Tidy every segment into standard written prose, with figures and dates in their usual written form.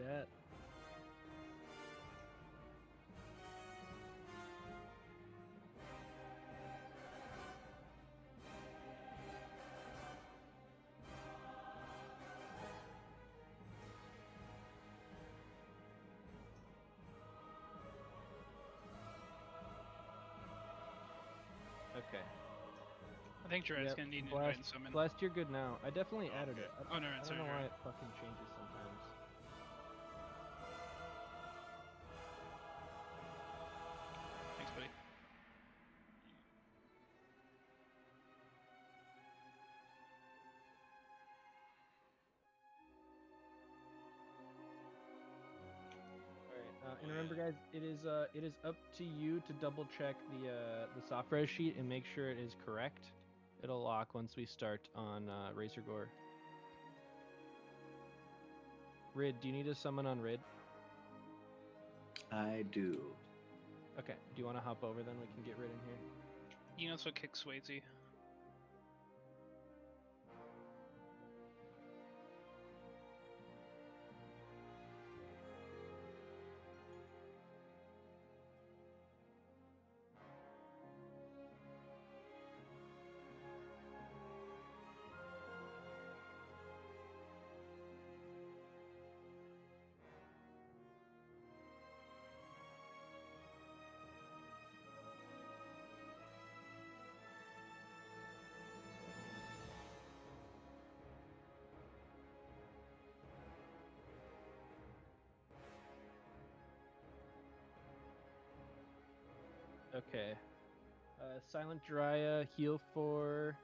that. Okay. I think Druid's Yep, gonna need an invite and summon. Blast, you're good now. I definitely added okay. it. Oh, no, I don't sorry, know you're why right. it fucking changes sometimes. Thanks, buddy. And remember, guys, it is up to you to double check the software sheet and make sure it is correct. It'll lock once we start on Razor Gore. Rid, do you need a summon on Rid? I do. Okay. Do you want to hop over then? We can get Rid in here. You know what kicks Swayze? Okay. Silent Jiraiya, heal 4,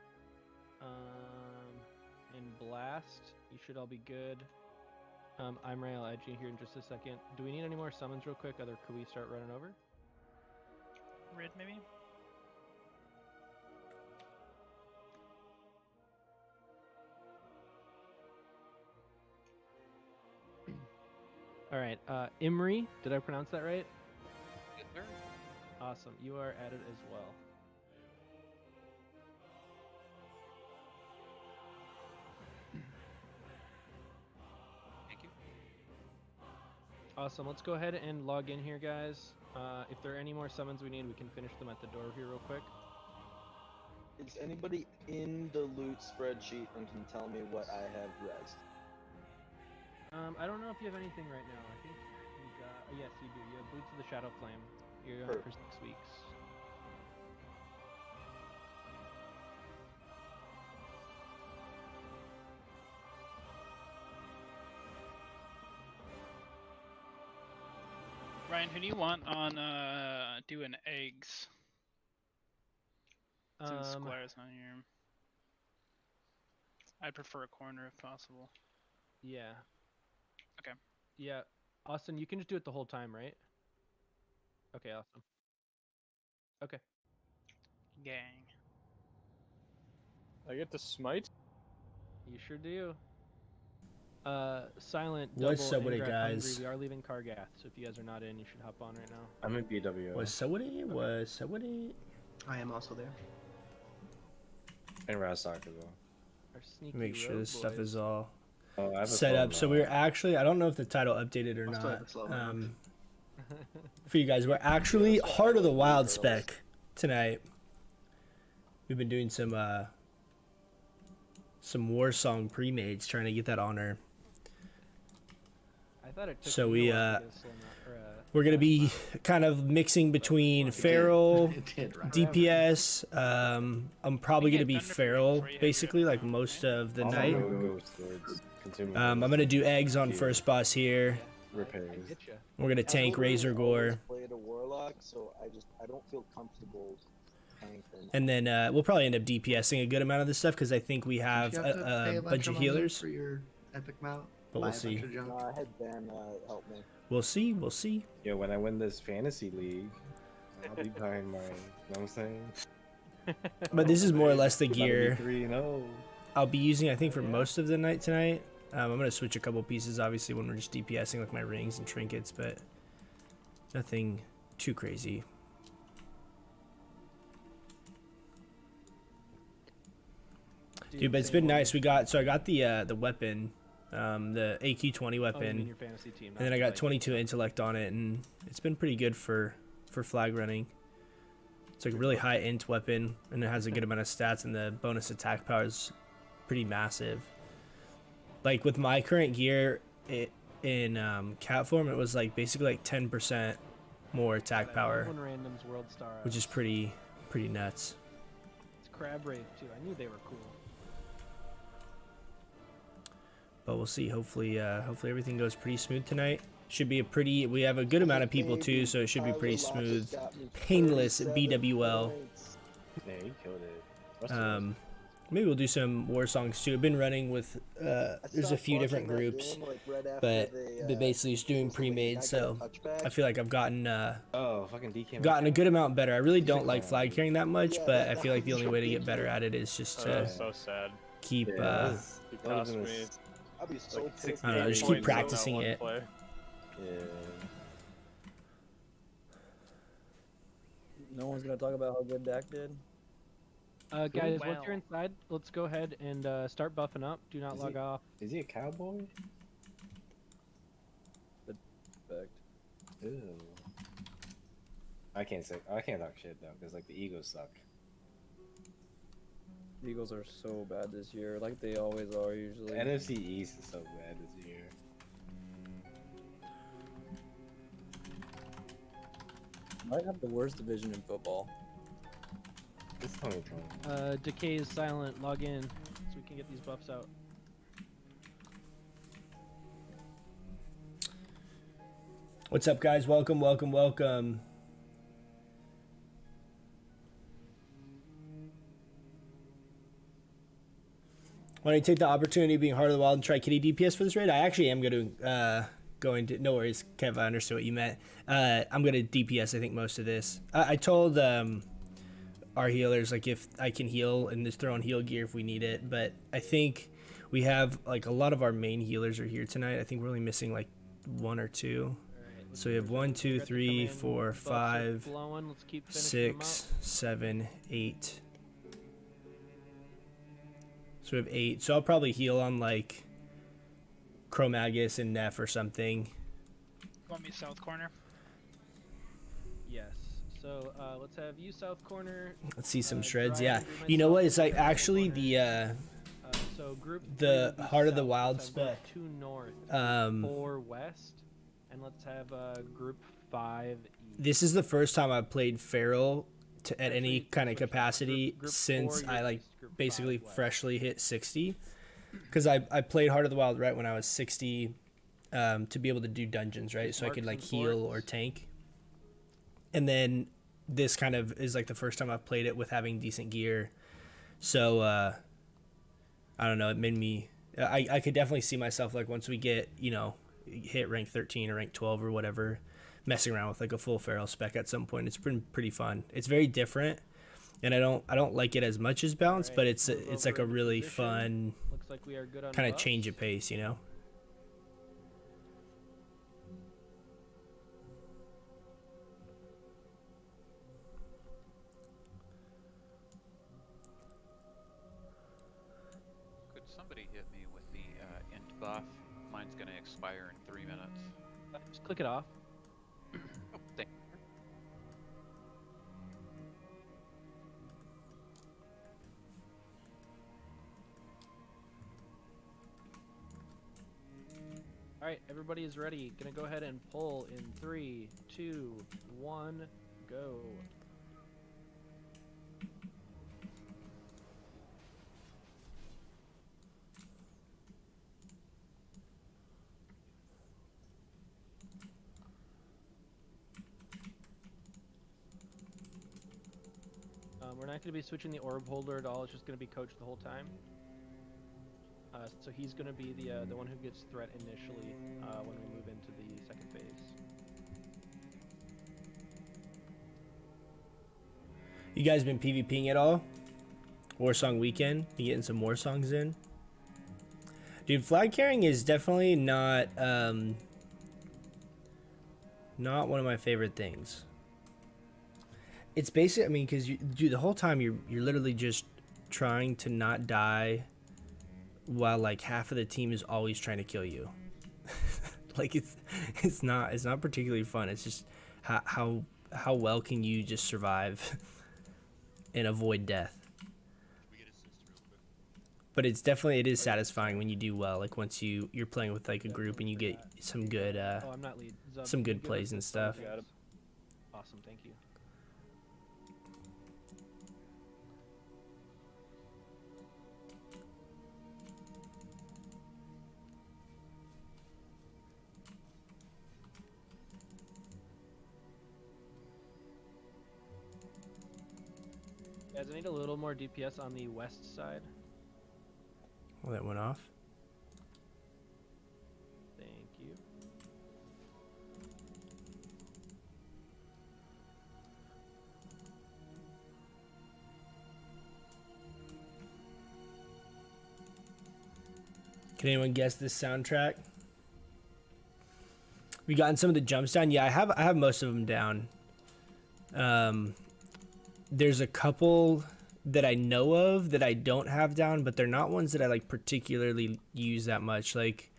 and Blast. You should all be good. I'm Ray. I'll add you here in just a second. Do we need any more summons real quick? Other, could we start running over? Rid, maybe? All right. Imri, did I pronounce that right? Yes, sir. Awesome. You are added as well. Thank you. Awesome. Let's go ahead and log in here, guys. If there are any more summons we need, we can finish them at the door here real quick. Is anybody in the loot spreadsheet and can tell me what I have rezzed? I don't know if you have anything right now. I think you got. Yes, you do. You have Boots of the Shadow Flame. You're on it for 6 weeks. Ryan, who do you want on doing eggs? Since Square's not here. I'd prefer a corner if possible. Yeah. Okay. Yeah. Austin, you can just do it the whole time, right? Okay, awesome. Okay. Gang. I get to smite? You sure do. Silent, What's Double, up with it, Ingrat, Hungry. guys? We are leaving Kargath, so if you guys are not in, you should hop on right now. I'm in BWL. What's up with it? What's up with it? I am also there. And Razak as well. Our sneaky Make sure rogue this stuff boys. is all Oh, I have a set phone up. So now. we're actually, I don't know if the title updated or I'll still have not. it slow For you guys, we're actually Heart of the Wild spec tonight. We've been doing some war song pre-mades, trying to get that on her. I thought it took So me we, a while to get a slow We're gonna be kind of mixing between feral, It did, right? DPS. I'm probably We gonna get be Thunder feral before you have basically, your like round, most right? of the Also, night. go towards consuming I'm those gonna do eggs on first boss here. I repairs. get ya. We're gonna tank I've literally Razor always Gore, played a warlock, so I don't feel comfortable tanking. and then we'll probably end up DPSing a good amount of this stuff because I think we have Don't you to pay a bunch of money healers. for your epic mount. But Buy we'll a see. bunch of junk. No, I had Ben help me. We'll see. We'll see. Yeah, when I win this fantasy league, I'll be behind my. You know what I'm saying? But this is more or less the gear 3-0. I'll be using, I think, for most of the night tonight. I'm gonna switch a couple pieces, obviously, when we're just DPSing, like my rings and trinkets, but nothing too crazy. Dude, but it's been nice. I got the weapon the AQ20 Oh, you weapon, mean your fantasy team? and then I got 22 intellect on it, and it's been pretty good for flag running. It's like a really high int weapon, and it has a good amount of stats, and the bonus attack power is pretty massive. Like with my current gear, in cat form, it was like basically like 10% more attack power, One random's world star. which is pretty nuts. It's crab rave too. I knew they were cool. But we'll see. Hopefully everything goes pretty smooth tonight. Should be we have a good amount of people too, so it should be pretty smooth. Painless BWL. Yeah, you killed it. What's the Maybe we'll do some war songs too. I've been running with there's a few different groups, but basically just doing pre-made, so I feel like I've gotten fucking DK. gotten a good amount better. I really don't like flag carrying that much, but I feel like the only way to get better at it is just to That's so sad. keep Yeah, It cost me I'd be so like pissed. I don't know, just keep points on that practicing one it. play. yeah. No one's gonna talk about how good Dak did. Guys, Wow. once you're inside, let's go ahead and start buffing up. Do not Is log he- off. Is he a cowboy? Respect. Ew. I can't talk shit though, because like the Eagles suck. The Eagles are so bad this year, like they always are usually. The NFC East is so bad this year. Might have the worst division in football. It's 2020. Decay is silent. Log in so we can get these buffs out. What's up, guys? Welcome. Why don't you take the opportunity of being Heart of the Wild and try Kitty DPS for this raid? I actually am going to. No worries, Kev. I understood what you meant. I'm going to DPS. I think most of this. I told our healers like if I can heal and just throw on heal gear if we need it. But I think we have like a lot of our main healers are here tonight. I think we're only missing like one or two. Alright, So we have 1, 2, 3, 4, 5, blowing. Let's keep finishing them 6, 7, 8. So we have 8. So I'll probably heal on like Chromagus and Neff or something. Want me south corner? up. Yes. So let's have you south corner. Let's see some Uh, shreds. Druid, Yeah. and You know what? myself It's like in the actually corner. the So group the three will be Heart of the south. Wild Let's have group spec. 2 north, 4 west, and let's have group 5 east. This is the first time I've played Feral at any Actually, kind of switch that. capacity Group since 4 I you're like east, group 5 basically west. freshly hit 60. Because I played Heart of the Wild right when I was 60 to be able to do dungeons, right? So I could like Marks and heal or forts. tank. And then this kind of is like the first time I've played it with having decent gear. So I don't know, it made me I could definitely see myself like once we get, hit rank 13 or rank 12 or whatever, messing around with like a full Feral spec at some point. It's been pretty fun. It's very different. And I don't like it as much as Balance, but Alright, it's move like a over into really position. fun Looks like we are good on kind of buffs. change of pace, Could somebody hit me with the int buff? Mine's gonna expire in 3 minutes. Just click it off. Oh, thank you. All right, everybody is ready. Gonna go ahead and pull in 3, 2, 1, go. We're not going to be switching the orb holder at all. It's just going to be coach the whole time. So he's going to be the one who gets threat initially when we move into the second phase. You guys been PvPing at all? Warsong weekend? You getting some war songs in? Dude, flag carrying is definitely not one of my favorite things. It's basic. I mean, because dude, the whole time you're literally just trying to not die while like half of the team is always trying to kill you. Like it's not particularly fun. It's just how well can you just survive and avoid death. But it's definitely, it is satisfying when you do well. Like once you're playing with like a group and you get some good Oh, I'm not lead. Zub, some you good give plays us and the stuff. thumbs. Awesome, thank you. Guys, I need a little more DPS on the west side. Well, that went off. Thank you. Can anyone guess this soundtrack? We gotten some of the jumps down. Yeah, I have most of them down. There's a couple that I know of that I don't have down, but they're not ones that I like particularly use that much. Like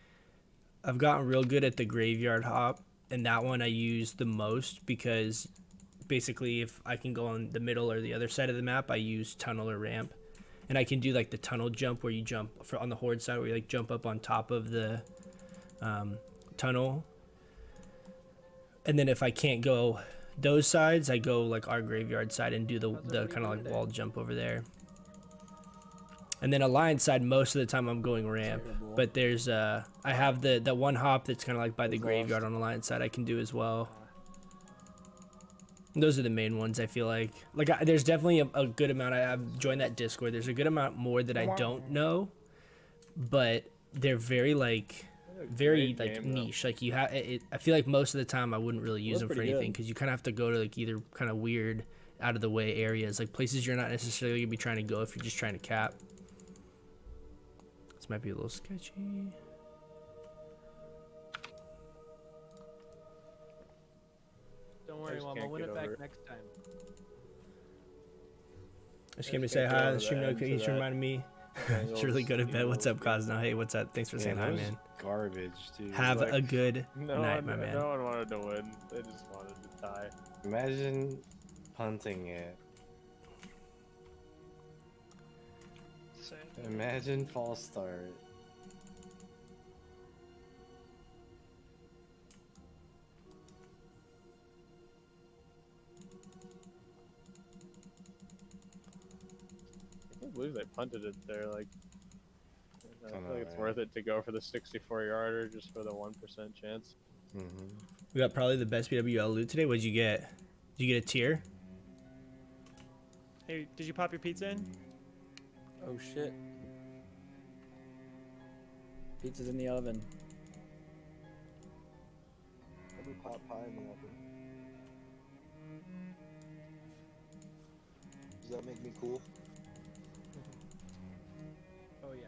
I've gotten real good at the graveyard hop, and that one I use the most because basically if I can go on the middle or the other side of the map, I use tunnel or ramp. And I can do like the tunnel jump where you jump on the horde side where you like jump up on top of the tunnel. And then if I can't go those sides, I go like our graveyard side and do the kind of like wall jump over there. And then alliance side, most of the time I'm going ramp. But there's I have the one hop that's kind of like by the graveyard on alliance side I can do as well. Those are the main ones I feel like. Like there's definitely a good amount. I've joined that Discord. There's a good amount more that I don't know, but they're very like niche. Like you have it. I feel like most of the time I wouldn't really use them for anything because you kind of have to go to like either kind of weird, out of the way areas, like places you're not necessarily gonna be trying to go if you're just trying to cap. This might be a little sketchy. Don't worry, Mom. I'll win it back next time. I just came to say hi. The stream notifications reminded me. It's really good at bed. What's up, Cosno? Hey, what's up? Thanks for saying hi, man. Garbage, dude. Have Like, a good night, my man. No one wanted to win. They just wanted to die. imagine punting it. Imagine false start. I can't believe they punted it there. Like, I feel know, like it's man. worth it to go for the 64-yarder just for the 1% chance. We got probably the best BWL loot today. What'd you get? Did you get a tier? Hey, did you pop your pizza in? Oh shit. Pizza's in the oven. Every pot pie in the oven. Does that make me cool? Oh yeah.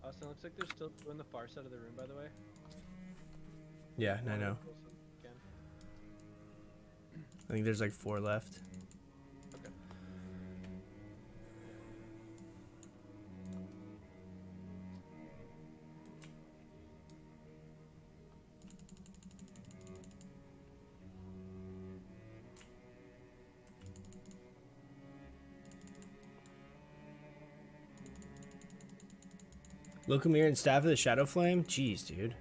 Austin, looks like they're still doing the far side of the room, by the way. Yeah, I know. I think there's like 4 left. Okay. Locomir and Staff of the Shadow Flame? Jeez, dude.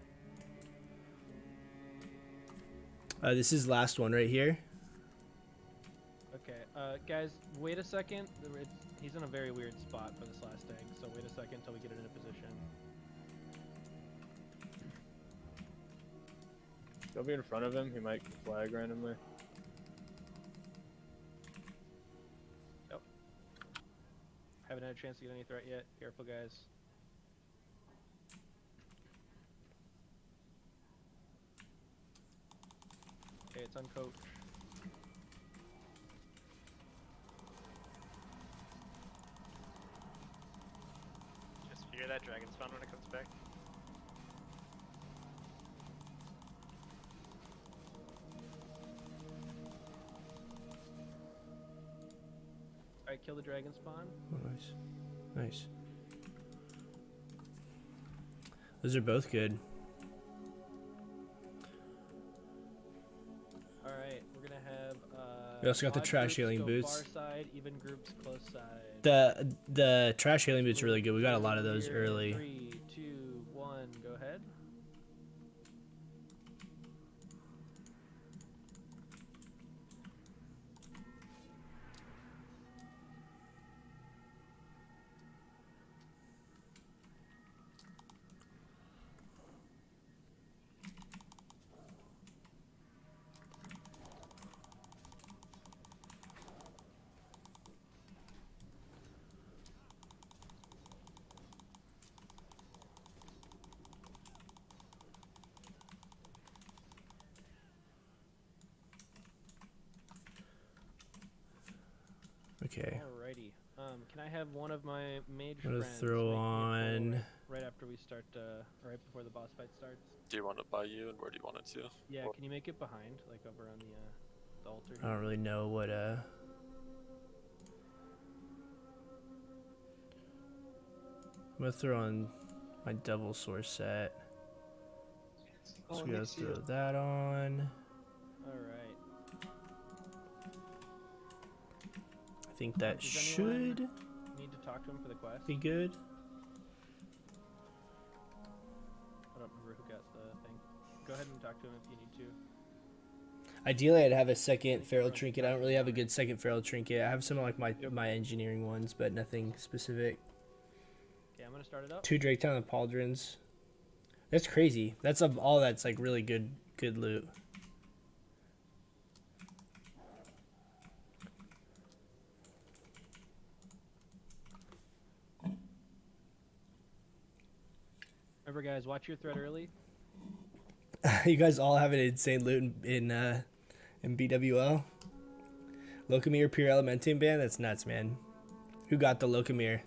This is last one right here. Okay, guys, wait a second. He's in a very weird spot for this last egg, so wait a second until we get it in a position. Go be in front of him. He might flag randomly. Yep. Haven't had a chance to get any threat yet. Careful, guys. Okay, it's on coach. Just figure that dragon spawn when it comes back. Alright, kill the dragon spawn. Oh, nice. Nice. Those are both good. Alright, we're gonna have We also got the odd trash groups healing go boots. Far side, even groups close side. The trash healing boots are really good. We got a lot of those Here in early. 3, 2, 1, go ahead. Okay. Alrighty. Can I have one of my mage I'm gonna friends throw make me a on. photo right after we start, right before the boss fight starts? Do you want it by you, and where do you want it to? Yeah, can you make it behind, like over on the altar? I don't really know what I'm gonna throw on my double source set. So we gotta throw that on. Alright. I think that Does should anyone need to talk to him for the quest? be good. I don't remember who got the thing. Go ahead and talk to him if you need to. Ideally, I'd have a second feral trinket. I don't really have a good second feral trinket. I have some of like my engineering ones, but nothing specific. Okay, I'm gonna start it up. 2 Drake Town and Pauldrons. That's crazy. That's all that's like really good loot. Remember, guys, watch your thread early. You guys all have an insane loot in BWL. Locomere Pure Elementium band? That's nuts, man. Who got the Locomere?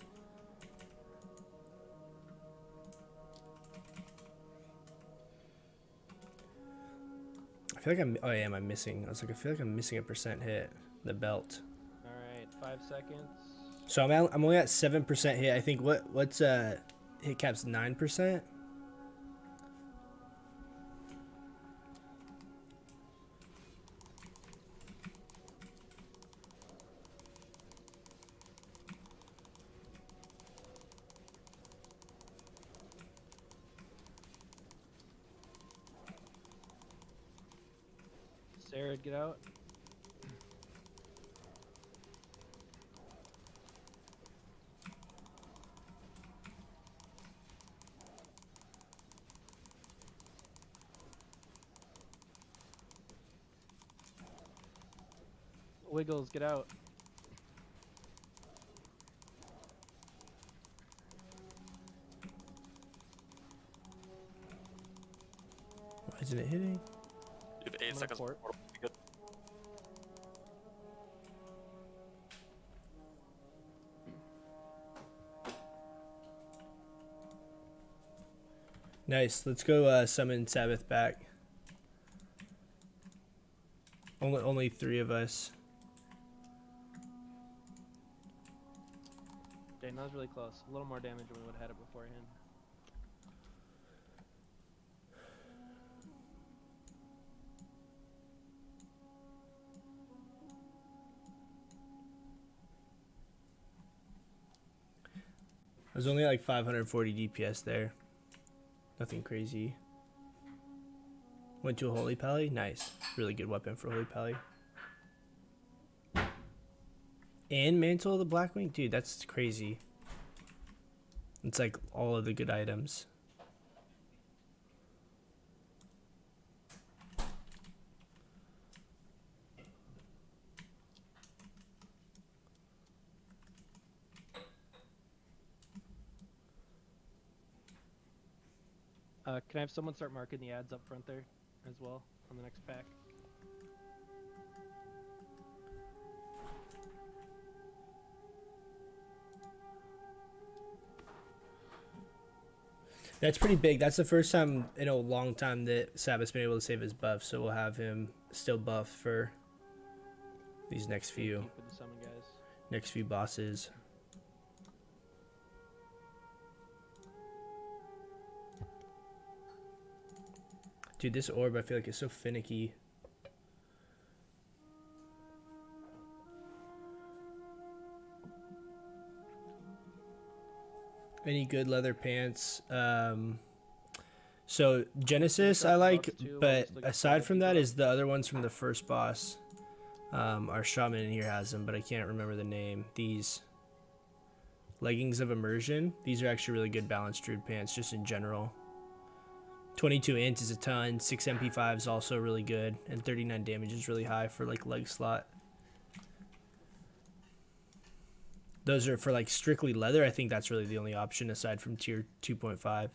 I feel like I'm missing. I was like, I feel like I'm missing a % hit. The belt. Alright, 5 seconds. So I'm only at 7% hit. I think what's hit cap's 9%. Sarah, get out. Wiggles, get out. Why isn't it hitting? You have 8 I'm seconds. gonna port. Portal. Good. Nice. Let's go summon Sabbath back. Only 3 of us. Dang, that was really close. A little more damage than we would have had it beforehand. I was only like 540 DPS there. Nothing crazy. Went to a Holy Pally. Nice. Really good weapon for Holy Pally. And Mantle of the Blackwing? Dude, that's crazy. It's like all of the good items. Can I have someone start marking the ads up front there as well on the next pack? That's pretty big. That's the first time in a long time that Sabbath's been able to save his buff, so we'll have him still buffed for these next few. Keep with the summon, guys. next few bosses. Dude, this orb I feel like is so finicky. Any good leather pants? So Genesis I like, but aside from that is the other ones from the first boss. Our shaman in here has them, but I can't remember the name. These leggings of immersion. These are actually really good balanced druid pants just in general. 22 int is a ton. 6 MP5 is also really good, and 39 damage is really high for like leg slot. Those are for like strictly leather. I think that's really the only option aside from tier 2.5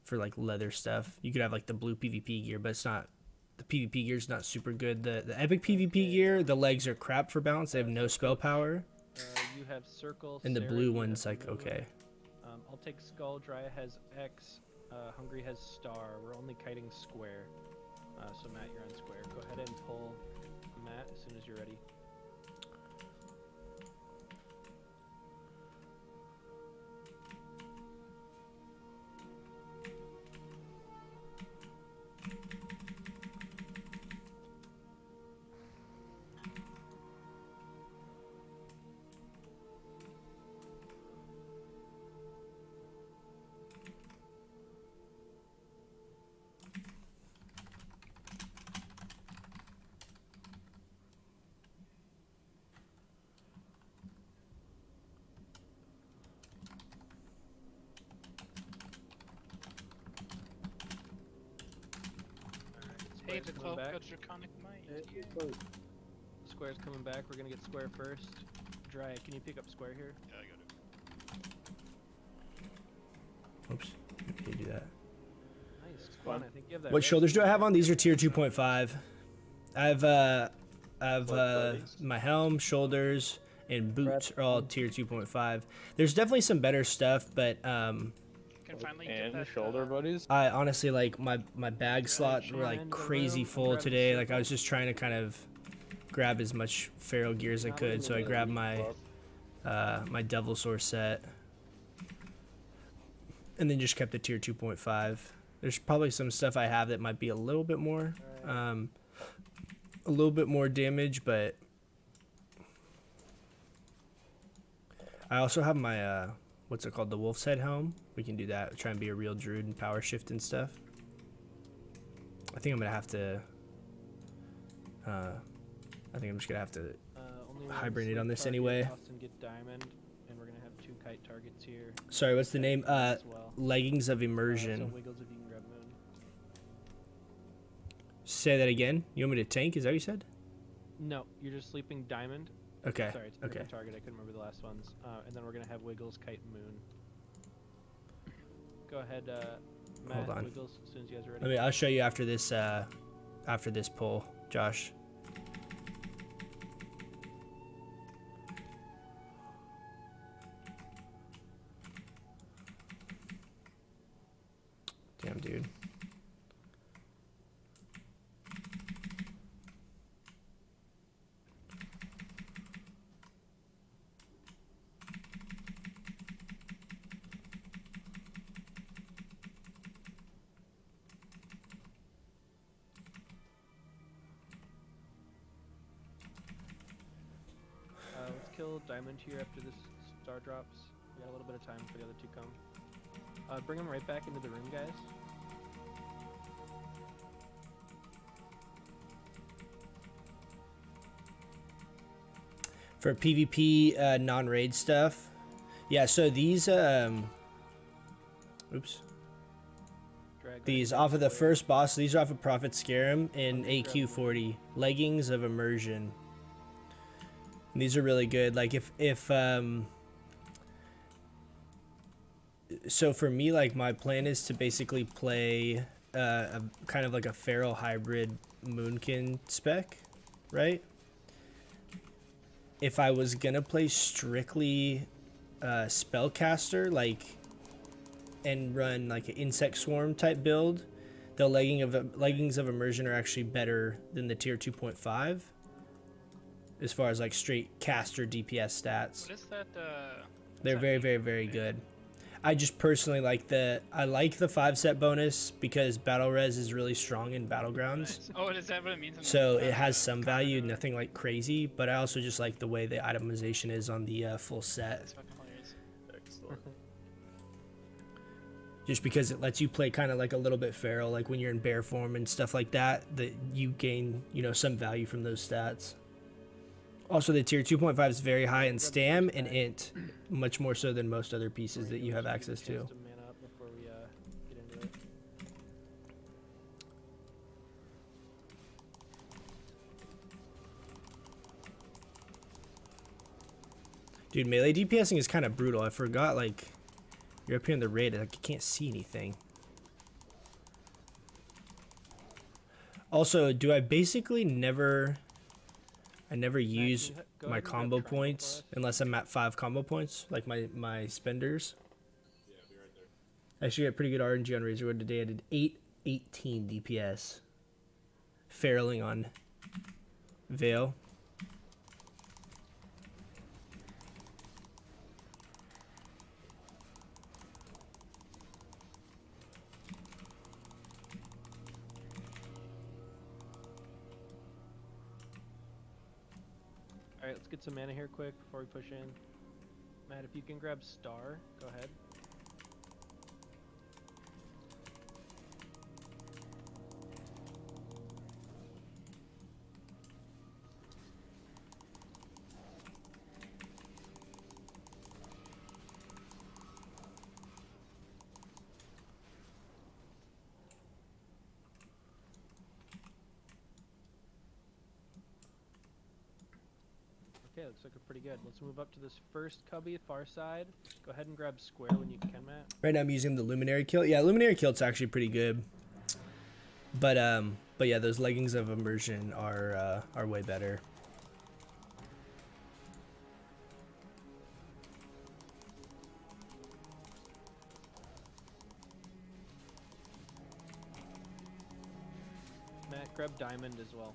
for like leather stuff. You could have like the blue PvP gear, but it's not. The PvP gear is not super good. The epic PvP gear, the legs are crap for balance. They have no spell power. You have circle. And the Sarah, blue you one's have like moon. okay. I'll take skull. Dry has X. Hungry has star. We're only kiting square. So Matt, you're on square. Go ahead and pull Matt as soon as you're ready. Hey, Square's the coming 12 back. got draconic might. Square's coming back. We're gonna get square first. Dry, can you pick up square here? Yeah, I got it. Oops. You do that. Nice. Come on, I think you have that. What right. shoulders do I have on? These are tier 2.5. I have my helm, shoulders, and boots are all tier 2.5. There's definitely some better stuff, but Can finally get And that, shoulder buddies. I honestly like my bag slots were like crazy full today. Like I was just trying to kind of grab as much feral gear as I could, so I grabbed my my devil sword set, and then just kept the tier 2.5. There's probably some stuff I have that might be a little bit more damage, but I also have my what's it called, the wolf's head helm. We can do that, try and be a real druid and power shift and stuff. I think I'm gonna have to I think I'm just gonna have to Only hibernate one on this target, anyway. Austin get diamond, and we're gonna have 2 kite targets here. Sorry, what's the name? As well. Leggings of So immersion. wiggles if you can grab moon. Say that again. You want me to tank? Is that what you said? No, you're just sleeping diamond. Okay. Sorry, it's a Okay. different target. I couldn't remember the last ones. And then we're gonna have wiggles, kite, moon. Go ahead, Matt. Hold on. Wiggles, as soon as you guys are ready. Let me. I'll show you after this pull, Josh. Damn, dude. Let's kill diamond here after this star drops. We got a little bit of time for the other 2 come. Bring them right back into the room, guys. For PvP non-raid stuff. Yeah, so these oops. These off of the first boss, these are off of Prophet Scarum in AQ40. Leggings of immersion. And these are really good. Like if so for me, like my plan is to basically play a kind of like a feral hybrid Moonkin spec, right? If I was gonna play strictly spellcaster, like, and run like an insect swarm type build, the leggings of immersion are actually better than the tier 2.5. as far as like straight caster DPS stats. What is that? They're very, very, very good. I just personally like the 5-set bonus because battle res is really strong in battlegrounds. Oh, is that what it means? So it has some value, nothing like crazy, but I also just like the way the itemization is on the full set. That's fucking hilarious. Excellent. Just because it lets you play kind of like a little bit feral, like when you're in bear form and stuff like that, that you gain, you know, some value from those stats. Also, the tier 2.5 is very high in stam and int, much more so than most other pieces that you have access to. Man up before we get into it. Dude, melee DPSing is kind of brutal. I forgot, like, you're up here in the raid, like, you can't see anything. Also, do I basically never... I never use go my ahead and grab combo triangle points for us. unless I'm at 5 combo points, like my spenders. I actually got pretty good RNG on Razorwood today. I did 818 DPS. Feraling on Veil. Alright, let's get some mana here quick before we push in. Matt, if you can grab Star, go ahead. Okay, looks like we're pretty good. Let's move up to this first cubby, far side. Go ahead and grab square when you can, Matt. Right now I'm using the Luminary Kilt. Yeah, Luminary Kilt's actually pretty good. But yeah, those Leggings of Immersion are way better. Matt, grab diamond as well.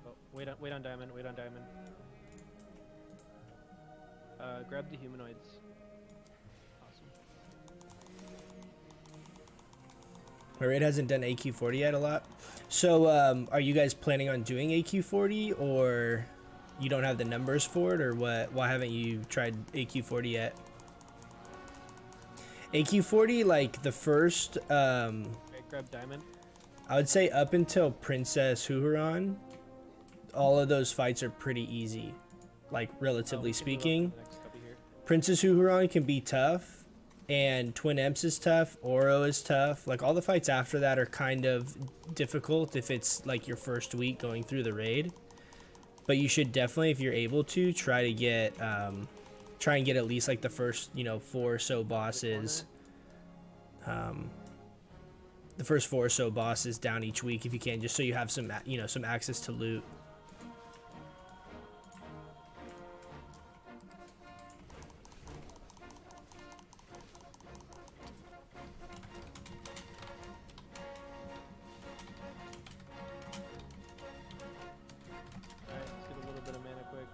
Oh, wait on diamond, wait on diamond. Grab the humanoids. Awesome. My raid hasn't done AQ40 yet a lot. So are you guys planning on doing AQ40, or you don't have the numbers for it, or what? Why haven't you tried AQ40 yet? AQ40, like the first, Okay, grab diamond. I would say up until Princess Huhuran, all of those fights are pretty easy, like relatively We can move up to speaking. the next cubby here. Princess Huhuran can be tough, and Twin Emps is tough, Oro is tough. Like all the fights after that are kind of difficult if it's like your first week going through the raid. But you should definitely, if you're able to, try and get at least like the first, 4 or so bosses. The first 4 or so bosses down each week if you can, just so you have some, some access to loot. Alright, let's get a little bit of mana quick.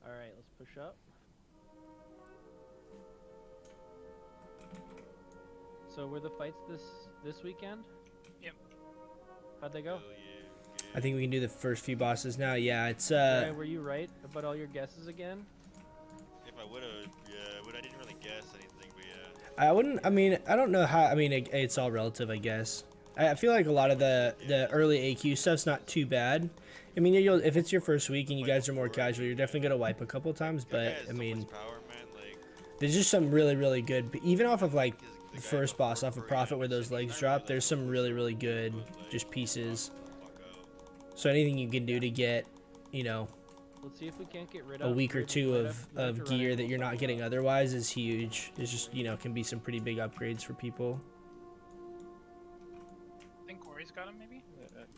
Alright, let's push up. So were the fights this weekend? Yep. How'd they go? I think we can do the first few bosses now. Yeah, it's Ryan, were you right about all your guesses again? If I would've, yeah, but I didn't really guess anything, but yeah. I wouldn't. I mean, I don't know how. I mean, it's all relative, I guess. I feel like a lot of the early AQ stuff's not too bad. I mean, if it's your first week and you guys are more casual, you're definitely gonna wipe a couple times. But I mean, there's just some really, really good. Even off of like the first boss off of Prophet where those legs drop, there's some really, really good just pieces. So anything you can do to get, Let's see if we can't get rid a of week or Druid. two You might of, have- you might have to of run gear in that a you're little not bit getting more. otherwise is huge. It's just, can be some pretty big upgrades for people. I think Corey's got him, maybe?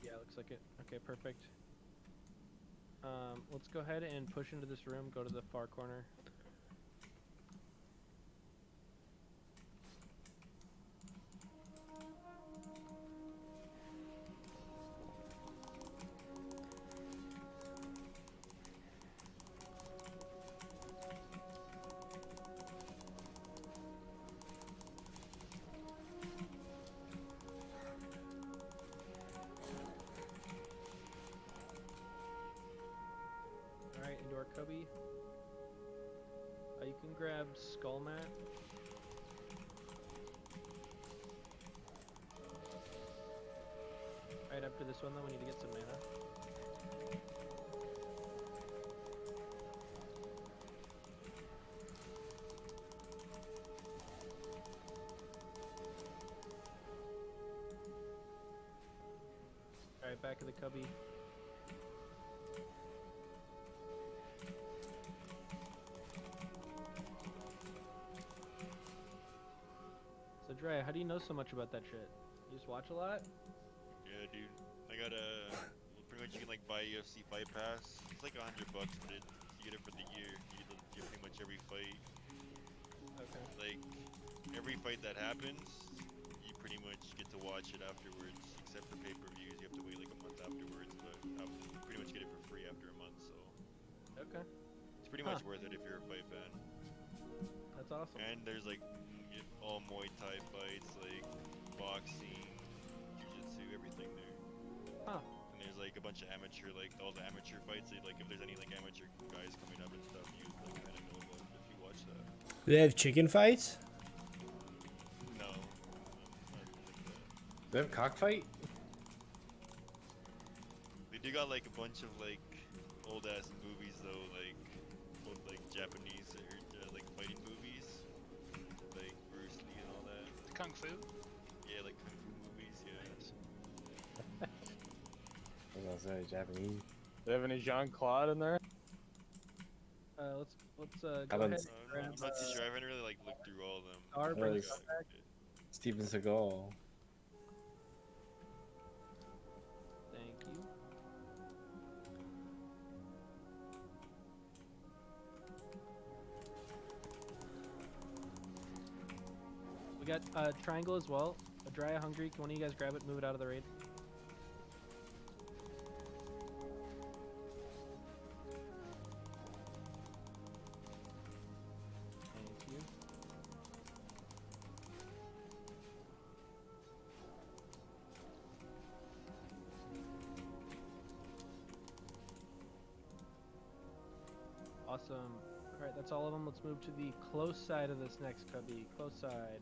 Yeah, looks like it. Okay, perfect. Let's go ahead and push into this room. Go to the far corner. Alright, indoor cubby. You can grab skull mat. Alright, after this one though, we need to get some mana. Alright, back of the cubby. So Dre, how do you know so much about that shit? You just watch a lot? Yeah, dude. I got a. Well, pretty much you can like buy UFC Fight Pass. It's like $100, but you get it for the year. You get pretty much every fight. Okay. Like every fight that happens, you pretty much get to watch it afterwards. Except for pay-per-views, you have to wait like a month afterwards. But you pretty much get it for free after a month. So Okay. it's pretty much worth it if you're a fight fan. That's awesome. And there's like all Muay Thai fights, like boxing, jiu-jitsu, everything there. Huh. And there's like a bunch of amateur, like all the amateur fights. Like if there's any like amateur guys coming up and stuff, you like kind of know about if you watch that. Do they have chicken fights? No, not like that. Do they have cockfight? They do got like a bunch of like old ass movies though, like old like Japanese or like fighting movies, like Bruce Lee and all that. Kung Fu? Yeah, like kung fu movies. Yeah. I was gonna say Japanese. Do they have any Jean-Claude in there? Let's go How ahead about and I'm grab not too sure. I haven't really like looked through all of them. our bring Nice. it back. Steven Seagal. Thank you. We got triangle as well. A dry hungry. Can one of you guys grab it? Move it out of the raid. Thank you. Awesome. Alright, that's all of them. Let's move to the close side of this next cubby. Close side.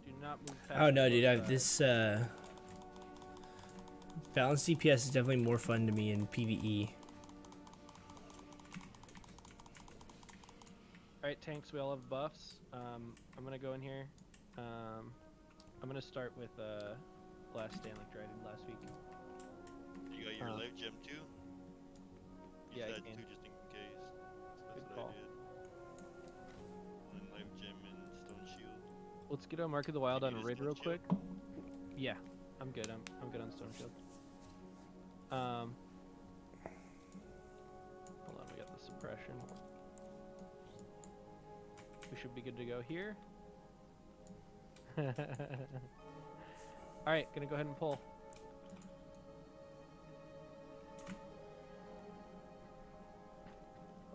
Do not move past Oh the no, close dude, side. this balanced DPS is definitely more fun to me in PvE. Alright, tanks, we all have buffs. I'm gonna go in here. I'm gonna start with last stand like I did last week. You got your life gem too? Yeah, I Use that can. too, just in case. That's Good what call. I did. And then life gem and stone shield. Let's get a Mark of the Wild You on need a raid stone real shield? quick. Yeah, I'm good. I'm good on Stone Shield. Hold on, we got the suppression. We should be good to go here. Alright, gonna go ahead and pull.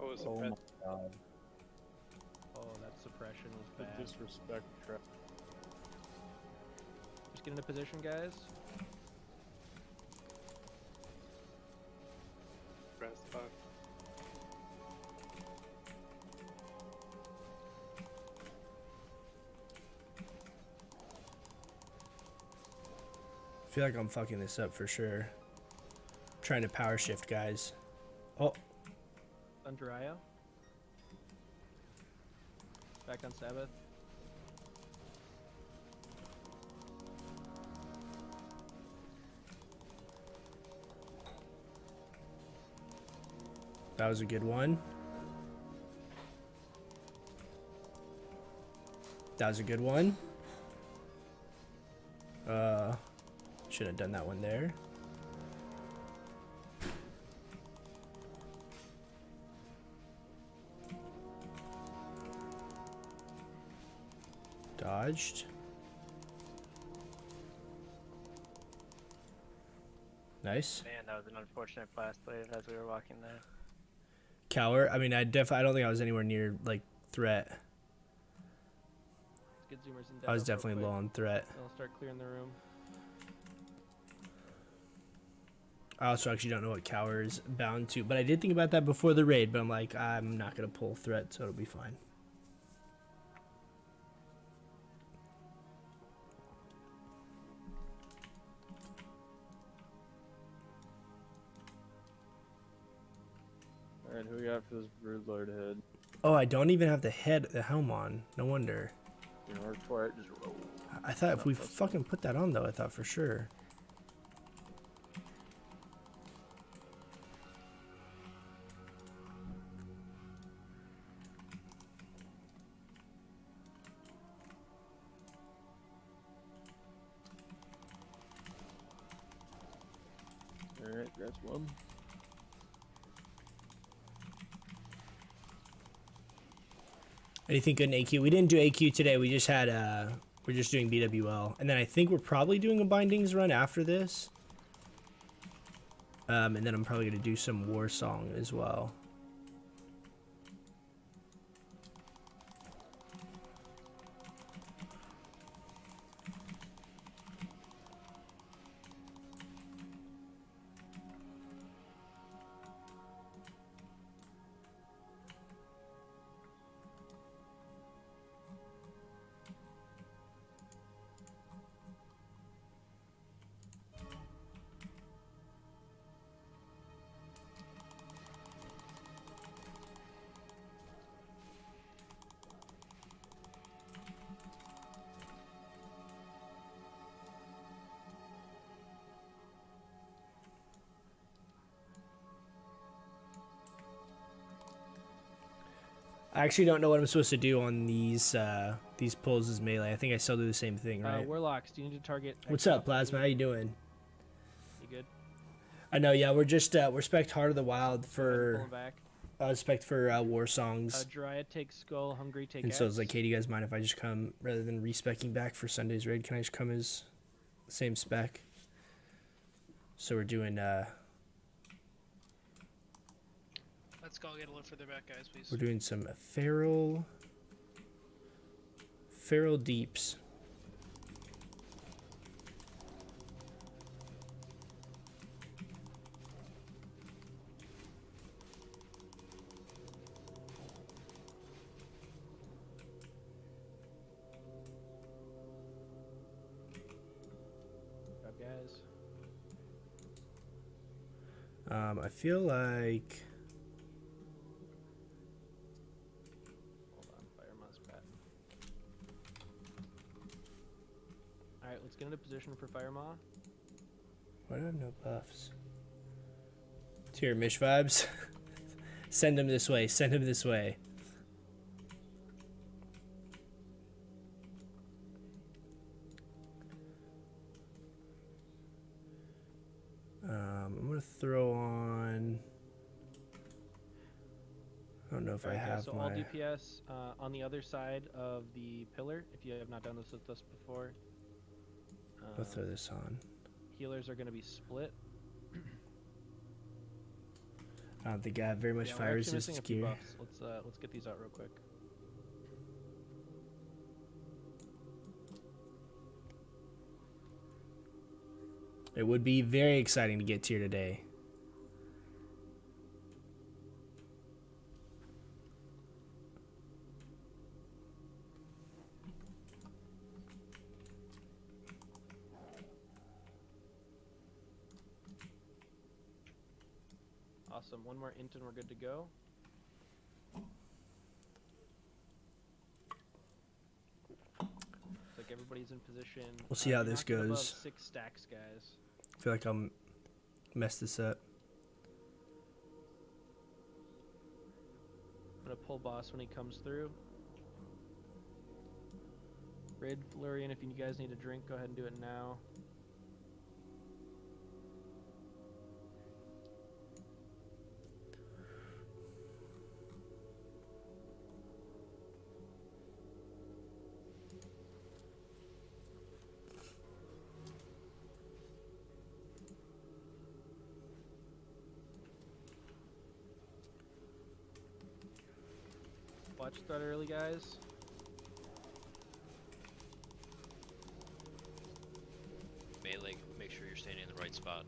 Oh my god. Oh, that suppression was The bad. disrespect trap. Just get into position, guys. Press back. I feel like I'm fucking this up for sure. Trying to power shift, guys. Oh, Thunderayo. Back on Sabbath. That was a good one. That was a good one. Should have done that one there. Dodged. Nice. Man, that was an unfortunate blast wave as we were walking there. Cower. I mean, I don't think I was anywhere near like threat. Let's get zoomers in I was depth real definitely quick. low on threat. Then I'll start clearing the room. I also actually don't know what Cower is bound to, but I did think about that before the raid, but I'm like, I'm not going to pull threat, so it'll be fine. Alright, who we got for this Brood Lord head? Oh, I don't even have the helm on. No wonder. You know, work for it, just roll. I thought if we fucking put that on, though, I thought for sure. Alright, that's one. Anything good in AQ? We didn't do AQ today. We just had we're just doing BWL, and then I think we're probably doing a bindings run after this. And then I'm probably gonna do some war song as well. I actually don't know what I'm supposed to do on these pulls as melee. I think I still do the same thing, right? Warlocks, do you need to target? What's up, Plasma? How you doing? You good? I know, yeah. We're just we're spec'd Heart of the Wild for Pulling back. spec'd for war songs. Dryad takes Skull, Hungry take And so it's X. like, hey, do you guys mind if I just come rather than respecking back for Sunday's raid? Can I just come as the same spec? So we're doing Let's go get a little further back, guys, please. we're doing some feral deeps. Good job, guys. I feel like Hold on, fire mouse bat. Alright, let's get into position for Fire Maw. why do I have no buffs? Tier Mish vibes. Send him this way. Send him this way. I'm gonna throw on. I don't know if I Alright, guys, have so my. all DPS on the other side of the pillar, if you have not done this with us before. I'll throw this on. Healers are going to be split. I don't think I have very much Yeah, we're fire actually missing resistance a few gear. buffs. Let's get these out real quick. It would be very exciting to get tier today. Awesome. One more int and we're good to go. Looks like everybody's in position. We'll see how you're this not getting above goes. 6 stacks, guys. I feel like I'm messed this up. boss when he comes through. Raid Flurian, if you guys need a drink, go ahead and do it now. Watch start early, guys. Melee, make sure you're standing in the right spot.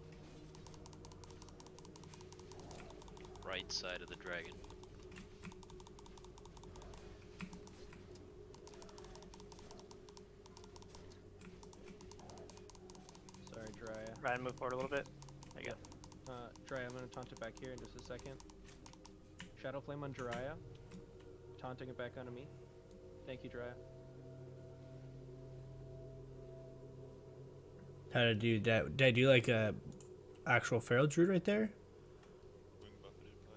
Right side of the dragon. Sorry, Drya. Ryan, move forward a little bit. There you go. Drya, I'm gonna taunt it back here in just a second. Shadow Flame on Jiraiya. Taunting it back onto me. Thank you, Drya. How to do that? Did I do like a actual feral druid right there? Wing buffeted 5.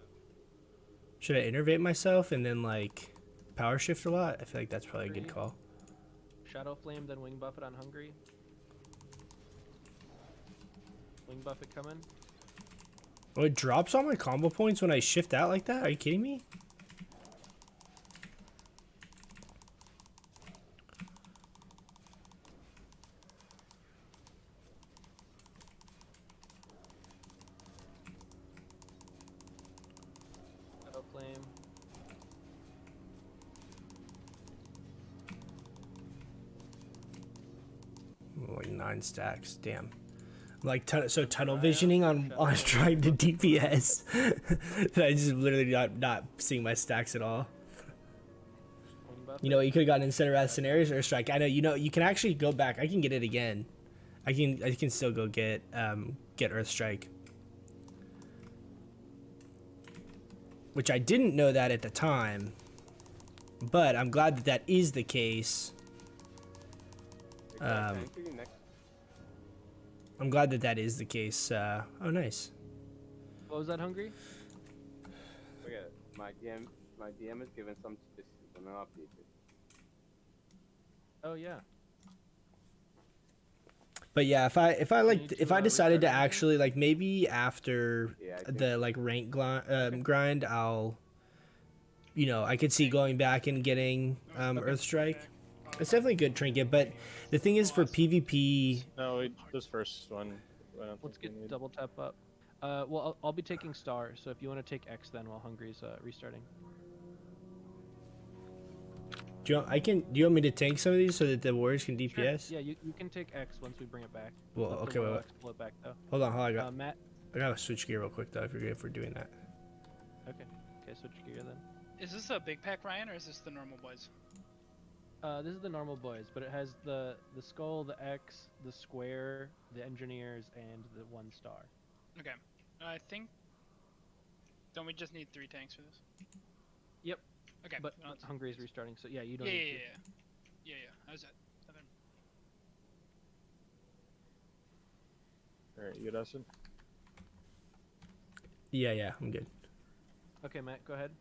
Should I innervate myself and then like power shift a lot? I feel like that's probably a good call. Shadow Flame, then Wing Buffet on Hungry. Wing Buffet coming. Oh, it drops all my combo points when I shift out like that? Are you kidding me? Shadow Flame. Like 9 stacks. Damn. Like so tunnel visioning on trying to DPS. That I just literally not seeing my stacks at all. You know what you could have gotten instead of Wrath Scenarios or Strike. I know you can actually go back. I can get it again. I can still go get Earth Strike. Which I didn't know that at the time. But I'm glad that that is the case. I'm glad that that is the case. Oh, nice. What was that, Hungry? Look at it. My DM is giving some statistics on an update. Oh yeah. But yeah, if I decided to actually like maybe after the like rank grind, I'll, I could see going back and getting Earth Strike. It's definitely a good trinket, but the thing is for PvP. No, this first one. Let's get double tap up. Well, I'll be taking Star, so if you want to take X then while Hungry's restarting. Do you want me to tank some of these so that the warriors can DPS? Sure. Yeah, you can take X once we bring it back. Well, okay, wait. Pull it back though. Hold on. Matt. I gotta switch gear real quick though. If we're doing that. Okay, switch gear then. Is this a big pack, Ryan, or is this the normal boys? This is the normal boys, but it has the skull, the X, the square, the engineers, and the 1 star. Okay, I think. Don't we just need 3 tanks for this? Yep. Okay. But well, Hungry is restarting, so yeah, you don't. Yeah. How's that? Alright, you good, Austin? Yeah, I'm good. Okay, Matt, go ahead.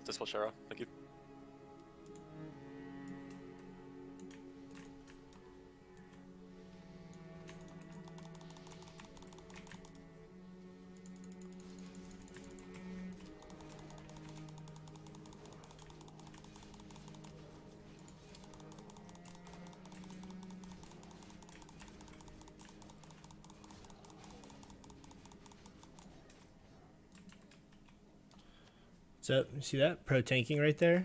Dispel Shara, thank you. So, you see that? Pro tanking right there?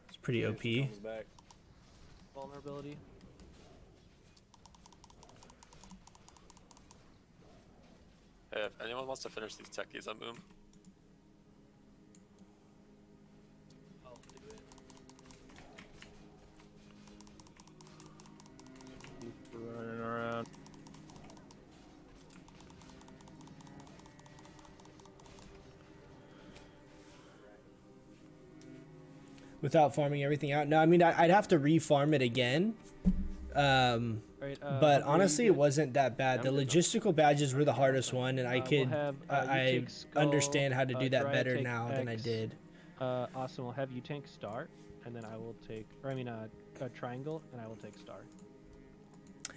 It's pretty OP. Vulnerability. Hey, if anyone wants to finish these techies on Boom. I'll do it. Keep running around. without farming everything out. No, I mean I'd have to re-farm it again. Alright, But Hungry, honestly, you it good? wasn't that bad. The logistical badges were the hardest one, and I We'll could have, you I take skull, understand how to do that Dry better take now than I X. did. Awesome. We'll have you tank star, and then I will take, or I mean, a triangle, and I will take star.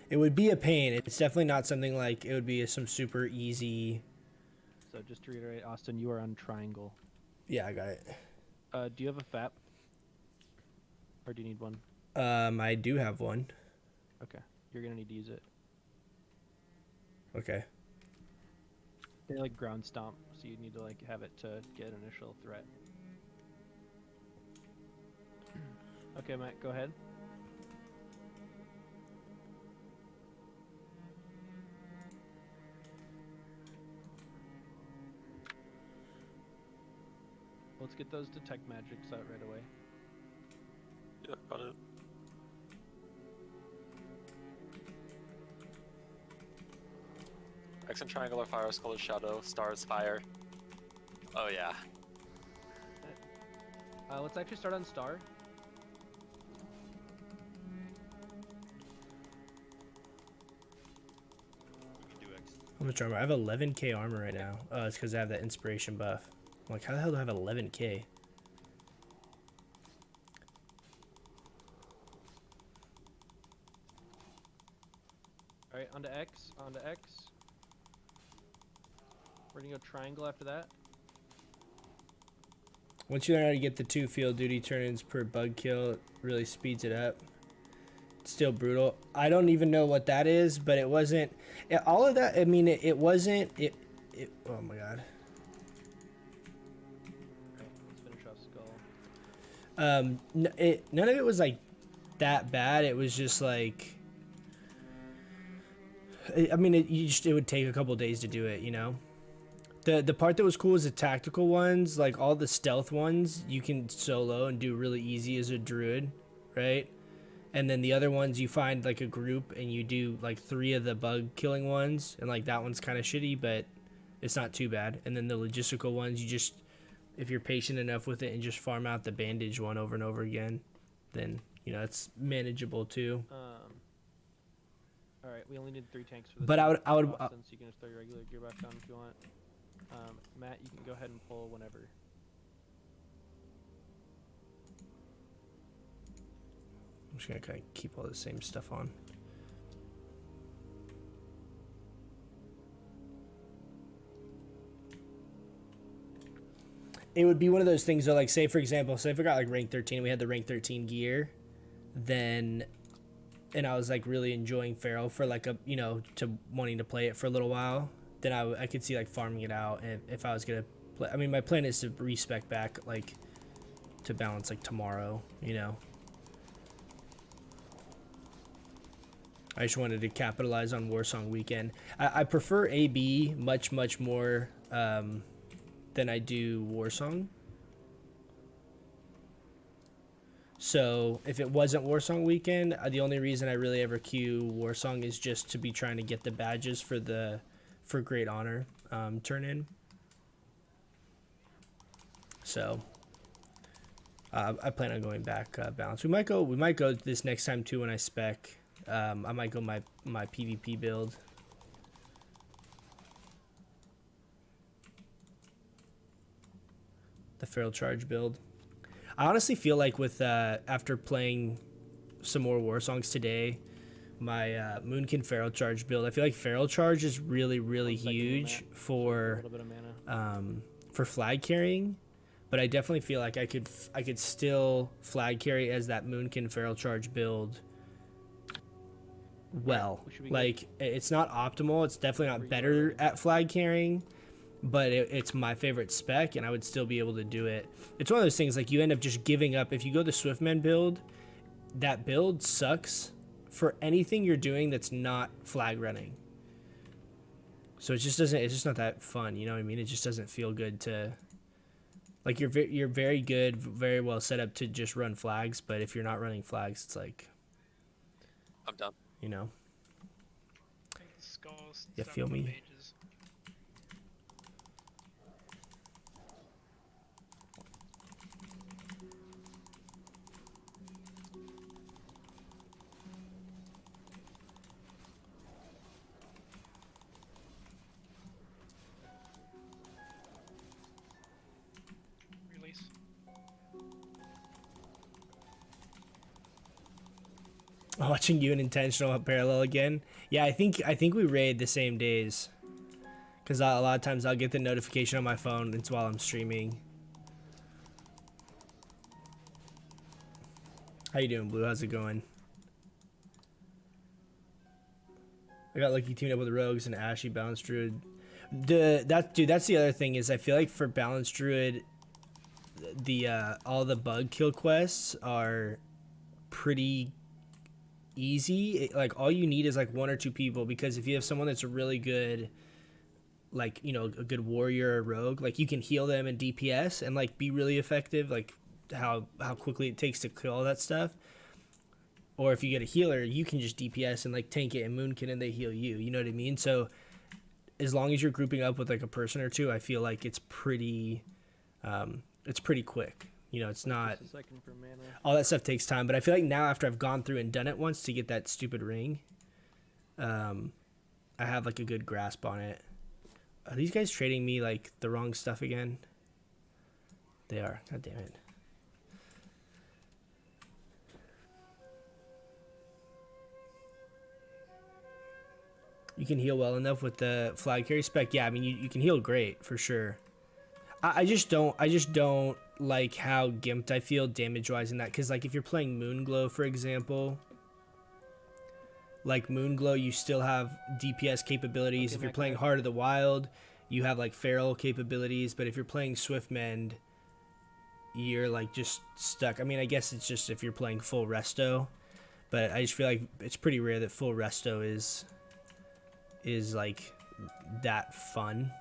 It would be a pain. It's definitely not something like it would be some super easy. So just to reiterate, Austin, you are on triangle. Yeah, I got it. Do you have a FAP? Or do you need one? I do have one. Okay. You're gonna need to use it. Okay. They like ground stomp, so you need to like have it to get initial threat. Okay, Matt, go ahead. Let's get those detect magics out right away. Yeah, got it. X and triangle are fire, skull is shadow, star is fire. Oh yeah. Let's actually start on star. We can do X. How much armor? I have 11k armor right now. Oh, it's because I have that inspiration buff. I'm like, how the hell do I have 11k? Alright, onto X, onto X. We're gonna go triangle after that. Once you learn how to get the 2 field duty turn-ins per bug kill, it really speeds it up. It's still brutal. I don't even know what that is, but it wasn't... all of that, I mean, it wasn't... oh my god. Alright, let's finish off skull. None of it was, like, that bad. It was just, like... I mean, it would take a couple days to do it, you know? The part that was cool is the tactical ones, like all the stealth ones, you can solo and do really easy as a druid, right? And then the other ones, you find like a group and you do like 3 of the bug killing ones, and like that one's kind of shitty, but it's not too bad. And then the logistical ones, you just, if you're patient enough with it and just farm out the bandage one over and over again, then, you know, it's manageable too. Alright, we only need 3 tanks for this. But I would Austin, so you can just throw your regular gearbox on if you want. Matt, you can go ahead and pull whenever. I'm just gonna kind of keep all the same stuff on. It would be one of those things though, like say for example, say if I got like rank 13 and we had the rank 13 gear, then, and I was like really enjoying Feral for like a, you know, to wanting to play it for a little while, then I could see like farming it out. And if I was gonna play, I mean my plan is to respec back like to balance like tomorrow, you know. I just wanted to capitalize on Warsong weekend. I prefer AB much more than I do Warsong. So if it wasn't Warsong weekend, the only reason I really ever queue Warsong is just to be trying to get the badges for Great Honor turn in. So I plan on going back balance. We might go this next time too when I spec. I might go my PvP build. The Feral Charge build. I honestly feel like with after playing some more war songs today, my Moonkin Feral Charge build, I feel like Feral Charge is really huge for flag carrying, but I definitely feel like I could still flag carry as that Moonkin Feral Charge build. Well, like it's not optimal. It's definitely not better at flag carrying, but it's my favorite spec, and I would still be able to do it. It's one of those things like you end up just giving up. If you go the Swiftman build, that build sucks for anything you're doing that's not flag running. So it just doesn't. It's just not that fun. You know what I mean? It just doesn't feel good to. Like you're very good, very well set up to just run flags, but if you're not running flags, it's like. I'm done. You know. Skulls. You feel me? Mages. Watching you in intentional parallel again. Yeah, I think we raid the same days. Cause a lot of times I'll get the notification on my phone. It's while I'm streaming. How you doing, Blue? How's it going? I got lucky teaming up with Rogues and Ashy Balanced Druid. That's the other thing is I feel like for Balanced Druid, all the bug kill quests are pretty easy. Like all you need is like 1 or 2 people, because if you have someone that's a really good, like, you know, a good warrior or rogue, like you can heal them and DPS and like be really effective, like how quickly it takes to kill all that stuff. Or if you get a healer, you can just DPS and like tank it and moonkin and they heal you. You know what I mean? So as long as you're grouping up with like a person or two, I feel like it's pretty quick. You know, it's not all that stuff takes time. But I feel like now after I've gone through and done it once to get that stupid ring, I have like a good grasp on it. Are these guys trading me like the wrong stuff again? They are. God damn it. You can heal well enough with the flag carry spec. Yeah, I mean you can heal great for sure. I just don't like how gimped I feel damage wise in that, because like if you're playing Moonglow, for example, like Moonglow, you still have DPS capabilities. If you're playing Heart of the Wild, you have like feral capabilities. But if you're playing Swiftmend, you're like just stuck. I mean, I guess it's just if you're playing full resto, but I just feel like it's pretty rare that full resto is like that fun.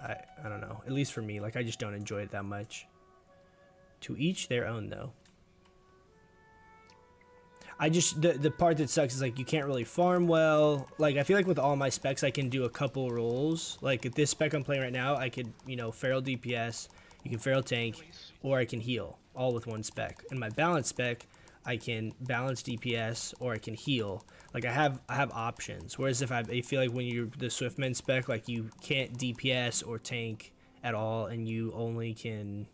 I don't know, at least for me, like I just don't enjoy it that much. To each their own though. I just the part that sucks is like you can't really farm well. Like I feel like with all my specs I can do a couple roles. Like at this spec I'm playing right now, I could, you know, feral DPS, you can feral tank, or I can heal, all with one spec. In my balance spec, I can balance DPS or I can heal. Like I have options. Whereas if I feel like when you're the Swiftmend spec, like you can't DPS or tank at all, and you only can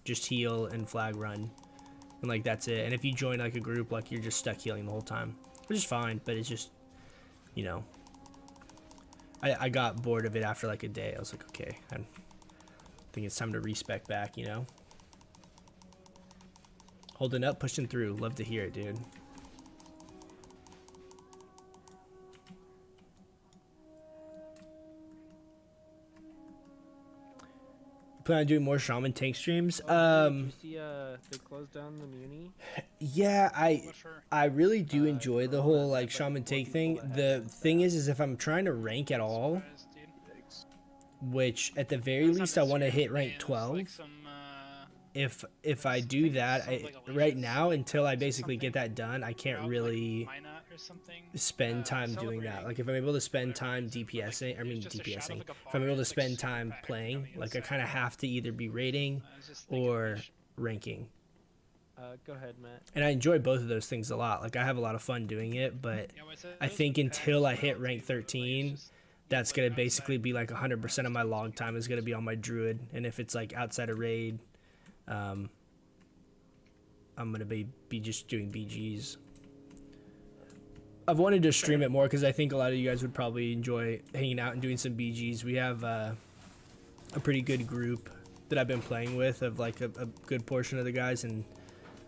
just heal and flag run, and like that's it. And if you join like a group, like you're just stuck healing the whole time, which is fine. But it's just, you know, I got bored of it after like a day. I was like, okay, I think it's time to respec back, you know. Holding up, pushing through. Love to hear it, dude. Plan on doing more shaman tank streams. Did you see they closed down the Muni? Yeah, I really do enjoy the whole like shaman tank thing. The thing is if I'm trying to rank at all, which at the very least I want to hit rank 12. If I do that, right now until I basically get that done, I can't really spend time doing that. Like if I'm able to spend time DPSing, if I'm able to spend time playing, like I kind of have to either be raiding or ranking. Go ahead, Matt. And I enjoy both of those things a lot. Like I have a lot of fun doing it, but I think until I hit rank 13, that's gonna basically be like 100% of my log time is gonna be on my Druid. And if it's like outside of raid, I'm gonna be just doing BGs. I've wanted to stream it more because I think a lot of you guys would probably enjoy hanging out and doing some BGs. We have a pretty good group that I've been playing with, of like a good portion of the guys, and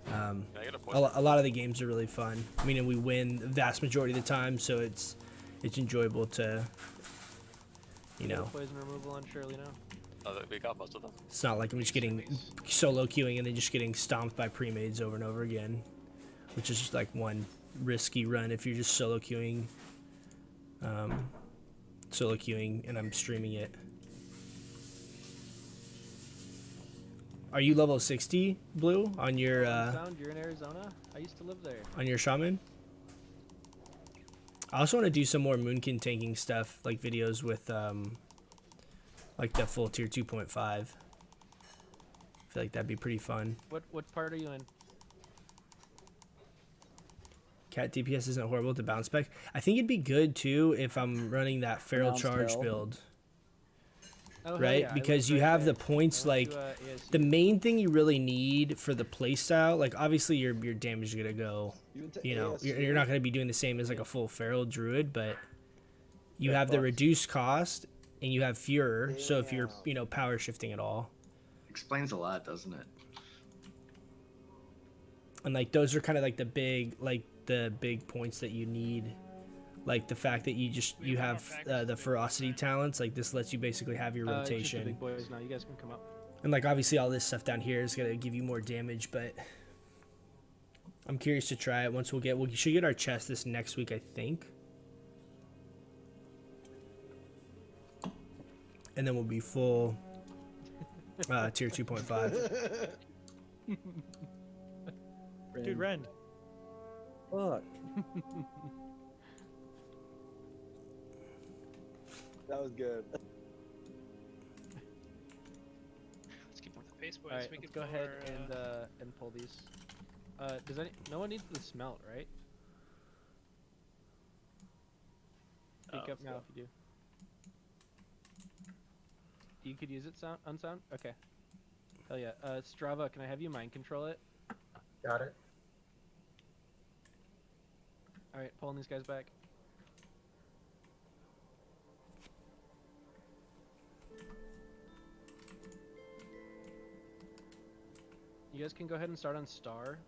a lot of the games are really fun. I mean, and we win the vast majority of the time, so it's enjoyable to, you know. Poison removal on Shirley now. We got most of them. It's not like I'm just getting solo queuing and then just getting stomped by pre-mades over and over again, which is just like one risky run if you're just solo queuing and I'm streaming it. Are you level 60, Blue, on your You're in Arizona? I used to live there. On your shaman? I also want to do some more Moonkin tanking stuff, like videos with like the full tier 2.5. I feel like that'd be pretty fun. What part are you in? Cat DPS isn't horrible to bounce back. I think it'd be good too if I'm running that feral Bounce charge hell. build. Oh, hell right? yeah, I Because went you right have there. the points I went like to, ASU. the main thing you really need for the playstyle. Like obviously your damage is gonna go. You went to You know, you're ASU? not gonna be doing the same as like a full feral druid, but you Yeah, have the bucks. reduced cost and you have Furor. So if you're Damn. power shifting at all, Explains a lot, doesn't it? and like those are kind of like the big points that you need. Like the fact that you have the ferocity talents, like this lets you basically have your It's just the rotation. big boys now. You guys can come up. And like obviously all this stuff down here is gonna give you more damage, but I'm curious to try it. We should get our chest this next week, I think. And then we'll be full tier 2.5. Dude, Ren. Fuck. That was good. Let's keep up the pace, boys. Alright, we let's can go ahead pour, and pull these. No one needs the smelt, right? Speak up now if you do. You could use it unsound? Okay. Hell yeah. Strava, can I have you mind control it? Got it. Alright, pulling these guys back. You guys can go ahead and start on Star.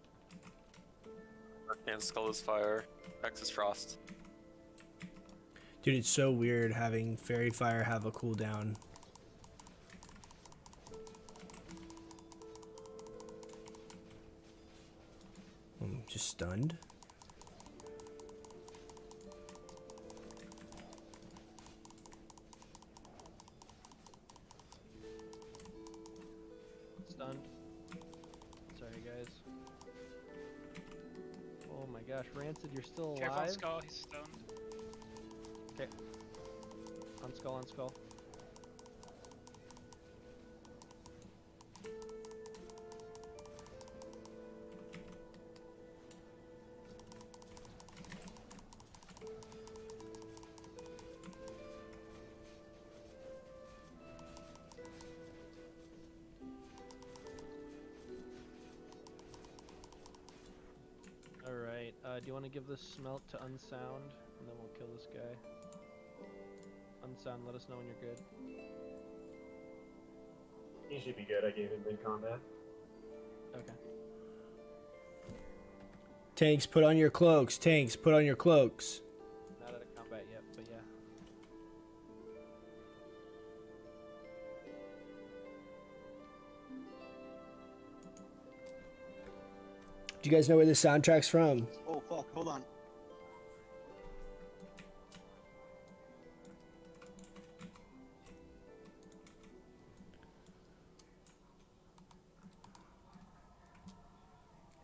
And Skull is fire. X is frost. Dude, it's so weird having Fairy Fire have a cooldown. I'm just stunned. Stunned. Sorry, guys. Oh my gosh, Rancid, you're still alive? Careful on Skull, he's stoned. Okay. On Skull, on Skull. Alright, do you want to give the smelt to Unsound? And then we'll kill this guy. Unsound, let us know when you're good. He should be good. I gave him mid-combat. Okay. Tanks, put on your cloaks. Tanks, put on your cloaks. Not out of combat yet, but yeah. Do you guys know where this soundtrack's from? Oh fuck, hold on.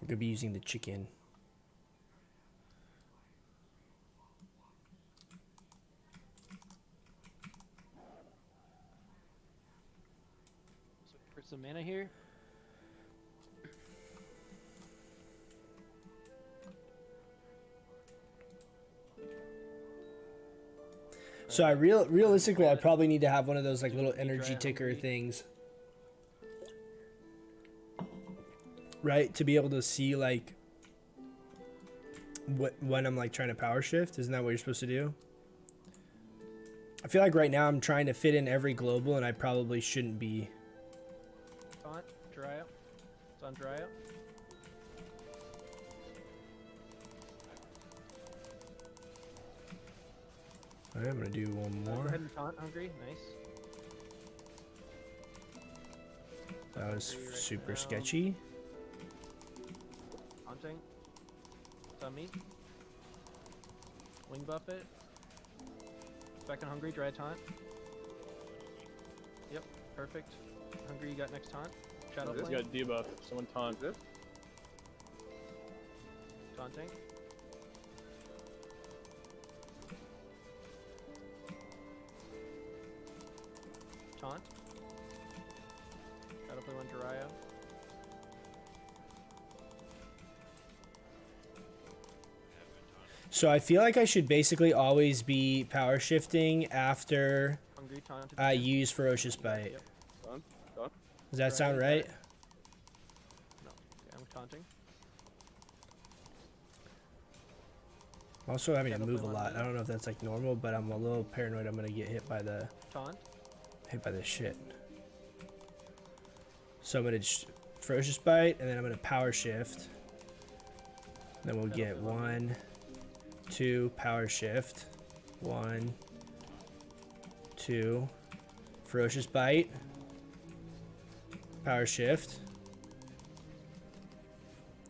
We're gonna be using the chicken. So for some mana here. So realistically, I probably need to have one of those like little energy ticker things, right, to be able to see like when I'm like trying to power shift. Isn't that what you're supposed to do? I feel like right now I'm trying to fit in every global, and I probably shouldn't be. Taunt, dry out. It's on dry out. Alright, I'm gonna do one Go more. ahead and taunt, Hungry. Nice. That was Hungry right super now. sketchy. Taunting. It's on me. Wing buff it. Back on Hungry, dry taunt. Yep, perfect. Hungry, you got next taunt. Shadow He's Flame. got debuff. Someone taunt. Taunting. Taunt. Shadow Flame on Jiraiya. So I feel like I should basically always be power shifting after Hungry Hungry taunt. I use Ferocious Bite. Yep. Done. Done. Does that Right, sound you got right? it. No. Okay, I'm taunting. I'm also having to Shadow move a Flame on lot. me. I don't know if that's like normal, but I'm a little paranoid I'm gonna get hit by the Taunt. shit. So I'm gonna just Ferocious Bite, and then I'm gonna Power Shift. Then we'll Shadow get Flame on me. 1, 2, Power Shift, 1, 2, Ferocious Bite, Power Shift.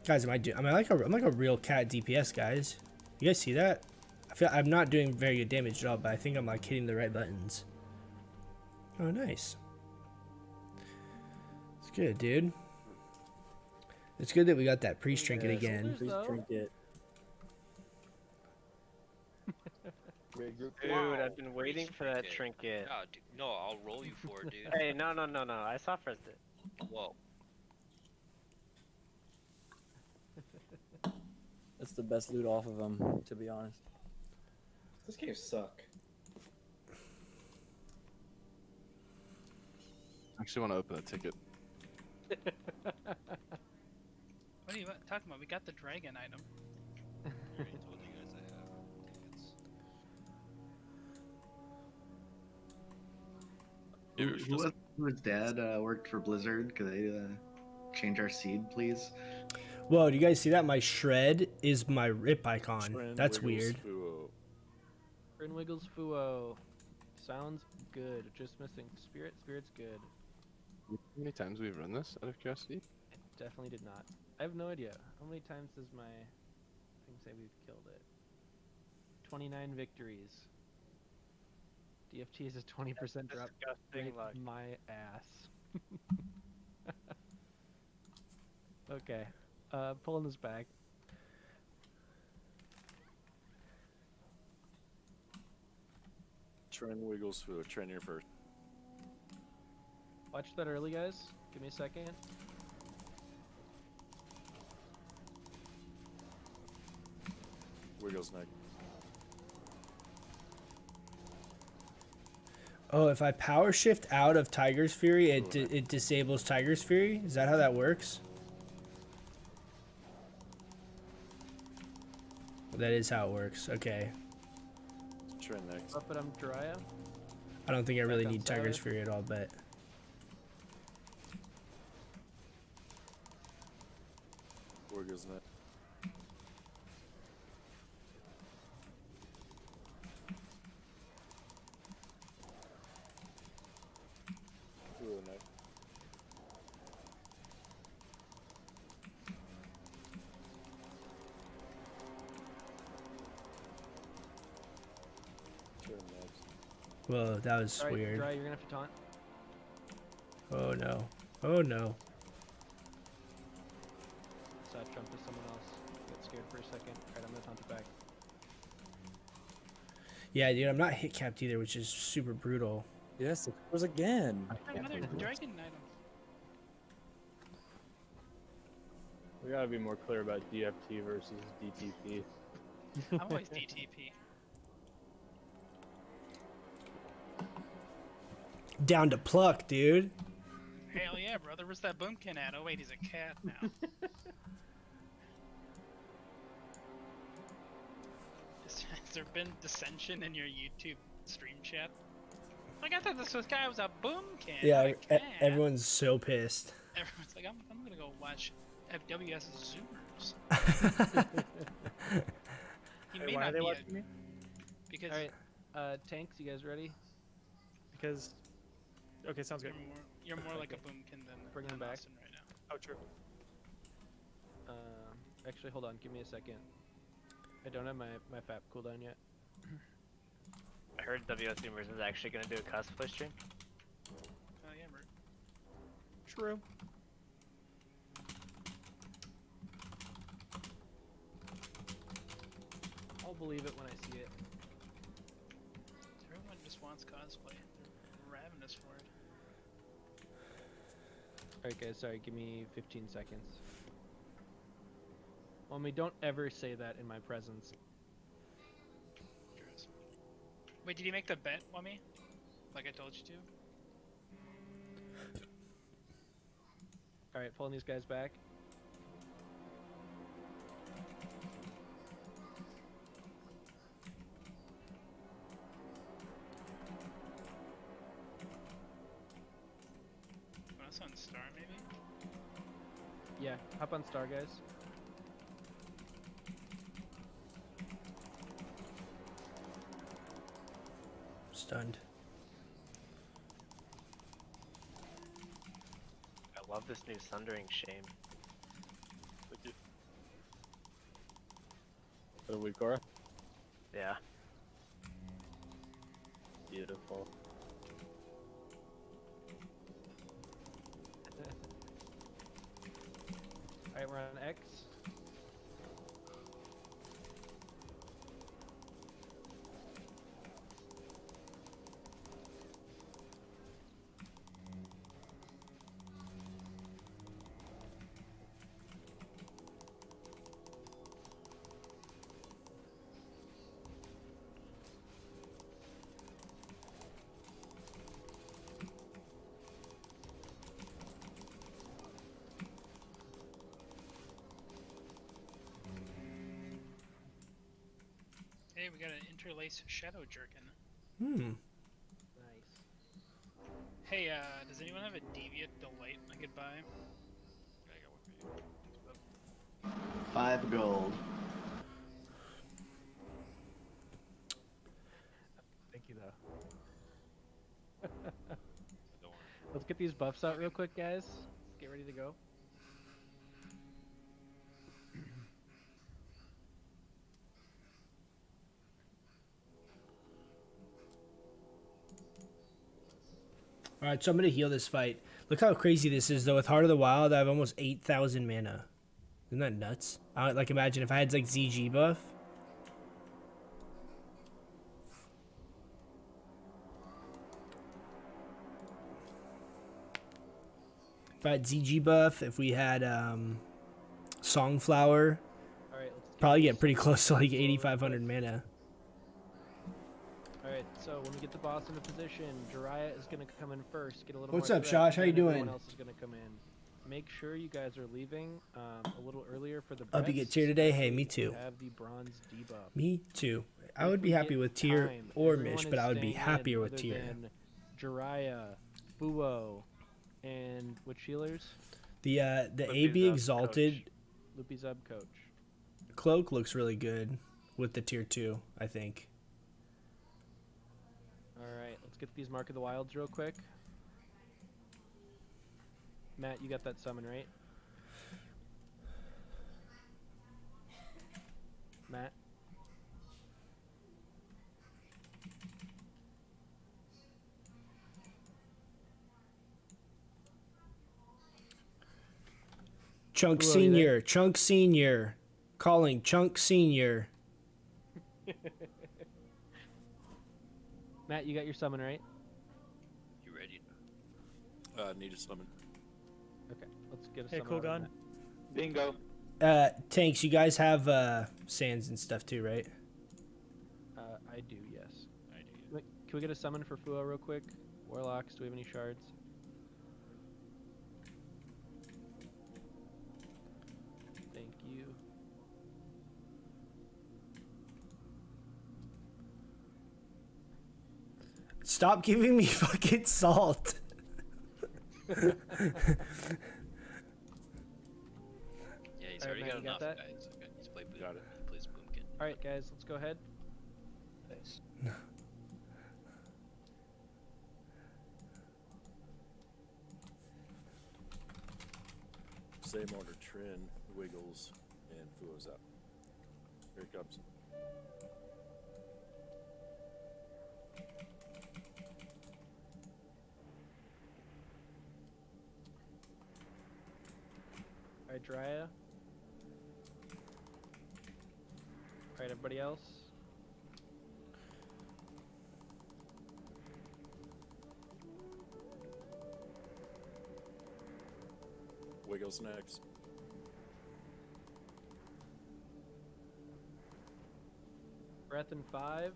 Guys, I'm like a real cat DPS, guys. You guys see that? I feel I'm not doing very good damage at all, but I think I'm like hitting the right buttons. Oh, nice. It's good, dude. It's good that we got that priest trinket Yeah, again. Priest trinket. Regroup. Dude, I've been Priest waiting for that trinket. Ah, dude, no, I'll roll you for it, dude. Hey, no. I saw first it. Whoa. That's the best loot off of him, to be honest. This game suck. I actually want to open a ticket. What are you talking about? We got the dragon item. I already told you guys I have tickets. Whose dad worked for Blizzard? Could they change our seed, please? Whoa, do you guys see that? My shred is my rip icon. Trend That's Wiggles weird. Fuo. Rin Wiggles Fuo. Sounds good. Just missing Spirit. Spirit's good. How many times we've run this out of curiosity? Definitely did not. I have no idea. How many times does my thing say we've killed it? 29 victories. DFT is a 20% drop. Disgusting Rate luck. my ass. Okay. Pulling this back. Trend Wiggles Fuo. Trend here first. Watch that early, guys. Give me a second. Wiggles neck. Oh, if I power shift out of Tiger's Fury, it Cool, it disables Tiger's Fury. Is that how that works? That is how it works. Okay. Trend next. Up, but I'm Jiraiya. I don't think I really Back need outside. Tiger's Fury at all, but Wiggles neck. Fuo neck. Trend next. whoa, that was Alright, weird. Jiraiya, you're gonna have to taunt. Oh no. Oh no. Jump to someone else. Get scared for a second. Alright, I'm gonna taunt it back. Yeah, dude, I'm not hit capped either, which is super brutal. Yes, it was again. Another dragon item. We gotta be more clear about DFT versus DTP. I'm always DTP. Down to pluck, dude. Hell yeah, brother. Where's that boomkin at? Oh wait, he's a cat now. Has there been dissension in your YouTube stream chat? Like I thought this guy was a boomkin. Yeah, not a cat. everyone's so pissed. Everyone's like, I'm gonna go watch FWS Zoomers. He may Why not are they be watching me? because Alright, tanks, you guys ready? Because. Okay, sounds good. you're more like a boomkin than Bring him than back. Austin right now. Oh, true. Actually, hold on. Give me a second. I don't have my FAP cooldown yet. I heard WS Zoomers is actually gonna do a cosplay stream. Oh yeah, bro. True. I'll believe it when I see it. Everyone just wants cosplay. They're ravenous for it. Alright guys, sorry, give me 15 seconds. Mommy, don't ever say that in my presence. Wait, did he make the bet, Wummy? like I told you to. All right, pulling these guys back. Want us on Star, maybe? Yeah, hop on Star, guys. Stunned. I love this new Sundering Shame. Thank you. The Wikora? Yeah. Beautiful. Alright, we're on X. Hey, we got an interlace shadow jerkin. Hmm. Nice. Hey, does anyone have a deviant delight I could buy? I got one for you. 5 gold. Thank you, though. Don't worry. Let's get these buffs out real quick, guys. Let's get ready to go. All right, so I'm gonna heal this fight. Look how crazy this is, though. With Heart of the Wild, I have almost 8,000 mana. Isn't that nuts? Like, imagine if I had like ZG buff. If I had ZG buff, if we had Songflower, All right, let's probably get pretty close to like 8,500 mana. All right, so when we get the boss into position, Jiraiya is gonna come in first. Get a little What's more up, threat, Josh? How you then everyone doing? else is gonna come in. Make sure you guys are leaving a little earlier for the. Hope you get breaths, tier today. Hey, especially me if you too. Have the bronze debuff. Me too. I If would be we happy get with tier time, or everyone Mish, is but I would be staying happier in with other tier. than Jiraiya, Fuo, and which healers? The Loopy's AB up, Exalted coach. Loopy Zub Coach. cloak looks really good with the tier 2, I think. All right, let's get these Mark of the Wilds real quick. Matt, you got that summon, right? Matt? Chunk Who are you there? Senior, Chunk Senior, calling Chunk Senior. Matt, you got your summon, right? You ready? Need a summon. Okay, let's get a Hey, summon. cool out of gun. Matt. Bingo. Tanks, you guys have sands and stuff too, right? I do, yes. I do. Wait, can we get a summon for Fuo real quick? Warlocks, do we have any shards? Thank you. Stop giving me fucking salt. Yeah, he's Alright, already Matt, got you got enough, that? guys. Okay, he's played boom. Got it. He plays Boomkin. Alright, guys, let's go ahead. Nice. Same order, Trin, Wiggles, and Fuo's up. Here it comes. Alright, Jiraiya. Alright, everybody else. Wiggles next. Breath in 5.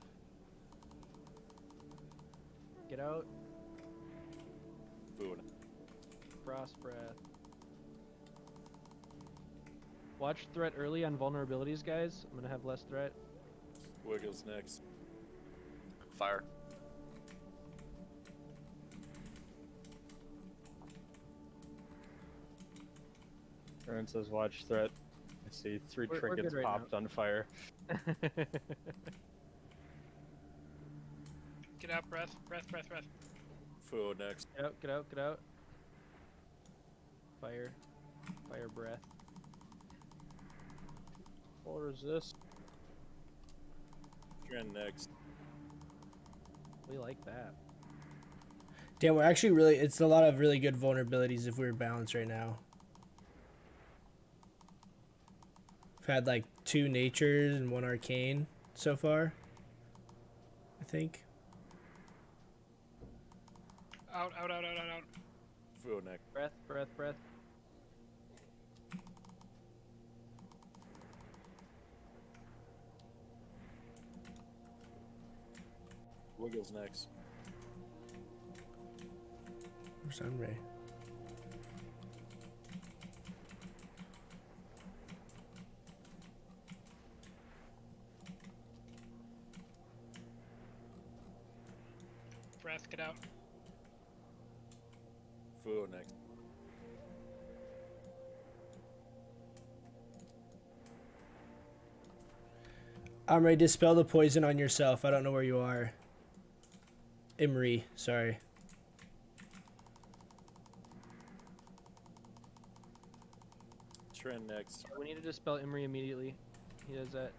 Get out. Frost breath. Watch threat early on vulnerabilities, guys. I'm gonna have less threat. Wiggles next. Fire. Aaron says watch threat. I see 3 We're trinkets good right popped on fire. Get out, breath. Breath. Fuo next. Get out. Fire breath. Full resist. Trend next. We like that. Damn, we're actually really. It's a lot of really good vulnerabilities if we were balanced right now. We've had like 2 natures and 1 arcane so far, I think. Out. Fuo next. Breath. Wiggles next. Where's Sunray? Breath, get out. Fuo next. I'm ready to dispel the poison on yourself. I don't know where you are. Imri, sorry. Trend next. We need to dispel Imri immediately. He does that.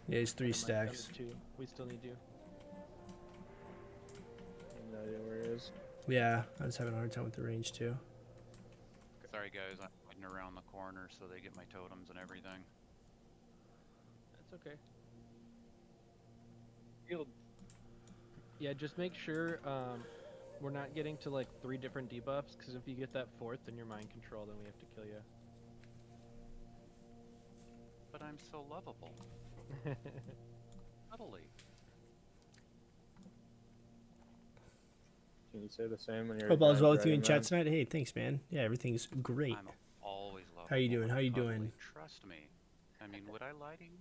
Yeah, he's 3 Never mind, down to stacks. 2. We still need you. No idea where he is. Yeah, I was having a hard time with the range too. Sorry guys, I'm hiding around the corner so they get my totems and everything. That's okay. Yeah, just make sure we're not getting to like 3 different debuffs, because if you get that 4th, then you're mind control, then we have to kill you. But I'm so lovable. Subtly. Can you say the same when you're Hope all's well with you dragon in chat man? tonight. Hey, thanks, man. Yeah, everything's great. I'm always lovable. How you doing? How you Cuddly. doing? Trust me. I mean, would I lie to you?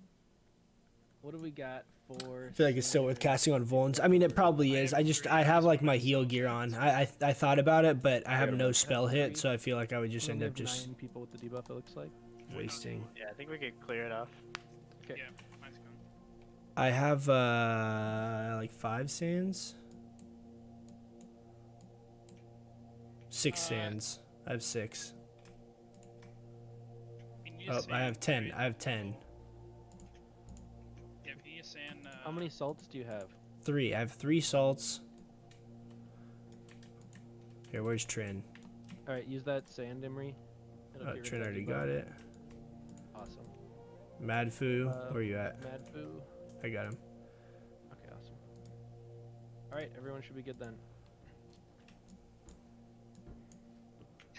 What do we got for? I feel like it's still worth casting on Vulns. I mean, it probably is. I have like my heal gear on. I thought about it, but I have no spell hit, so I feel like I would just end up just 9 people with the debuff. It looks like. wasting. Yeah, I think we could clear it off. Okay. Yeah, mine's gone. I have like 5 sands. 6 sands. I have 6. Oh, I have 10. I have 10. Yeah, if you need a sand, How many salts do you have? 3. I have 3 salts. Here, where's Trin? All right, use that sand, Imri. It'll Oh, get rid Trin of that already debuff. got it. Awesome. Madfu, where you at? Madfu. I got him. Okay, awesome. All right, everyone should be good then.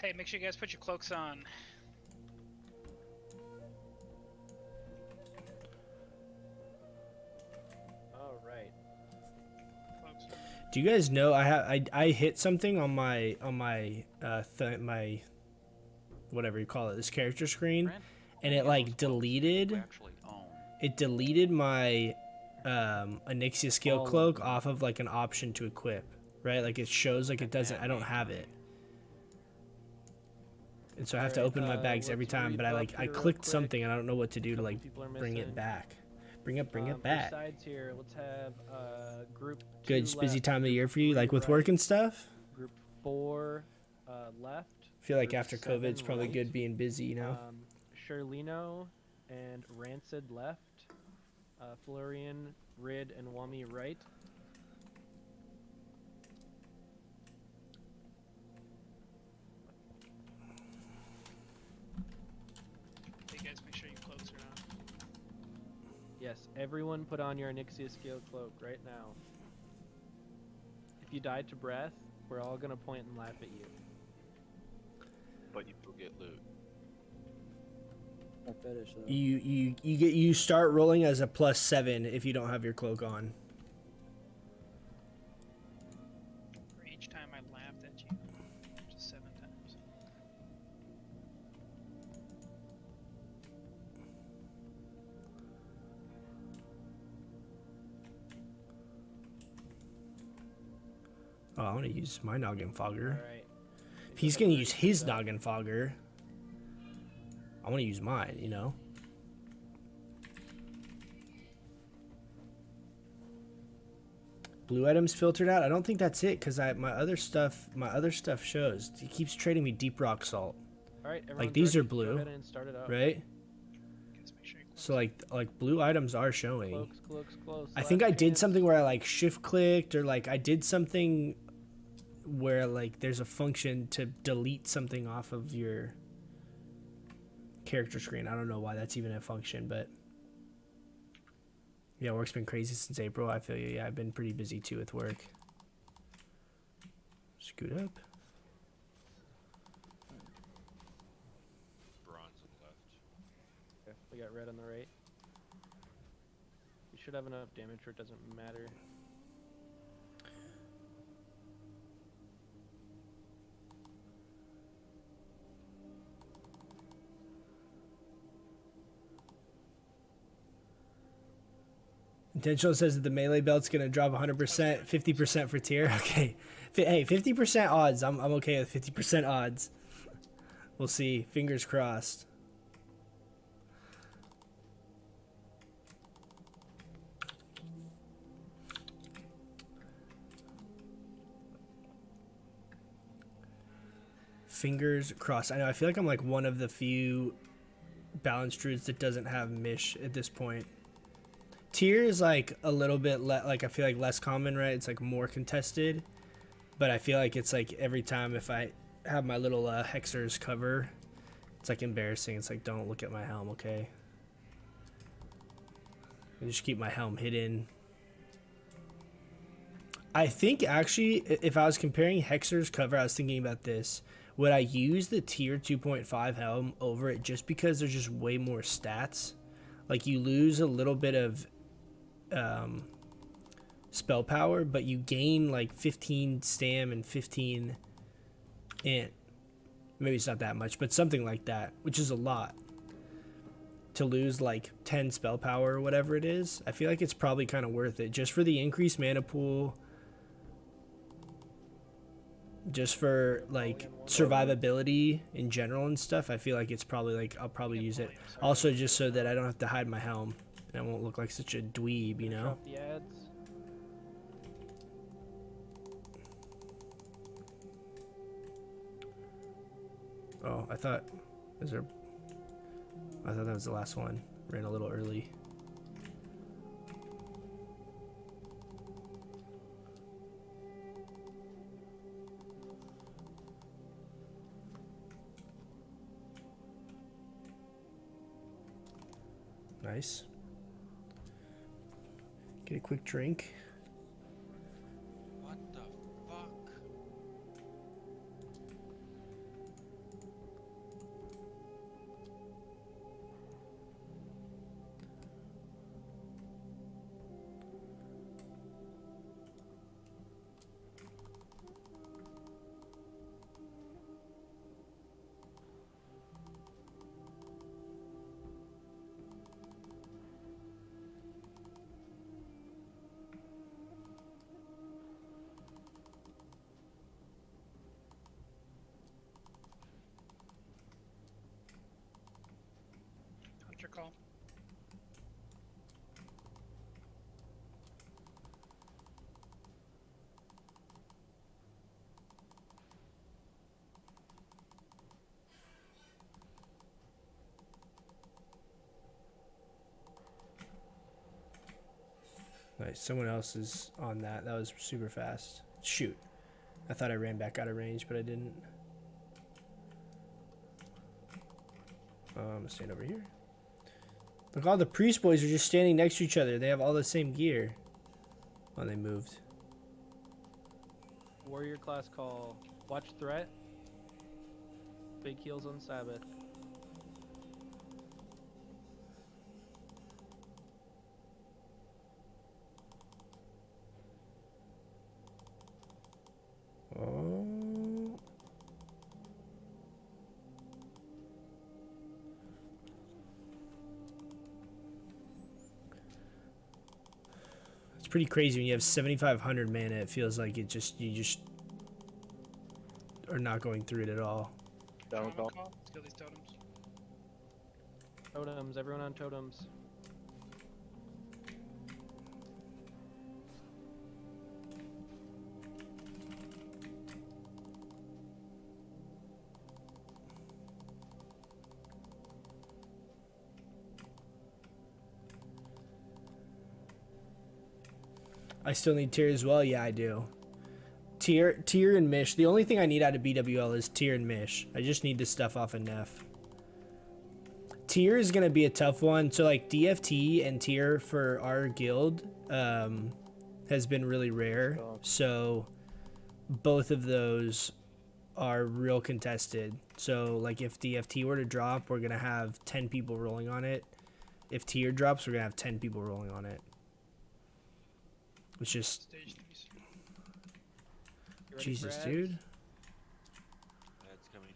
hey, make sure you guys put your cloaks on. All right. Cloaks. Do you guys know I hit something on my my whatever you call it, this character screen, and it like deleted my Onyxia scale cloak off of like an option to equip, right? Like it shows like it doesn't, I don't have it. And so I have to open my bags every time, but I clicked something and I don't know what to do to like bring it back. Bring it back. Besides here, let's have group 2 Good, just busy left, time of the year for you, group like with right, work and stuff. Group 4 left. I feel like group after COVID, it's 7 probably right. good being busy, you know. Sherlino and Rancid left. Florian, Rid, and Wami right. Hey guys, make sure your cloaks are on. Yes, everyone put on your Onyxia scale cloak right now. If you died to breath, we're all gonna point and laugh at you. But you will get loot. My fetish though. You start rolling as a +7 if you don't have your cloak on. For each time I laughed at you. Just 7 times. Oh, I want to use my Noggin Fogger. Alright. If he's going to use his Noggin Fogger, I want to use mine, you know? Blue items filtered out? I don't think that's it, because my other stuff shows. He keeps trading me deep rock salt. Alright, Like these are Go blue, ahead and start it up. right? So like blue items are showing. Cloaks. I think I last did chance. something where I like shift clicked, or like I did something where like there's a function to delete something off of your character screen. I don't know why that's even a function, but yeah, work's been crazy since April. I feel you. Yeah, I've been pretty busy too with work. Scoot up. Bronze on the left. Okay, we got red on the right. We should have enough damage where it doesn't matter. Intentional says that the melee belt's gonna drop 100%, 50% for tier. Okay, hey, 50% odds. I'm okay with 50% odds. We'll see. Fingers crossed. Fingers crossed. I know. I feel like I'm like one of the few balanced druids that doesn't have Mish at this point. Tier is like a little bit like I feel like less common, right? It's like more contested, but I feel like it's like every time if I have my little hexers cover, it's like embarrassing. It's like, don't look at my helm, okay? I just keep my helm hidden. I think actually, if I was comparing hexers cover, I was thinking about this. Would I use the tier 2.5 helm over it just because there's just way more stats? Like you lose a little bit of spell power, but you gain like 15 stam and 15 int. Maybe it's not that much, but something like that, which is a lot. To lose like 10 spell power or whatever it is, I feel like it's probably kind of worth it just for the increased mana pool, just for like survivability in general and stuff. I feel like it's probably like I'll probably use it also just so that I don't have to hide my helm and I won't look like such a dweeb, you know. Drop the ads. Oh, I thought that was the last one. Ran a little early. Nice. Get a quick drink. What the fuck? Hunter call. Nice. Someone else is on that. That was super fast. Shoot. I thought I ran back out of range, but I didn't. I'm gonna stand over here. Look, all the priest boys are just standing next to each other. They have all the same gear. Oh, they moved. Warrior class call. Watch threat. Big heals on Sabbath. Oh. It's pretty crazy when you have 7,500 mana. It feels like you just are not going through it at all. Down call. Let's kill these totems. Totems, everyone on totems. I still need tier as well. Yeah, I do. Tier and Mish. The only thing I need out of BWL is tier and Mish. I just need this stuff off of Neff. Tier is gonna be a tough one. So like DFT and tier for our guild has been really rare. So both of those are real contested. So like if DFT were to drop, we're gonna have 10 people rolling on it. If tier drops, we're gonna have 10 people rolling on it. It's just Jesus, dude. That's coming.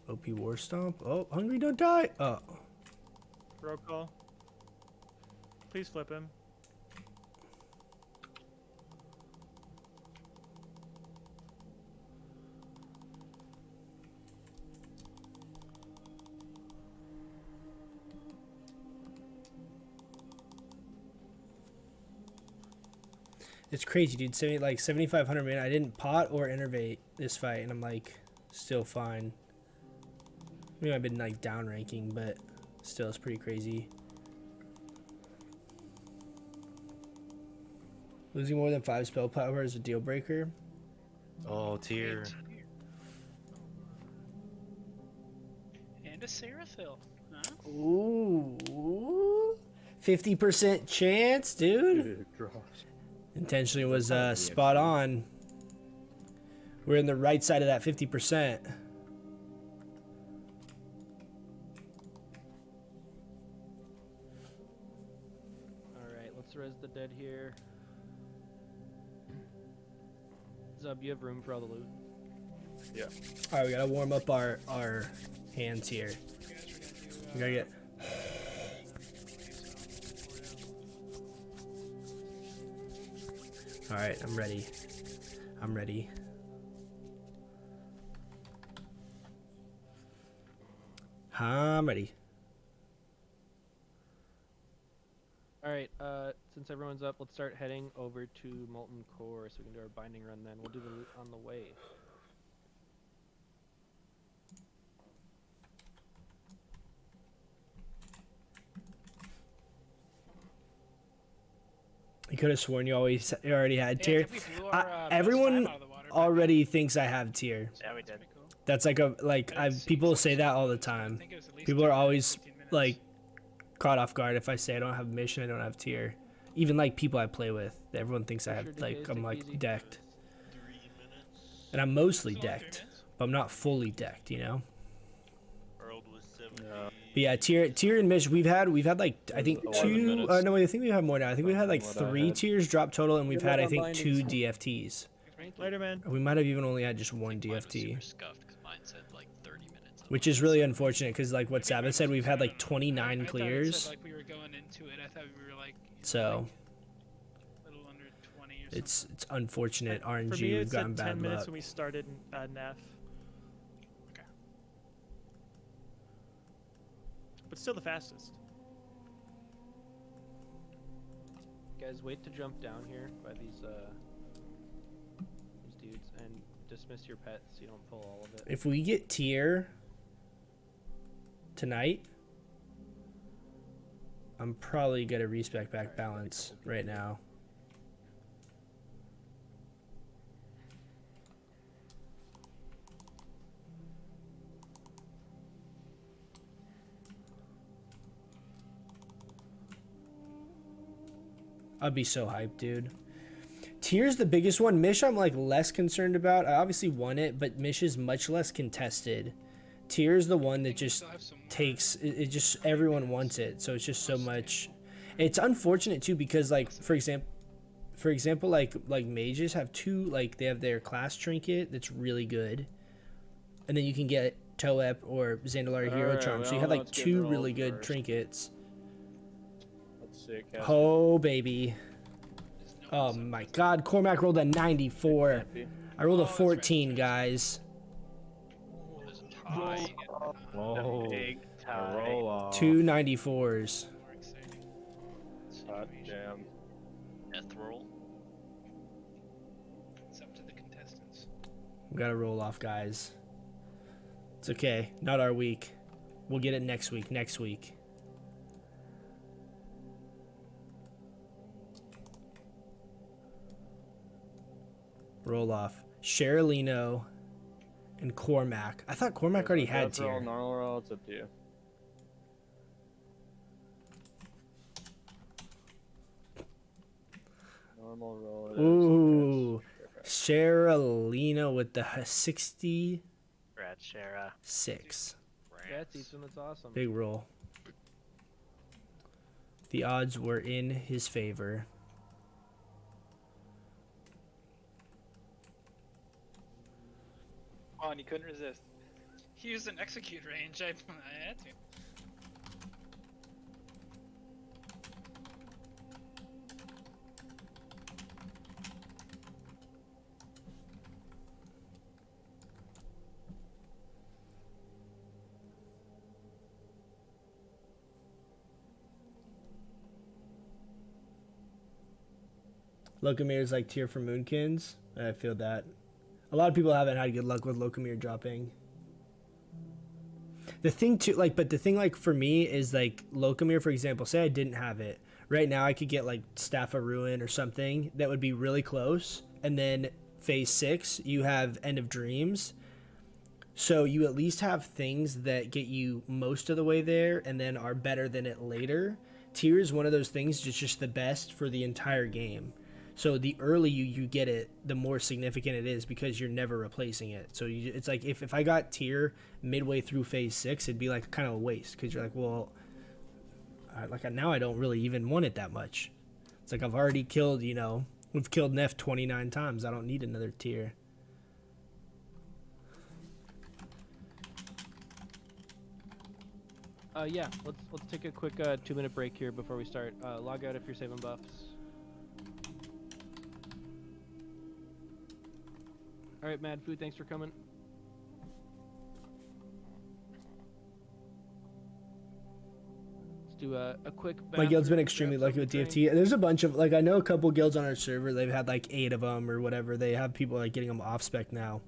OP War Stomp. Oh, Hungry, don't die. Oh. Roll call. Please flip him. It's crazy, dude. 7,500 man. I didn't pot or innervate this fight, and I'm like still fine. Maybe I've been like down ranking, but still, it's pretty crazy. Losing more than 5 spell power is a deal breaker. Oh, tier. And a Seraphil. Huh? Ooh. 50% chance, dude. Intentionally was spot on. We're in the right side of that 50%. Alright, let's res the dead here. Zub, you have room for all the loot? Yeah. Alright, we gotta warm up our hands here. We gotta get... Alright, I'm ready. I'm ready. I'm ready. Alright, since everyone's up, let's start heading over to Molten Core so we can do our binding run then. We'll do the loot on the way. You could have sworn you already had tier. Everyone already thinks I have tier. Yeah, we did. That's people say that all the time. People are always like caught off guard if I say I don't have mission, I don't have tier. Even like people I play with, everyone thinks I have I'm like decked. And I'm mostly decked, but I'm not fully decked, you know. But yeah, tier and Mish, we've had like I think 2. No, I think we have more now. I think we've had like 3 tiers drop total, and we've had I think 2 DFTs. Later, man. We might have even only had just 1 DFT. Which is really unfortunate because like what Sabbath said, we've had like 29 clears. We were going into it. I thought we were like so a little under 20 or it's unfortunate RNG. For me, We've it's gotten at bad 10 minutes luck. when we started Neff. Okay. But still the fastest. Guys, wait to jump down here by these dudes and dismiss your pets so you don't pull all of it. If we get tier tonight, I'm probably gonna respec back balance right now. I'd be so hyped, dude. Tier's the biggest one. Mish I'm like less concerned about. I obviously won it, but Mish is much less contested. Tier's the one that just takes it just everyone wants it. So it's just so much. It's unfortunate too because like for example like mages have 2 like they have their class trinket that's really good. And then you can get Toep or Zandalari Hero Alright, Charm. we So you all have know like what's getting 2 rolled really good first. trinkets. Let's see. Cast Oh, baby. Oh my god, Cormac rolled a 94. Happy. I rolled a 14, guys. Oh, there's a tie. Oh, Big a tie. roll off. 2 94s. More exciting. Hot Situation. damn. Death roll. It's up to the contestants. We gotta roll off, guys. It's okay. Not our week. We'll get it next week. Next week. Roll off. Sheralino and Cormac. I thought Cormac already had Death roll, tier. normal roll, it's up to you. Normal roll. It is. Ooh. Sheralino with the 66. Rat Shara. Yeah, it's Ethan. That's awesome. Big roll. The odds were in his favor. Come on, you couldn't resist. He used an execute range. I had to. Locomir's like tier for Moonkins. I feel that. A lot of people haven't had good luck with Locomir dropping. The thing too, like, but the thing, like, for me is like Locomir, for example. Say I didn't have it right now, I could get like Staff of Ruin or something that would be really close, and then phase 6, you have End of Dreams. So you at least have things that get you most of the way there, and then are better than it later. Tier is one of those things that's just the best for the entire game. So the early you get it, the more significant it is because you're never replacing it. So it's like if I got tier midway through phase 6, it'd be like kind of a waste because you're like, well, now I don't really even want it that much. It's like I've already killed, we've killed Neff 29 times. I don't need another tier. Yeah, let's take a quick 2-minute break here before we start. Log out if you're saving buffs. All right, Mad Food, thanks for coming. Let's do a quick. My guild's been bathroom, extremely grab lucky with something to drink. DFT. There's a bunch of, like, I know a couple guilds on our server, they've had like 8 of them or whatever. They have people like getting them off spec now.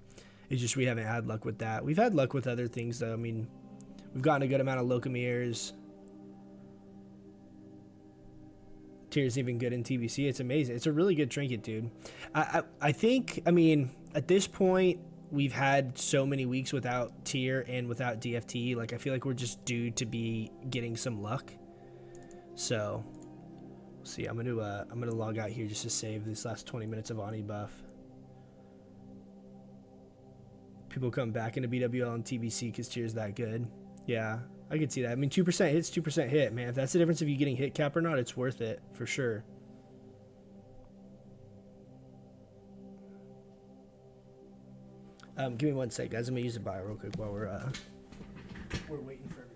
It's just we haven't had luck with that. We've had luck with other things though. I mean, we've gotten a good amount of Locomirs. Tier's even good in TBC. It's amazing. It's a really good trinket, dude. I think, I mean, at this point, we've had so many weeks without tier and without DFT. Like, I feel like we're just due to be getting some luck. So, we'll see. I'm gonna log out here just to save this last 20 minutes of Ani buff. People come back into BWL and TBC because tier's that good. Yeah, I could see that. I mean, 2% hit's 2% hit, man. If that's the difference of you getting hit cap or not, it's worth it for sure. Give me 1 sec, guys. I'm gonna use the bio real quick while we're waiting for everyone.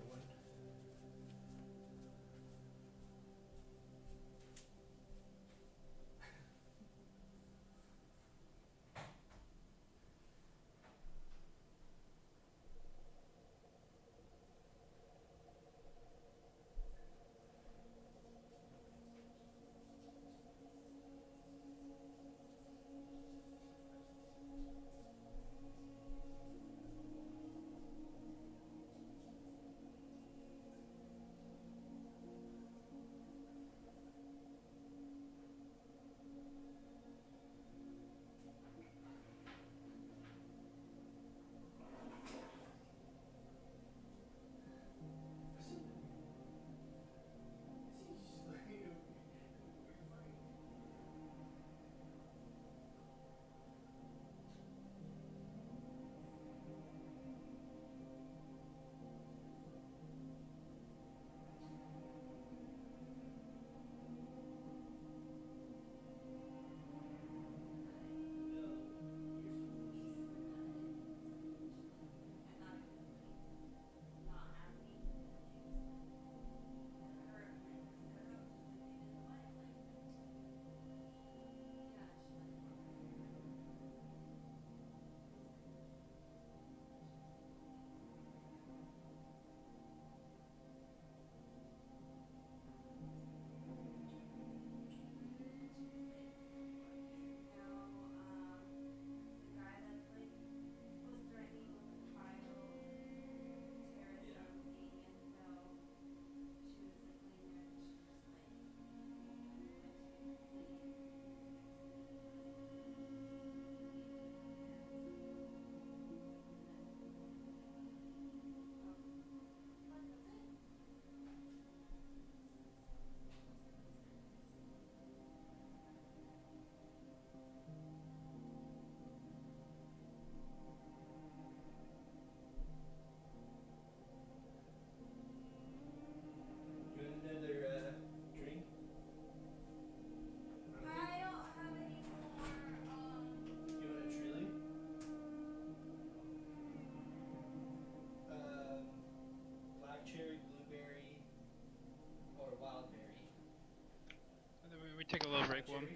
take a little break, one.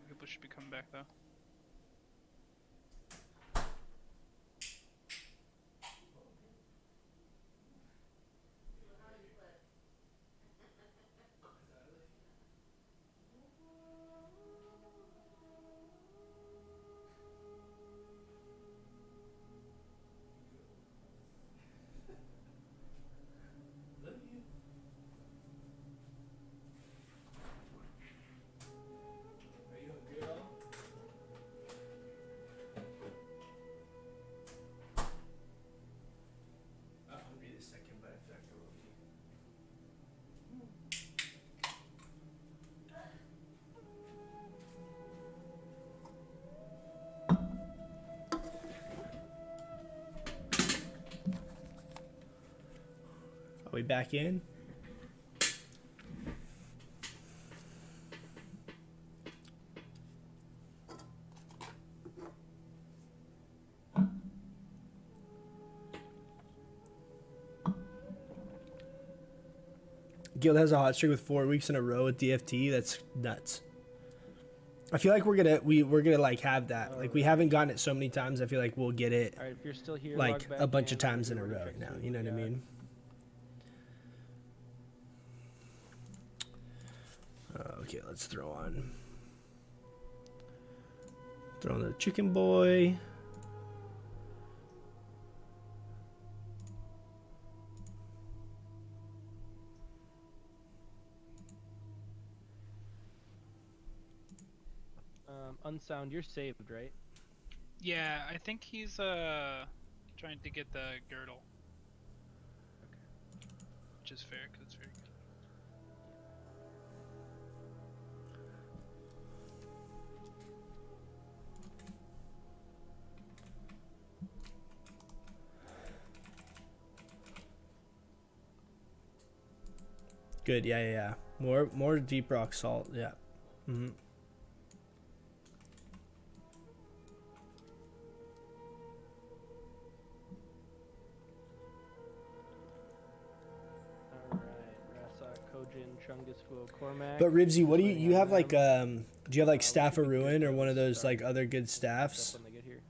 People should be coming back though. Are we back in? Guild has a hot streak with 4 weeks in a row with DFT. That's nuts. I feel like we're gonna like have that. Like we haven't gotten it so many times. I feel like we'll get it. All right, if you're still here, like log back a bunch of in, times in a we'll row check now. see You know what what I we got. mean? Okay, let's throw on the chicken boy. Unsound, you're saved, right? Yeah, I think he's trying to get the girdle. Okay. Which is fair, because it's very good. Good, yeah. More deep rock salt, yeah. Mm-hmm. But Ribsy, what do you have like do you have like Staff of Ruin or one of those like other good staffs? When they get here.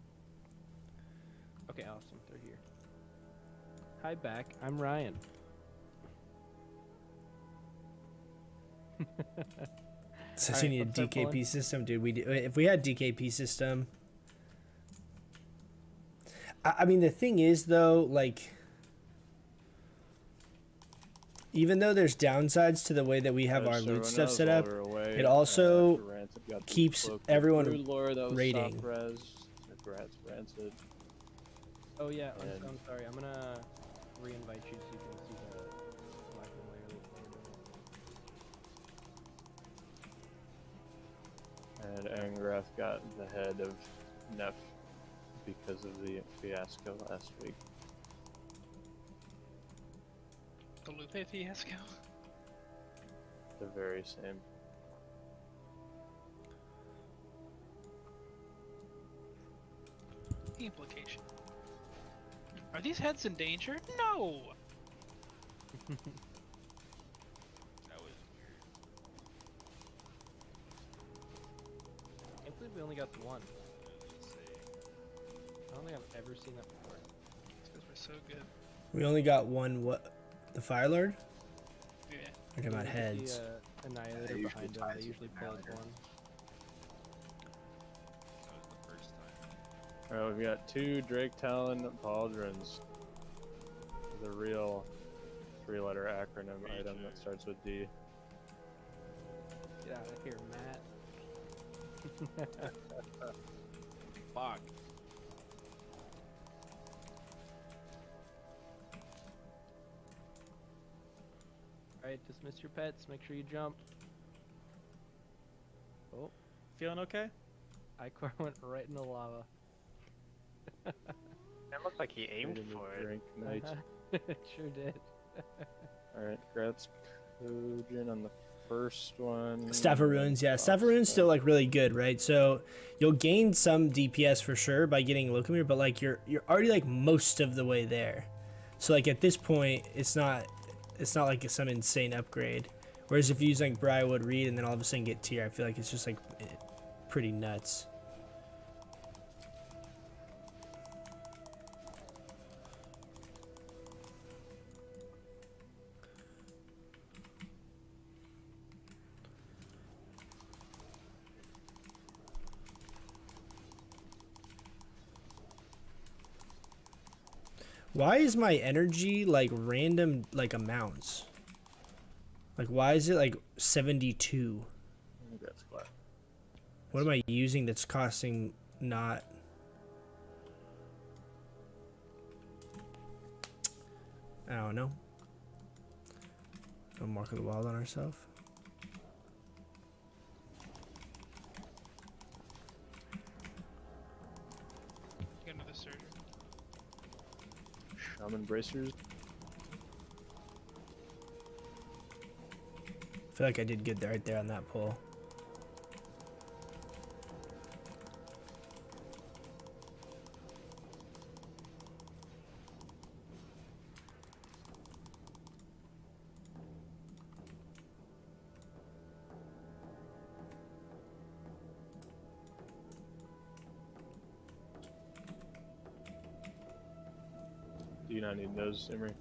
Okay, awesome. They're here. Hi, back. I'm Ryan. So you need a DKP system, dude. If we had DKP system. I mean, the thing is though, like, even though there's downsides to the way that we have our loot stuff set up, it also keeps everyone rating. Oh yeah, I'm sorry. I'm gonna re-invite you so you can see the black and layer. And Angrath got the head of Neff because of the fiasco last week. The Lupe fiasco? The very same. The implication. Are these heads in danger? No! That was weird. I can't believe we only got one. I don't think I've ever seen that before. It's because we're so good. We only got one. What? The Fire Lord? Yeah. We're talking about heads. The Annihilator behind them. They usually pull as one. That was the first time. Alright, we've got 2 Drake Talon Pauldrons. The real 3-letter acronym item that starts with D. Get out of here, Matt. Fuck. Alright, dismiss your pets. Make sure you jump. Oh. Feeling okay? Icor went right in the lava. It looked like he aimed for it. Drink night. It sure did. Alright, Gratz Kojin on the first one. Staff of Ruins, yeah. Staff of Ruins still like really good, right? So you'll gain some DPS for sure by getting Locomir, but like you're already like most of the way there. So like at this point, it's not like some insane upgrade. Whereas if you use like Briarwood Reed and then all of a sudden get tier, I feel like it's just like pretty nuts. Why is my energy like random like amounts? Like why is it like 72? I think that's flat. What am I using that's costing not? I don't know. No Mark of the Wild on ourselves. Get another surgery. Shaman bracers. I feel like I did good right there on that pull. Do you not need those, Emery?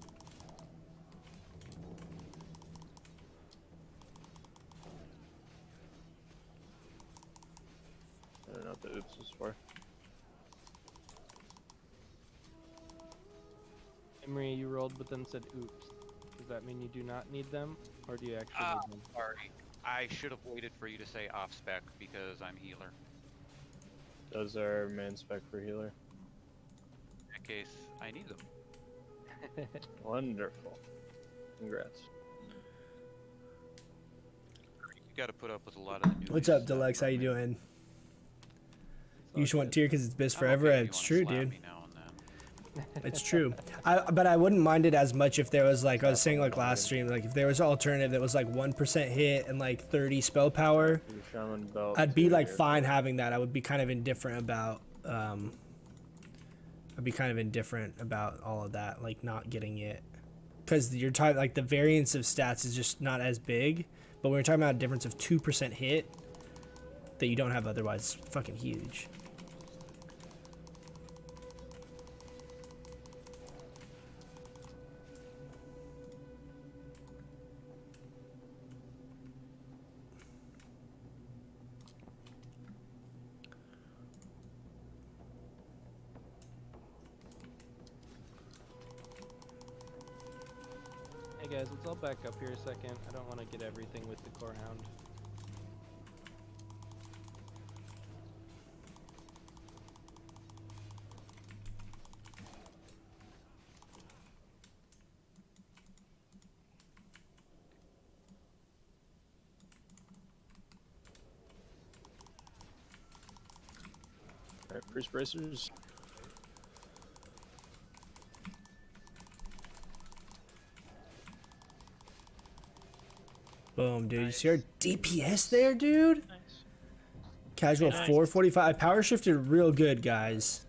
I don't know what the oops is for. Emery, you rolled but then said oops. Does that mean you do not need them, or do you actually need them? Sorry. I should have waited for you to say off spec because I'm healer. Those are main spec for healer. In that case, I need them. Wonderful. Congrats. You gotta put up with a lot of the new. What's up, Deluxe? How you doing? You just want tier because it's best forever. Okay, It's true, dude. me now and then. It's true. But I wouldn't mind it as much if there was like I was saying like last stream, like if there was an alternative that was like 1% hit and like 30 spell power, Shaman belt. I'd be like fine having that. I would be kind of indifferent about I'd be kind of indifferent about all of that, like not getting it, because you're talking like the variance of stats is just not as big. But when you're talking about a difference of 2% hit that you don't have otherwise, it's fucking huge. Hey guys, let's all back up here a second. I don't want to get everything with the core hound. Alright, priest bracers. Boom, dude. You see our DPS there, dude? Nice. Casual Nice. 445. I power shifted real good, guys.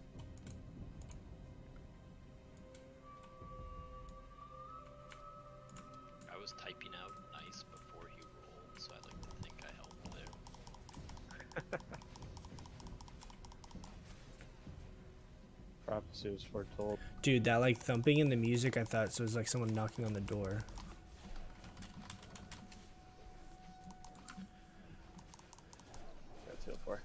I was typing out nice before he rolled, so I like to think I helped there. Prophecy was foretold. Dude, that like thumping in the music, I thought so it was like someone knocking on the door. That's heal for.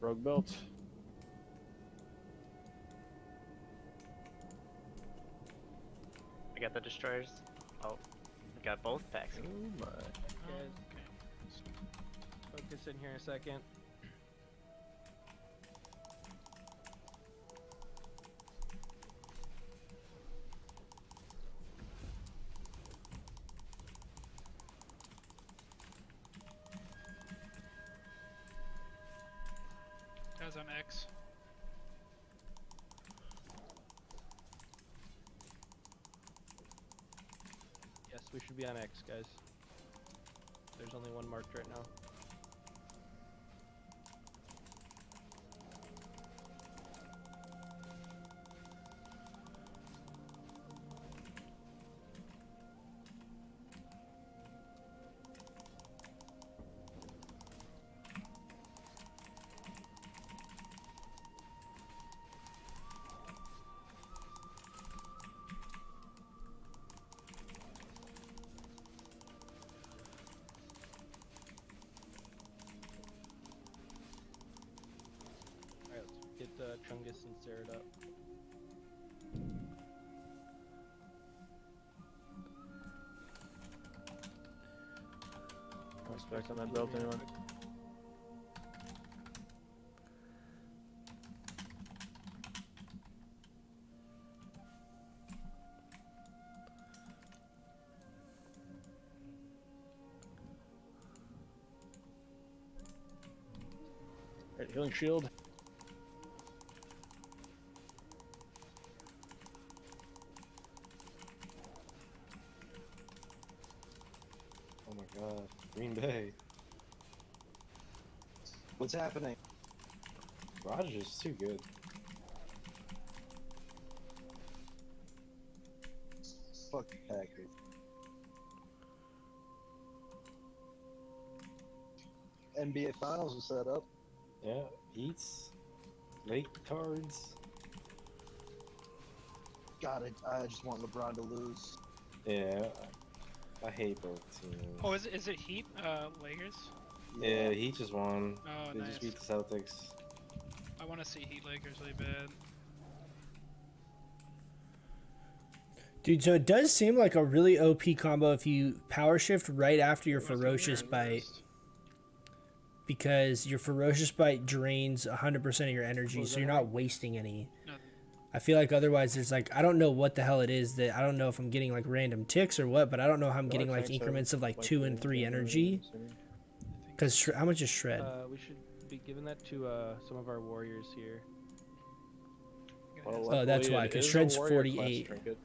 Rogue belt. I got the destroyers. Oh, I got both packs. Oh my. Guys, focus in here a second. Guys on X. Yes, we should be on X, guys. There's only one marked right now. Get Chungus and Sarah up. I'll spec on that belt, anyone? Alright, healing shield. Oh my god, Green Bay. What's happening? Rogers too good. Fuck Packers. NBA Finals was set up. Yeah, Eats, late cards. God, I just want LeBron to lose. Yeah, I hate both teams. Oh, is it Heat, Lakers? Yeah, he just won. Oh, They nice. just beat the Celtics. I want to see Heat Lakers really bad. Dude, so it does seem like a really OP combo if you power shift right after your ferocious bite. Because your ferocious bite drains 100% of your energy, so you're not wasting any. I feel like otherwise there's like, I don't know what the hell it is that, I don't know if I'm getting like random ticks or what, but I don't know how I'm getting like increments of like 2 and 3 energy. Because how much is shred? We should be giving that to some of our warriors here. Well, Oh, that's luckily why, it because is a shred's warrior class 48. trinket.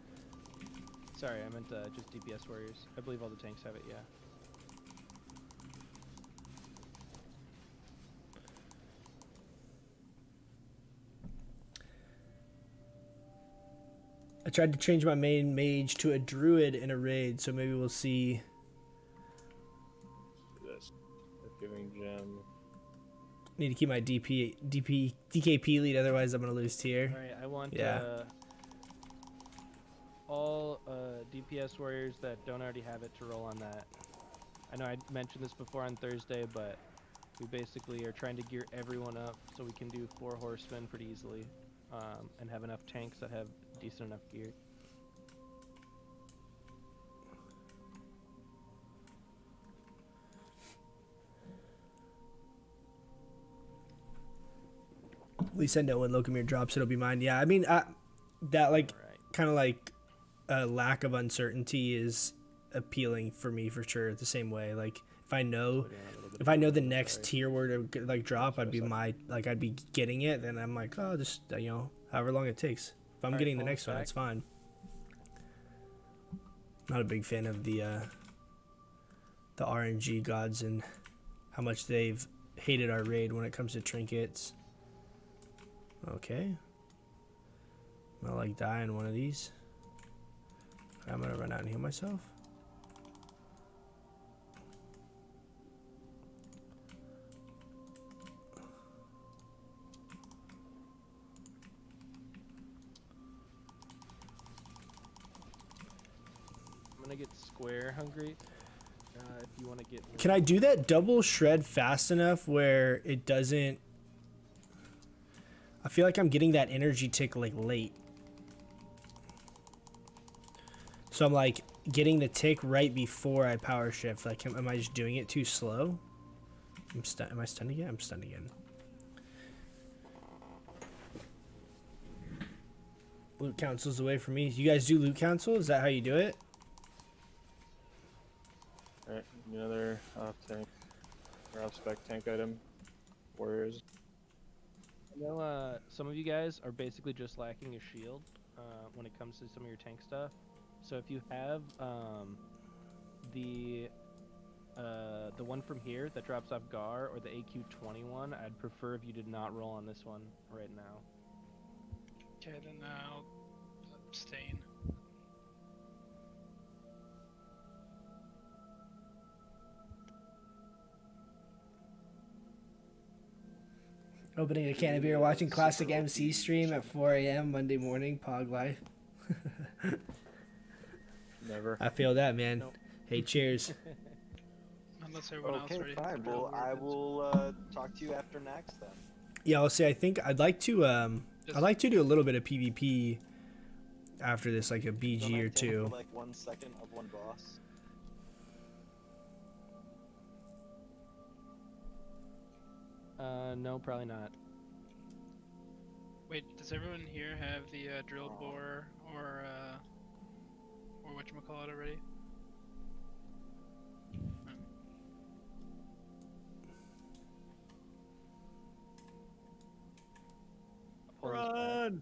Sorry, I meant just DPS warriors. I believe all the tanks have it, yeah. I tried to change my main mage to a druid in a raid, so maybe we'll see. This. Giving gem. Need to keep my DKP lead, otherwise I'm gonna lose tier. Alright, I want Yeah. all DPS warriors that don't already have it to roll on that. I know I mentioned this before on Thursday, but we basically are trying to gear everyone up so we can do 4 horsemen pretty easily, and have enough tanks that have decent enough gear. At least I know when Locomir drops, it'll be mine. Yeah, I mean, that like kind of like lack of uncertainty is appealing for me for sure. The same way, like if I know the next tier were to like drop, I'd be getting it. Then I'm like, oh, just however long it takes. If I'm getting the next one, it's fine. Not a big fan of the RNG gods and how much they've hated our raid when it comes to trinkets. Okay. I'm gonna like die in one of these. I'm gonna run out and heal myself. I'm gonna get square hungry. If you want to get. Can I do that double shred fast enough where it doesn't? I feel like I'm getting that energy tick like late. So I'm like getting the tick right before I power shift. Like, am I just doing it too slow? Am I stunned again? I'm stunned again. Loot council's away from me. You guys do loot council? Is that how you do it? Alright, another off tank or off spec tank item. Warriors. I know some of you guys are basically just lacking a shield when it comes to some of your tank stuff. So if you have the one from here that drops off Gar or the AQ21, I'd prefer if you did not roll on this one right now. Okay, then I'll abstain. Opening a can of beer, watching classic MC stream at 4 a.m. Monday morning, Pog life. Never. I feel that, man. Nope. Hey, cheers. Unless everyone else Okay, already fine. has Well, I will talk to you after next then. Yeah, I'll say I think I'd like to do a little bit of PvP after this, like a Don't BG I or take two. for, like 1 second of one boss. No, probably not. Wait, does everyone here have the drill bore or whatchamacallit already? Pull this back. Run!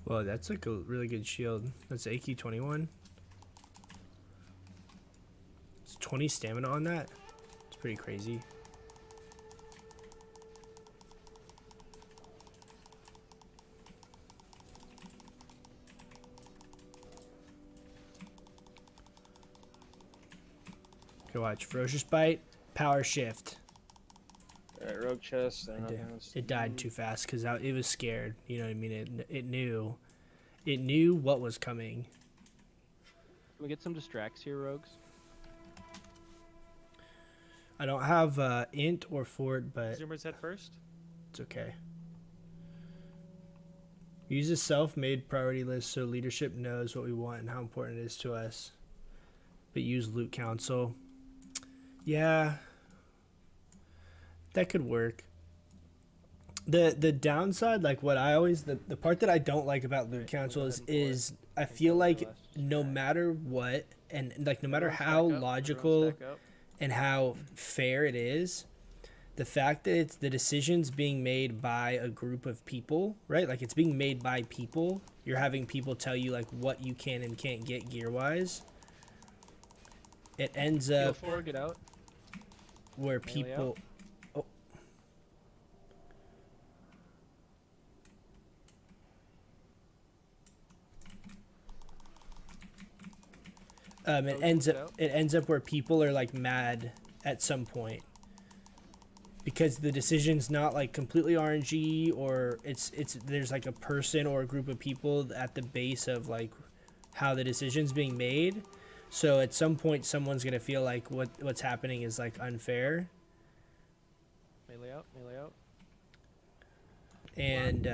Whoa, that's like a really good shield. That's AQ-21. It's 20 stamina on that. It's pretty crazy. Okay, watch. Ferocious Bite, Power Shift. Alright, rogue chest. And nothing else. It died too fast because it was scared. You know what I mean? It knew what was coming. Can we get some distracts here, rogues? I don't have int or fort, but Zoomer's head first. it's okay. Use a self-made priority list so leadership knows what we want and how important it is to us. But use loot council. Yeah. That could work. The downside, like what I always the part that I don't like about loot council is I feel like no matter what and like no matter how logical and how fair it is, the fact that it's the decisions being made by a group of people, right? Like it's being made by people. You're having people tell you like what you can and can't get gear wise. It ends up get out. Where Melee people out. It ends up where people are like mad at some point because the decision's not like completely RNG or it's there's like a person or a group of people at the base of like how the decision's being made. So at some point someone's gonna feel like what's happening is like unfair. Melee out, melee out. And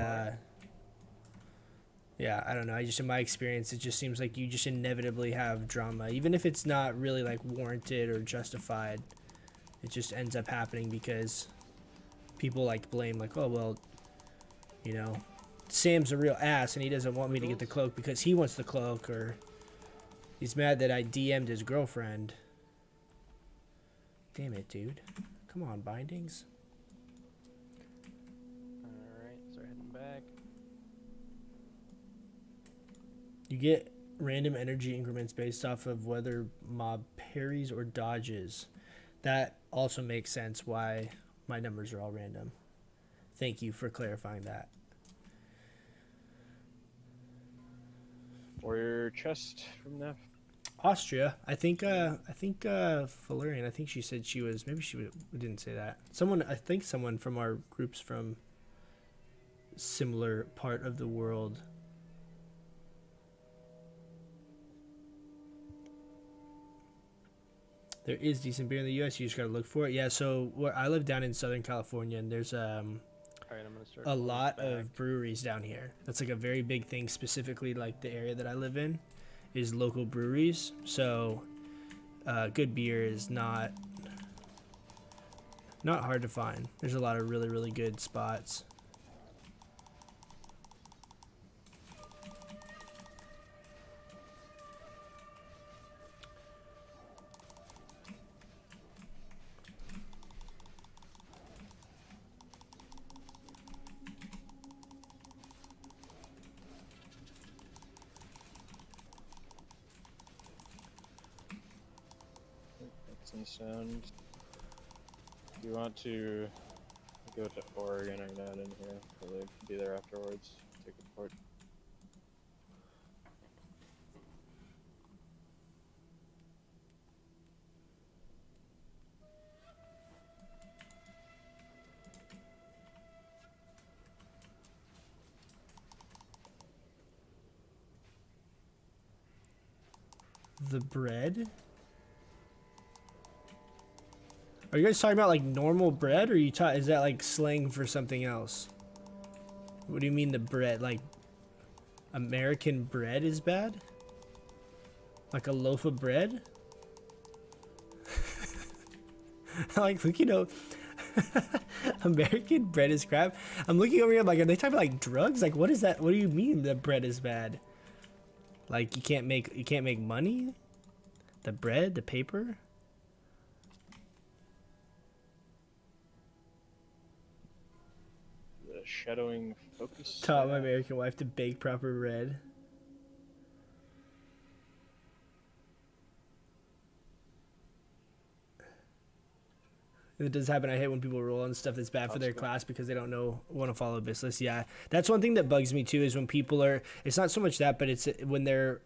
yeah, I don't know. I just in my experience, it just seems like you just inevitably have drama, even if it's not really like warranted or justified. It just ends up happening because people like blame like, oh well, you know, Sam's a real ass and he doesn't want me to get the cloak because he wants the cloak, or he's mad that I DM'd his girlfriend. Damn it, dude. Come on, bindings. Alright, start heading back. You get random energy increments based off of whether mob parries or dodges. That also makes sense why my numbers are all random. Thank you for clarifying that. Warrior chest from Neff. Austria. I think Valerian, I think she said she was, maybe she didn't say that. I think someone from our groups from similar part of the world. There is decent beer in the U.S. You just gotta look for it. Yeah, so where I live down in Southern California, and there's Alright, I'm gonna start a pulling lot this back. of breweries down here. That's like a very big thing, specifically like the area that I live in is local breweries. So good beer is not hard to find. There's a lot of really, really good spots. and sound. If you want to go to Oregon or not in here, probably be there afterwards. Take a port. The bread? Are you guys talking about like normal bread, or is that like slang for something else? What do you mean the bread? Like American bread is bad? Like a loaf of bread? Like, look, you know, American bread is crap. I'm looking over here, I'm like, are they talking about like drugs? Like, what is that? What do you mean the bread is bad? Like you can't make money? The bread, the paper? The shadowing focus. Taught my American wife to bake proper bread. If it does happen, I hate when people roll on stuff that's bad for their class because they don't want to follow a business. Yeah, that's one thing that bugs me too, is when people are, it's not so much that, but it's when they're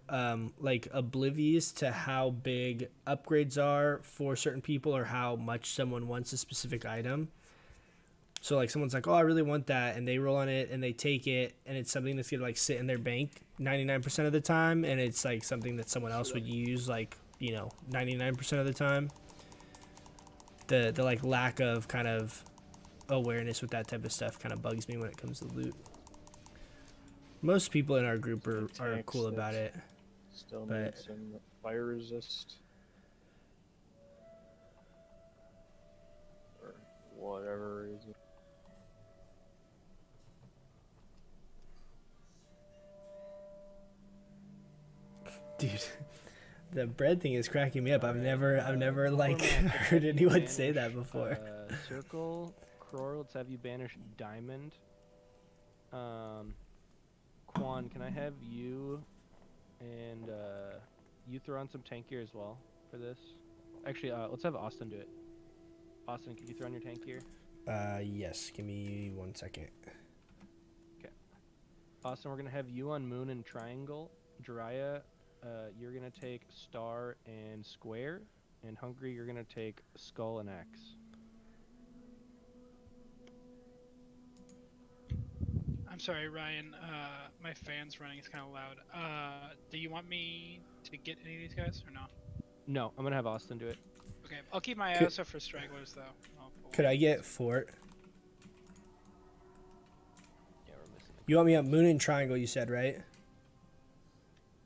like oblivious to how big upgrades are for certain people or how much someone wants a specific item. So like someone's like, oh, I really want that, and they roll on it and they take it, and it's something that's gonna like sit in their bank 99% of the time, and it's like something that someone else would use, like, you know, 99% of the time. The like lack of kind of awareness with that type of stuff kind of bugs me when it comes to loot. Most people in our group are cool about it. Still but need some fire resist. For whatever reason. Dude, the bread thing is cracking me up. I've never like heard anyone say that before. Circle, Cror, let's have you banish Diamond. Quan, can I have you and you throw on some tank gear as well for this? Actually, let's have Austin do it. Austin, can you throw on your tank gear? Yes. Give me 1 second. Okay. Austin, we're gonna have you on Moon and Triangle. Jiraiya, you're gonna take Star and Square, and Hungry, you're gonna take Skull and X. I'm sorry, Ryan. My fan's running. It's kind of loud. Do you want me to get any of these guys or no? No, I'm gonna have Austin do it. Okay, I'll keep my eyes out for stragglers though. Could I get Fort? Yeah, we're missing. You want me on Moon and Triangle? You said, right?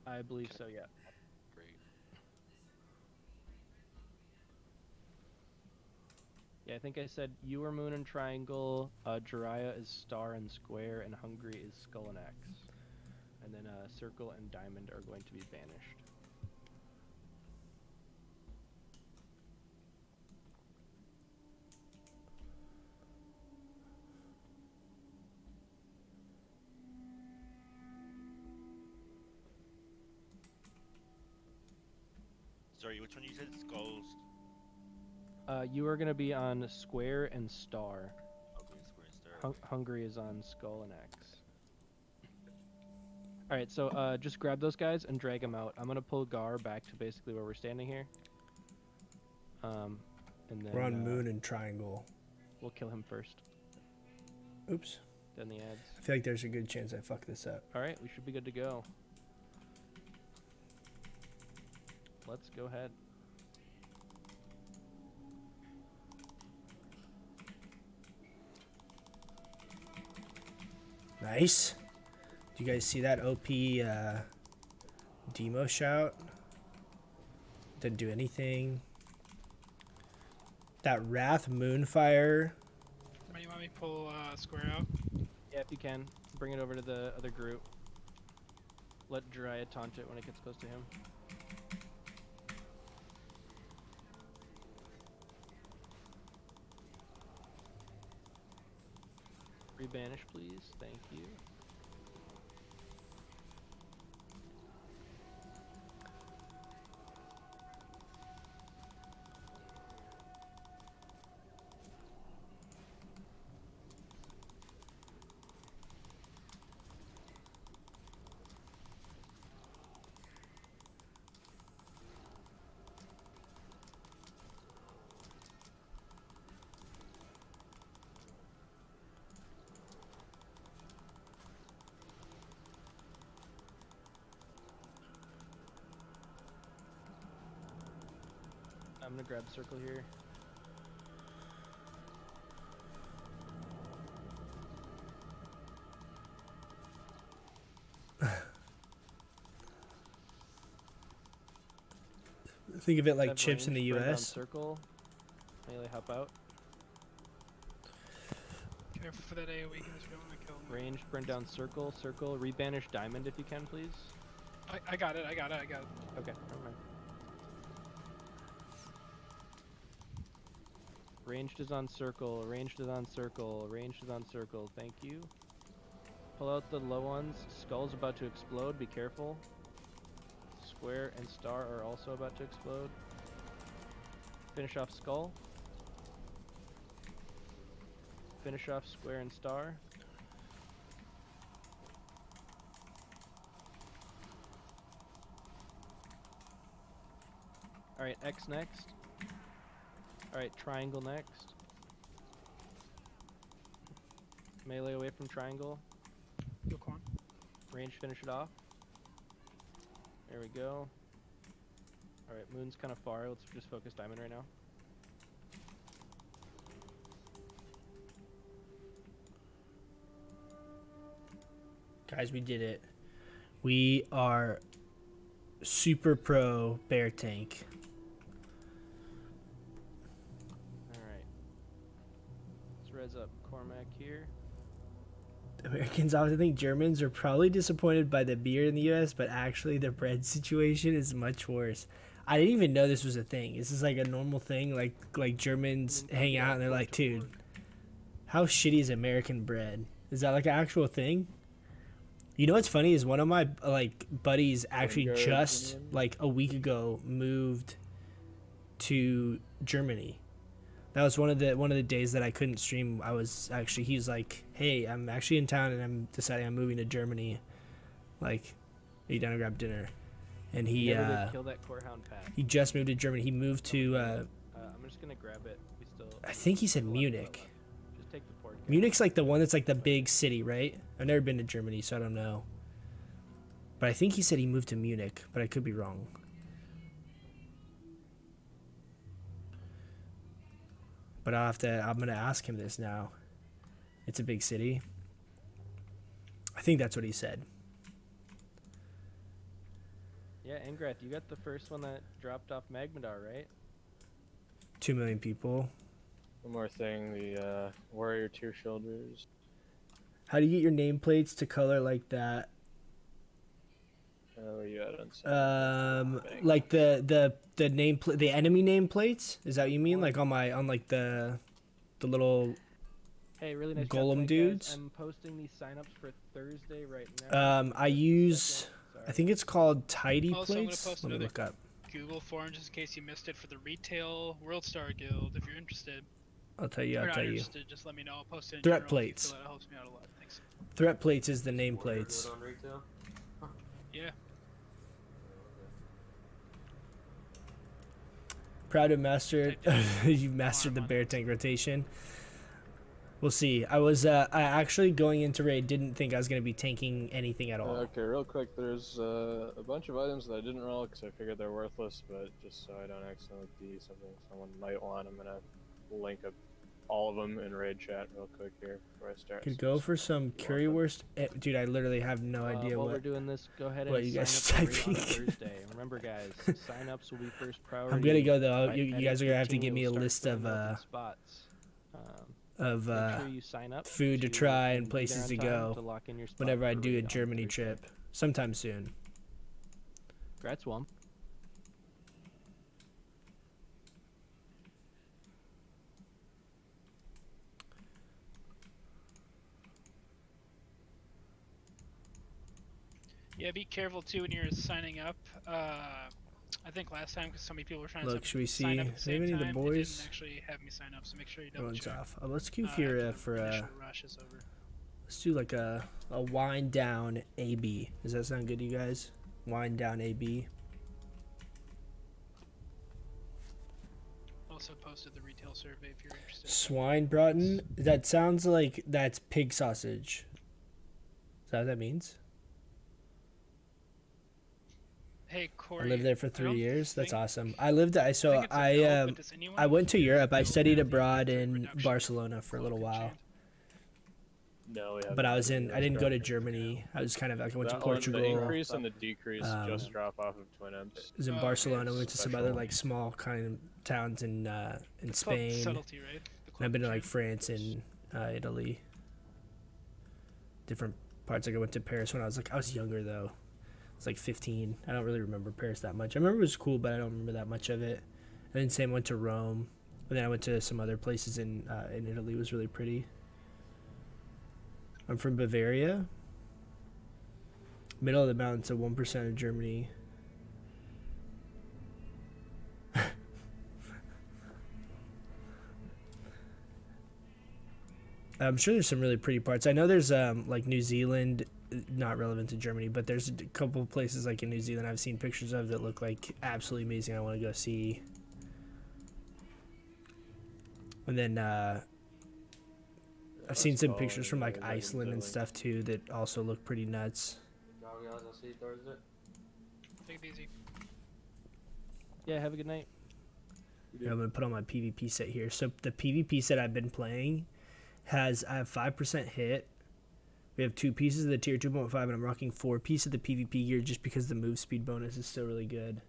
I believe so. Yeah. Great. Yeah, I think I said you were Moon and Triangle. Jiraiya is Star and Square, and Hungry is Skull and X. And then Circle and Diamond are going to be banished. Sorry, which one you said? Skulls. You are gonna be on Square and Star. Okay, Square and Star. Hungry is on Skull and X. All right, so just grab those guys and drag them out. I'm gonna pull Gar back to basically where we're standing here. And then We're on Moon and Triangle. we'll kill him first. Oops. Then the ads. I feel like there's a good chance I fuck this up. All right, we should be good to go. Let's go ahead. Nice. Do you guys see that OP demo shout? Didn't do anything. That Wrath Moonfire. You want me to pull Square out? Yeah, if you can, bring it over to the other group. Let Jiraiya taunt it when it gets close to him. Rebanish, please. Thank you. I'm gonna grab circle here. Think of it like Have chips in the range, burn down U.S. circle. Melee help out. Careful for that AoE because we don't want to kill him. Range, burn down circle. Circle. Rebanish diamond if you can, please. I got it. Okay, never mind. Ranged is on circle. Ranged is on circle. Ranged is on circle. Thank you. Pull out the low ones. Skull's about to explode. Be careful. Square and star are also about to explode. Finish off skull. Finish off square and star. Alright, X next. Alright, triangle next. Melee away from triangle. Look on. Range, finish it off. There we go. Alright, moon's kind of far. Let's just focus diamond right now. Guys, we did it. We are super pro bear tank. Alright. Let's res up Cormac here. Americans often think Germans are probably disappointed by the beer in the U.S., but actually the bread situation is much worse. I didn't even know this was a thing. This is like a normal thing. Like Germans hang out and they're like, dude, how shitty is American bread? Is that like an actual thing? You know what's funny is one of my like buddies actually just like a week ago moved to Germany. That was one of the days that I couldn't stream. He was like, hey, I'm actually in town and I'm deciding I'm moving to Germany. Like, are you down to grab dinner? And he Kill that Corehound pack. he just moved to Germany. He moved to I'm just gonna grab it. We still. I think he said Munich. Just take the port. Munich's like the one that's like the big city, right? I've never been to Germany, so I don't know. But I think he said he moved to Munich, but I could be wrong. But I'm gonna ask him this now. It's a big city. I think that's what he said. Yeah, Engrath, you got the first one that dropped off Magmadar, right? 2 million people. One more thing, the warrior tier shoulders. How do you get your nameplates to color like that? Where you at on Like the nameplate, the enemy nameplates? Is that what you mean? Like on like the little Hey, really nice golem job, dudes? guys. I'm posting these signups for Thursday right now. I use, I think it's called tidy Also, I'm gonna plates. post Let me another look up. Google form just in case you missed it for the retail World Star Guild. If you're interested, I'll tell you. or I'll not tell you. interested, just let me know. I'll post it in Threat general. plates. That helps me out a lot. Thanks. Threat plates is the nameplates. Yeah. Proud to master. You mastered the bear tank rotation. We'll see. I actually going into raid didn't think I was gonna be tanking anything at all. Okay, real quick, there's a bunch of items that I didn't roll because I figured they're worthless, but just so I don't accidentally D something someone might want, I'm gonna link up all of them in raid chat real quick here before I start. Could go for some currywurst. Dude, I literally have no idea while what we're doing this, go ahead what and you guys sign are up for raid on typing. Thursday. Remember, guys, sign-ups will be first priority. I'm gonna go though. By You guys edit are gonna have to 15, give me a you'll start list of filling open spots. of Make sure you sign up food to try and be there places on to time go to lock in your spot whenever I for do a raid on Germany Thursday. trip sometime soon. Congrats, Wump. Yeah, be careful too when you're signing up. I think last time, because so many people were trying Look, to should we sign see up at the same maybe time, the it boys? didn't actually have me sign up, so make sure you double Everyone's check. off. Let's queue here for initial rush is over. let's do like a wind down AB. Does that sound good to you guys? Wind down AB. Also posted the retail survey if you're interested. Swine Broughton. That sounds like that's pig sausage. Is that what that means? Hey Corey. I lived there for I 3 don't years. That's think- awesome. I lived. I so think it's a I no, but does anyone I went to here Europe. I know studied about the abroad threat in reduction of Barcelona for a little cloak while. enchant? No, we haven't. But I had was any in. of I those didn't go to drop-ins. Germany. I was kind of like I went to That one, Portugal. the increase and the decrease just drop off of twin imps. I was in Oh, Barcelona. okay. We went to some other like small kind of towns in It's called Spain. subtlety, right? The And I've been to like cloak France and Italy. Different parts. Like I went to Paris when I was younger though. I was like 15. I don't really remember Paris that much. I remember it was cool, but I don't remember that much of it. And then same went to Rome. And then I went to some other places in Italy. It was really pretty. I'm from Bavaria. Middle of the mountains, so 1% of Germany. I'm sure there's some really pretty parts. I know there's like New Zealand, not relevant to Germany, but there's a couple of places like in New Zealand I've seen pictures of that look like absolutely amazing. I want to go see. And then I've seen some pictures from like Iceland and stuff too that also look pretty nuts. Take it easy. Yeah, have a good night. Yeah, I'm gonna put on my PvP set here. So the PvP set I've been playing I have 5% hit. We have 2 pieces of the tier 2.5, and I'm rocking 4 pieces of the PvP gear just because the move speed bonus is still really good.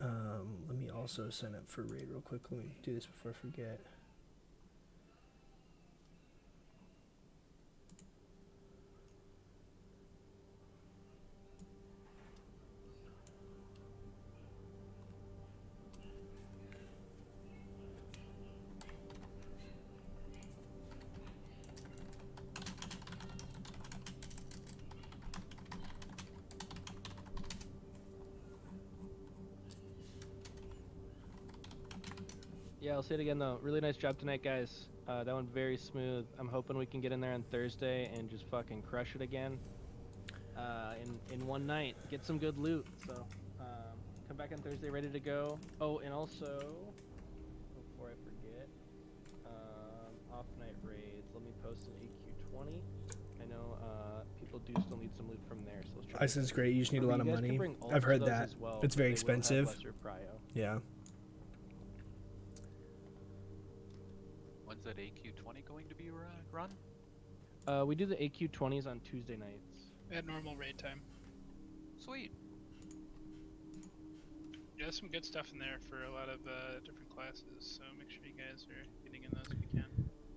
Let me also sign up for raid real quick. Let me do this before I forget. Yeah, I'll say it again though. Really nice job tonight, guys. That went very smooth. I'm hoping we can get in there on Thursday and just fucking crush it again. In one night, get some good loot. So come back on Thursday ready to go. Oh, and also before I forget, off night raids. Let me post an AQ20. I know people do still need some loot from there. So let's try. Iceland's great. You just need a lot of You guys can money. bring ults I've to heard those that. as well, It's but very they will have expensive. lesser prio. Yeah. When's that AQ20 going to be run? We do the AQ20s on Tuesday nights. At normal raid time. Sweet. Yeah, there's some good stuff in there for a lot of different classes, so make sure you guys are getting in those if you can.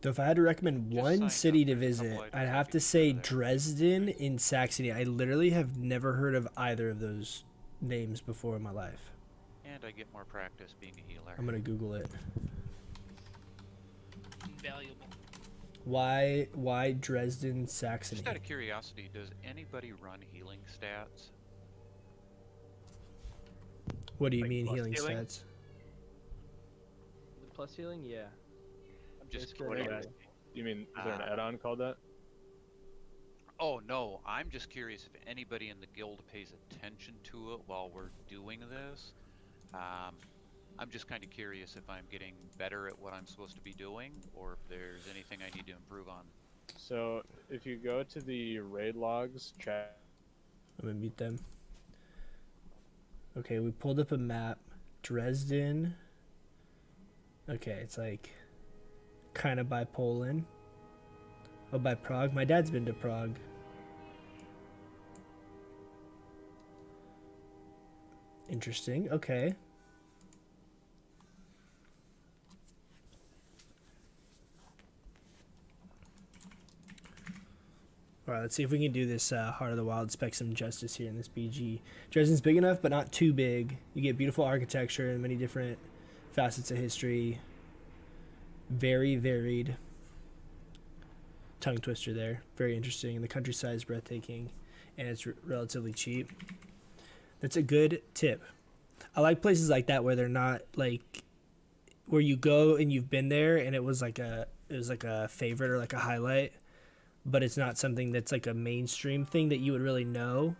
So if I had to recommend Just one signed city up to for a couple visit, items I'd that have you to can say go there. Dresden in Saxony. I literally have never heard of either of those names before in my life. And I get more practice being a healer. I'm gonna Google it. Invaluable. Why Dresden, Saxony? Just out of curiosity, does anybody run healing stats? What do you Like mean plus healing healing? stats? The plus healing, yeah. I'm just Basically, What do you curious. guys? You mean, is there an Ah. add-on called that? Oh no, I'm just curious if anybody in the guild pays attention to it while we're doing this. I'm just kind of curious if I'm getting better at what I'm supposed to be doing, or if there's anything I need to improve on. So, if you go to the raid logs chat, I'm gonna mute them. Okay, we pulled up a map. Dresden. Okay, it's like kind of by Poland. Oh, by Prague. My dad's been to Prague. Interesting. Okay. Alright, let's see if we can do this Heart of the Wild spec some justice here in this BG. Dresden's big enough, but not too big. You get beautiful architecture and many different facets of history. Very varied. Tongue twister there. Very interesting. And the countryside is breathtaking. And it's relatively cheap. That's a good tip. I like places like that where they're not like... where you go and you've been there and it was like a favorite or like a highlight. But it's not something that's like a mainstream thing that you would really know.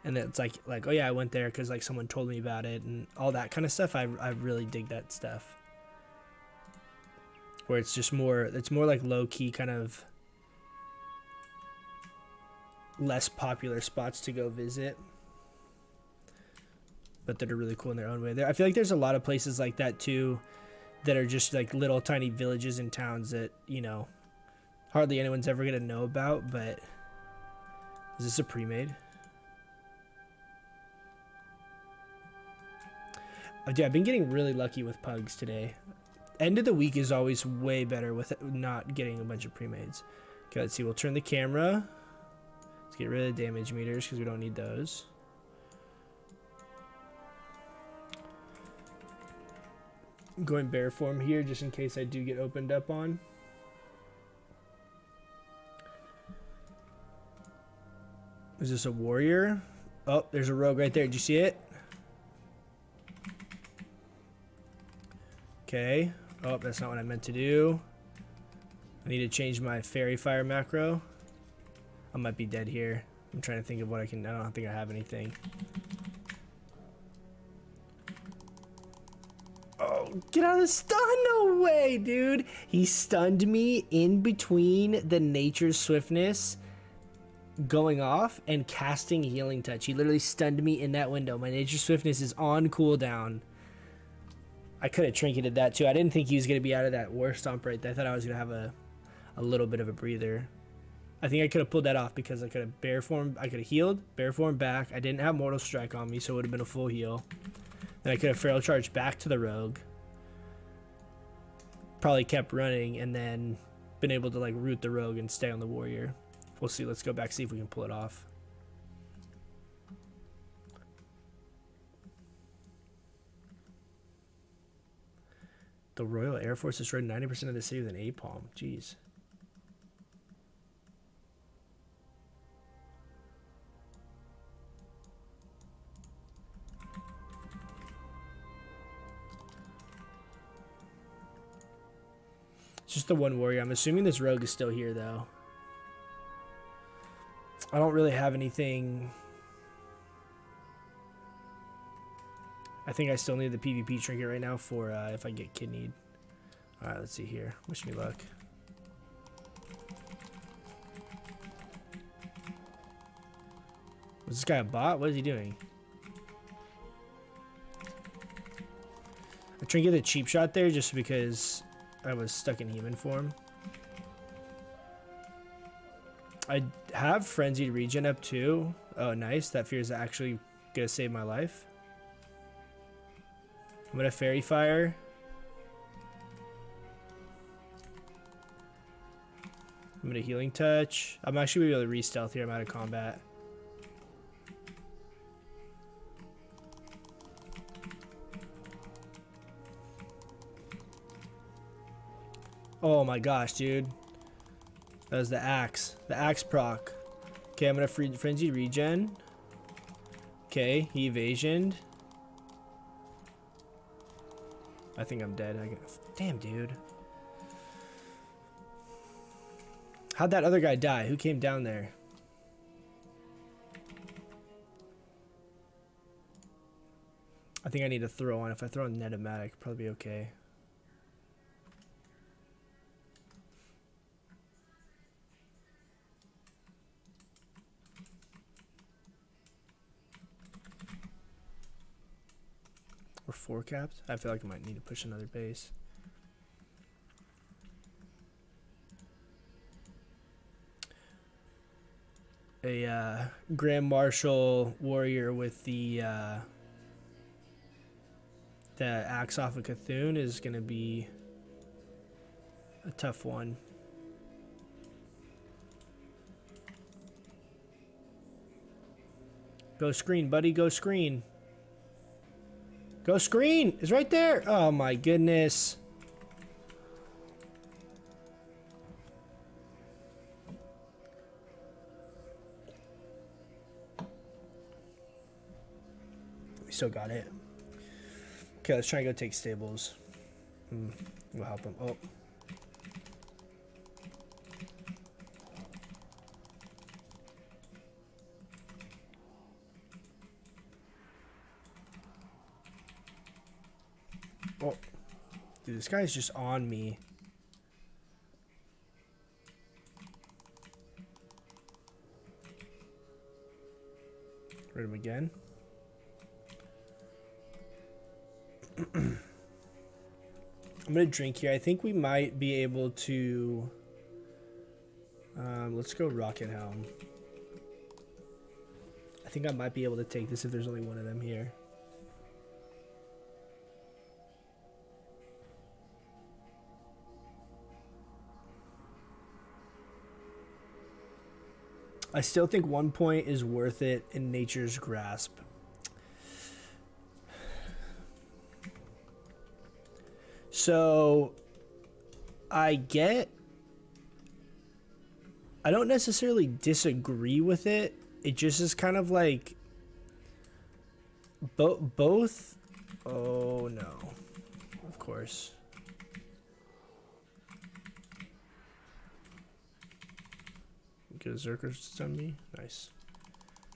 And it's like oh yeah, I went there because like someone told me about it and all that kind of stuff. I really dig that stuff. Where it's just more like low key kind of less popular spots to go visit, but that are really cool in their own way. I feel like there's a lot of places like that too, that are just like little tiny villages and towns that, you know, hardly anyone's ever gonna know about. But is this a pre-made? Dude, I've been getting really lucky with pugs today. End of the week is always way better with not getting a bunch of pre-mades. Okay, let's see. We'll turn the camera. Let's get rid of the damage meters because we don't need those. I'm going bear form here just in case I do get opened up on. Is this a warrior? Oh, there's a rogue right there. Did you see it? Okay. Oh, that's not what I meant to do. I need to change my fairy fire macro. I might be dead here. I'm trying to think of what I can. I don't think I have anything. Oh, get out of the stun. No way, dude. He stunned me in between the nature's swiftness going off and casting healing touch. He literally stunned me in that window. My nature's swiftness is on cooldown. I could have trinketed that too. I didn't think he was going to be out of that war stomp right there. I thought I was going to have a little bit of a breather. I think I could have pulled that off because I could have bear form. I could have healed, bear form back. I didn't have mortal strike on me, so it would have been a full heal. Then I could have feral charged back to the rogue. Probably kept running and then been able to like root the rogue and stay on the warrior. We'll see. Let's go back, see if we can pull it off. The Royal Air Force destroyed 90% of the city with an napalm. Jeez. It's just the one warrior. I'm assuming this rogue is still here, though. I don't really have anything. I think I still need the PvP trinket right now for if I get kidneyed. Alright, let's see here. Wish me luck. Was this guy a bot? What is he doing? I trinketed a cheap shot there just because I was stuck in human form. I have frenzied regen up too. Oh, nice. That fear is actually gonna save my life. I'm gonna fairy fire. I'm gonna healing touch. I'm actually gonna be able to re-stealth here. I'm out of combat. Oh my gosh, dude. That was the axe. The axe proc. Okay, I'm gonna frenzy regen. Okay, he evasioned. I think I'm dead. Damn, dude. How'd that other guy die? Who came down there? I think I need to throw on. If I throw on Netomatic, probably be okay. We're 4 capped. I feel like I might need to push another base. A Grand Marshal warrior with the axe off of Cthulhu is gonna be a tough one. Go screen, buddy. Go screen. Go screen! It's right there! Oh my goodness. We still got it. Okay, let's try and go take stables. We'll help him. Oh. Oh, dude, this guy's just on me. again. I'm gonna drink here. I think we might be able to. Let's go Rocket Helm. I think I might be able to take this if there's only one of them here. I still think 1 point is worth it in Nature's Grasp. So, I don't necessarily disagree with it. It just is kind of like both. Oh no, of course. Get a Zerker stun me. Nice.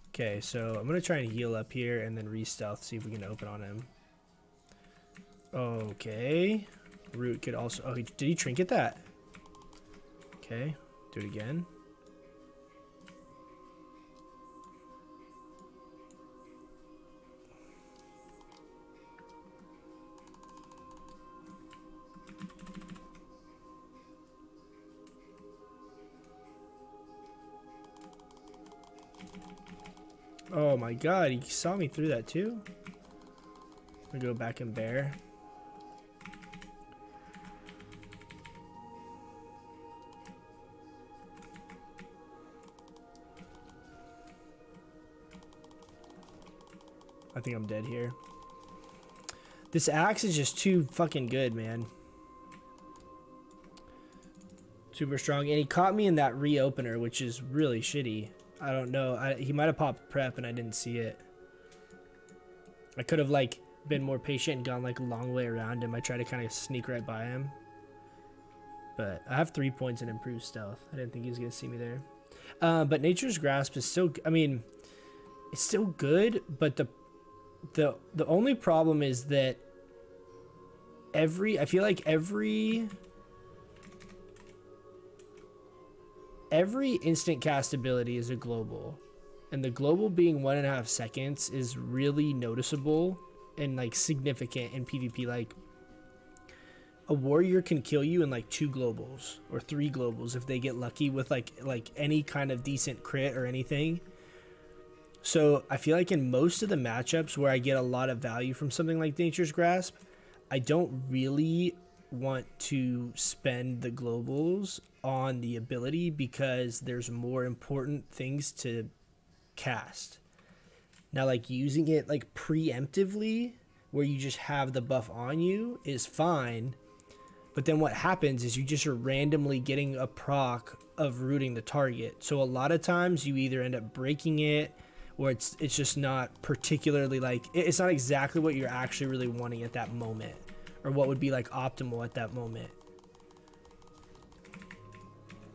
Okay, so I'm gonna try and heal up here and then re-stealth, see if we can open on him. Okay. Root could also. Oh, did he trinket that? Okay, do it again. Oh my god, he saw me through that too? I'm gonna go back and bear. I think I'm dead here. This axe is just too fucking good, man. Super strong. And he caught me in that reopener, which is really shitty. I don't know. He might have popped prep and I didn't see it. I could have like been more patient and gone like a long way around him. I tried to kind of sneak right by him. But I have 3 points in improved stealth. I didn't think he was going to see me there. But Nature's Grasp is still, I mean, it's still good, but the only problem is that I feel like every instant cast ability is a global, and the global being 1.5 seconds is really noticeable and like significant in PvP. Like a warrior can kill you in like 2 globals or 3 globals if they get lucky with like any kind of decent crit or anything. So I feel like in most of the matchups where I get a lot of value from something like Nature's Grasp, I don't really want to spend the globals on the ability because there's more important things to cast. Now, like using it like preemptively where you just have the buff on you is fine, but then what happens is you just are randomly getting a proc of rooting the target. So a lot of times you either end up breaking it or it's just not particularly like, it's not exactly what you're actually really wanting at that moment or what would be like optimal at that moment.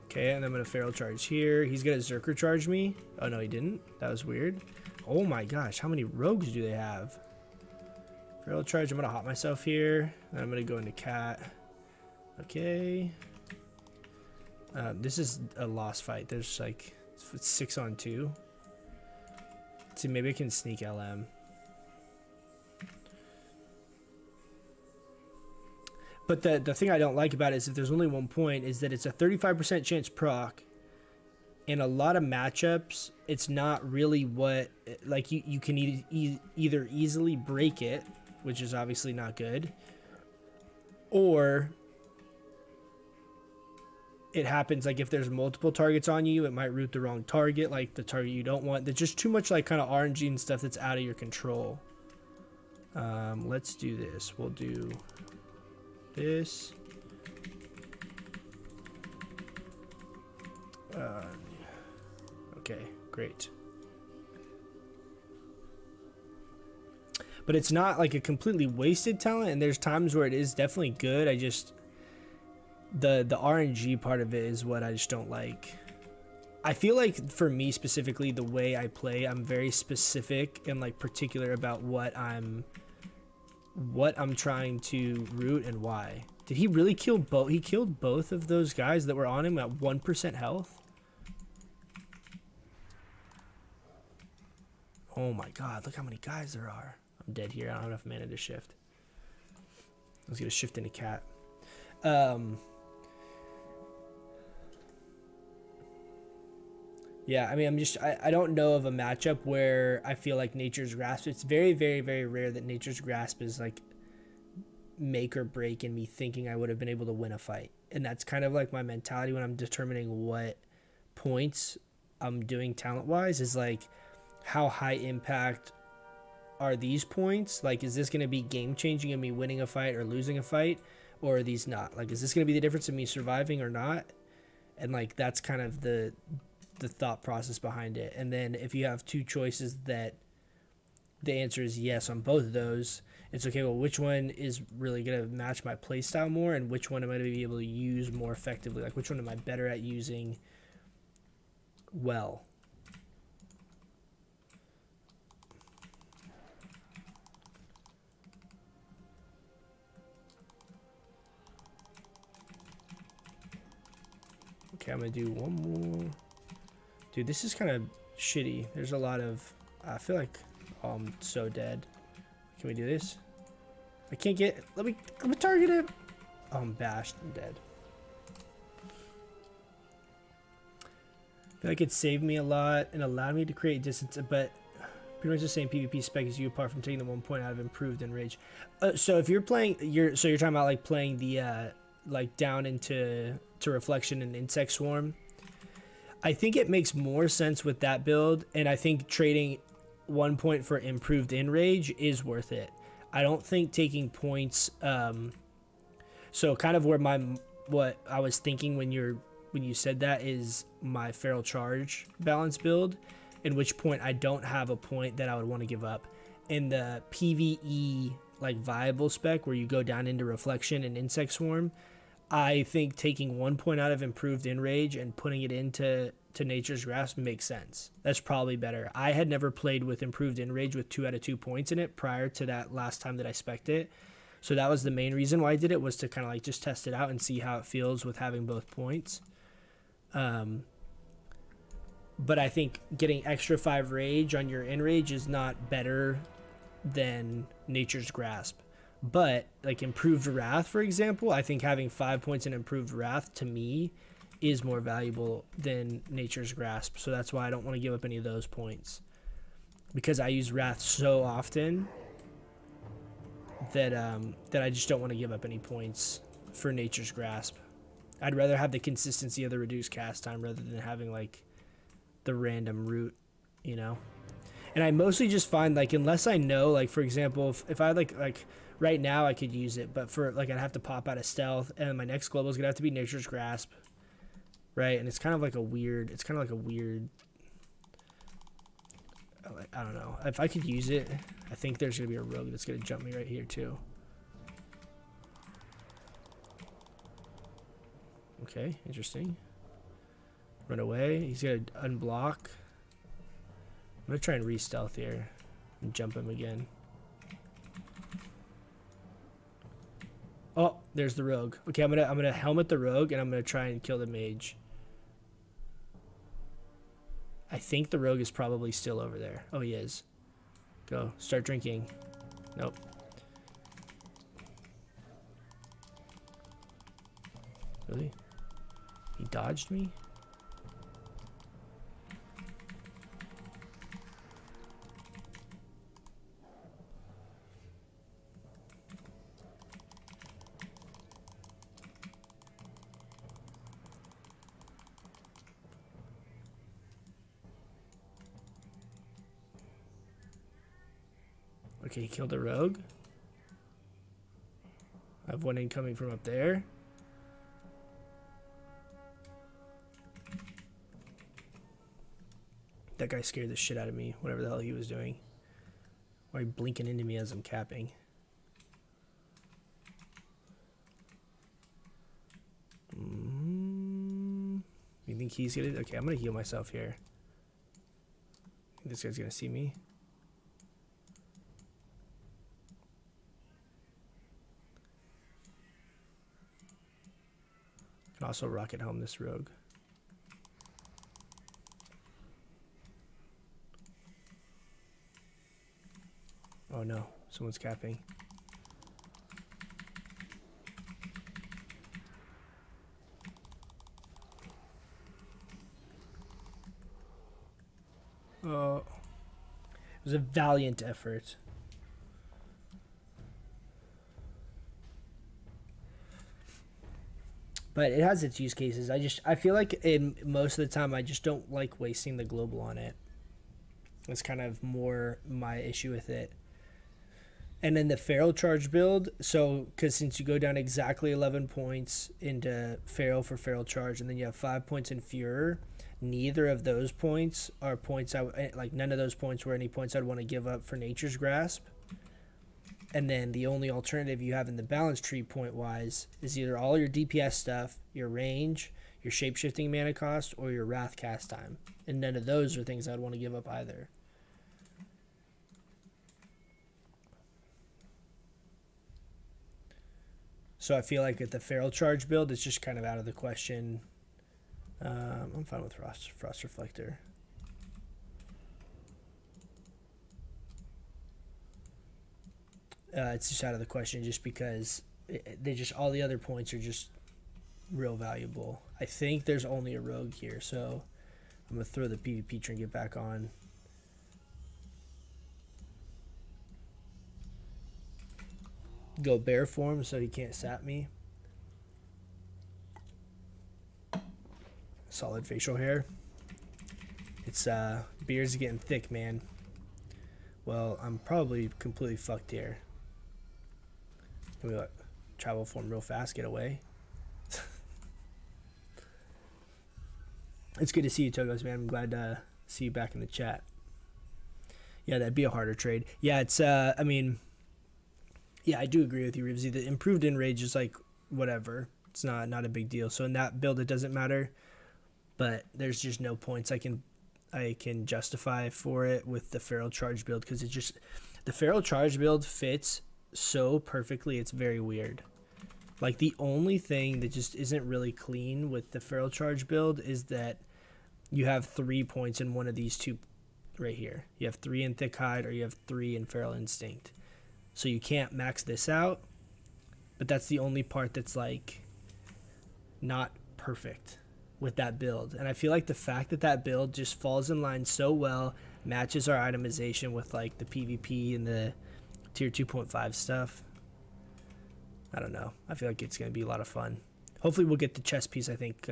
Okay, and I'm gonna feral charge here. He's gonna Zerker charge me. Oh no, he didn't. That was weird. Oh my gosh, how many rogues do they have? Feral charge, I'm gonna hop myself here. Then I'm gonna go into cat. Okay. This is a lost fight. There's like, it's 6 on 2. Let's see, maybe I can sneak LM. But the thing I don't like about it is if there's only 1 point is that it's a 35% chance proc. In a lot of matchups, it's not really what, like you can either easily break it, which is obviously not good, or it happens like if there's multiple targets on you, it might root the wrong target, like the target you don't want. There's just too much like kind of RNG and stuff that's out of your control. Let's do this. We'll do this. Okay, great. But it's not like a completely wasted talent, and there's times where it is definitely good. I just the RNG part of it is what I just don't like. I feel like for me specifically, the way I play, I'm very specific and like particular about what I'm trying to root and why. Did he really kill both? He killed both of those guys that were on him at 1% health. Oh my god, look how many guys there are. I'm dead here. I don't have enough mana to shift. Let's get a shift into cat. Yeah, I mean, I don't know of a matchup where I feel like Nature's Grasp. It's very, very, very rare that Nature's Grasp is like make or break in me thinking I would have been able to win a fight. And that's kind of like my mentality when I'm determining what points I'm doing talent-wise, is like, how high impact are these points? Like, is this going to be game-changing in me winning a fight or losing a fight? Or are these not? Like, is this going to be the difference in me surviving or not? And like, that's kind of the thought process behind it. And then if you have two choices that the answer is yes on both of those, it's okay, well, which one is really going to match my playstyle more, and which one am I going to be able to use more effectively? Like, which one am I better at using well? Okay, I'm going to do one more. Dude, this is kind of shitty. There's a lot of... I feel like I'm so dead. Can we do this? I can't get... Let me target him. Oh, I'm bashed. I'm dead. I feel like it saved me a lot and allowed me to create distance, but pretty much the same PvP spec as you, apart from taking the 1 point out of improved enrage. So if you're playing... you're talking about like playing the... like down into reflection and insect swarm. I think it makes more sense with that build, and I think trading 1 point for improved enrage is worth it. I don't think taking points. So kind of where what I was thinking when you said that is my feral charge balance build, in which point I don't have a point that I would want to give up. In the PvE like viable spec where you go down into reflection and insect swarm, I think taking 1 point out of improved enrage and putting it into Nature's Grasp makes sense. That's probably better. I had never played with improved enrage with 2 out of 2 points in it prior to that last time that I spec'd it. So that was the main reason why I did it, was to kind of like just test it out and see how it feels with having both points. But I think getting extra 5 rage on your enrage is not better than Nature's Grasp. But like improved wrath, for example, I think having 5 points in improved wrath to me is more valuable than Nature's Grasp. So that's why I don't want to give up any of those points, because I use wrath so often that that I just don't want to give up any points for Nature's Grasp. I'd rather have the consistency of the reduced cast time rather than having like the random route, you know. And I mostly just find, like, unless I know, like, for example, if I like right now I could use it, but for like I'd have to pop out of stealth, and my next global is gonna have to be Nature's Grasp, right? And it's kind of like a weird, I don't know. If I could use it, I think there's gonna be a rogue that's gonna jump me right here too. Okay, interesting. Run away. He's gonna unblock. I'm gonna try and re-stealth here and jump him again. Oh, there's the rogue. Okay, I'm gonna helmet the rogue, and I'm gonna try and kill the mage. I think the rogue is probably still over there. Oh, he is. Go. Start drinking. Nope. Really? He dodged me? Okay, he killed a rogue. I have one incoming from up there. That guy scared the shit out of me, whatever the hell he was doing. Why are you blinking into me as I'm capping? You think he's gonna... Okay, I'm gonna heal myself here. This guy's gonna see me. Can also rocket home this rogue. Oh no, someone's capping. Oh, it was a valiant effort. But it has its use cases. I feel like in most of the time I just don't like wasting the global on it. That's kind of more my issue with it. And then the feral charge build, so because since you go down exactly 11 points into feral for feral charge, and then you have 5 points in furor, neither of those points are points none of those points were any points I'd want to give up for nature's grasp. And then the only alternative you have in the balance tree point wise is either all your DPS stuff, your range, your shapeshifting mana cost, or your wrath cast time. And none of those are things I'd want to give up either. So I feel like with the feral charge build, it's just kind of out of the question. I'm fine with Frost Reflector. It's just out of the question just because all the other points are just real valuable. I think there's only a rogue here, so I'm going to throw the PvP trinket back on. Go bear form so he can't sap me. Solid facial hair. It's beard's getting thick, man. Well, I'm probably completely fucked here. Can we travel form real fast, get away? It's good to see you, Togos, man. I'm glad to see you back in the chat. Yeah, that'd be a harder trade. Yeah, it's I mean, yeah, I do agree with you, Rivsy. The improved enrage is like whatever. It's not a big deal. So in that build, it doesn't matter. But there's just no points I can justify for it with the feral charge build because the feral charge build fits so perfectly. It's very weird. Like the only thing that just isn't really clean with the feral charge build is that you have 3 points in one of these two right here. You have 3 in thick hide or you have 3 in feral instinct. So you can't max this out, but that's the only part that's like not perfect with that build. And I feel like the fact that that build just falls in line so well, matches our itemization with like the PvP and the tier 2.5 stuff. I don't know. I feel like it's going to be a lot of fun. Hopefully we'll get the chess piece. I think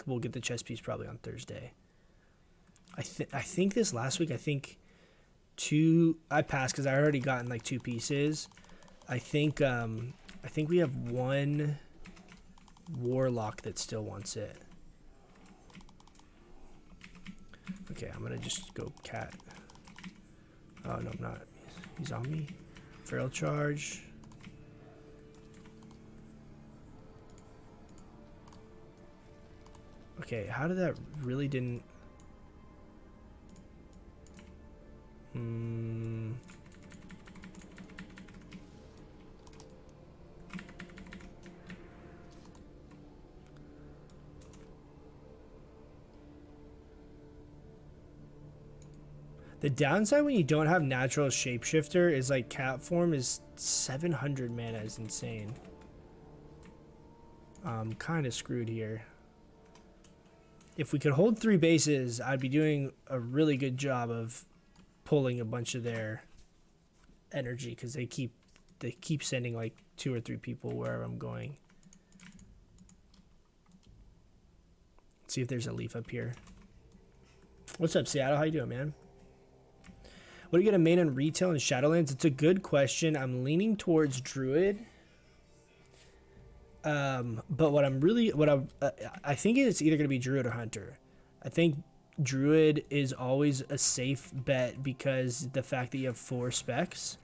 we'll get the chess piece probably on Thursday. I think this last week, I passed because I already gotten like 2 pieces. I think we have 1 warlock that still wants it. Okay, I'm gonna just go cat. Oh no, I'm not. He's on me. Feral charge. Okay, how did that really didn't? The downside when you don't have natural shapeshifter is like cat form is 700 mana is insane. I'm kind of screwed here. If we could hold 3 bases, I'd be doing a really good job of pulling a bunch of their energy because they keep sending like 2 or 3 people wherever I'm going. Let's see if there's a leaf up here. What's up, Seattle? How you doing, man? What do you get a main in retail and Shadowlands? It's a good question. I'm leaning towards Druid. But I think it's either going to be Druid or Hunter. I think Druid is always a safe bet because the fact that you have 4 specs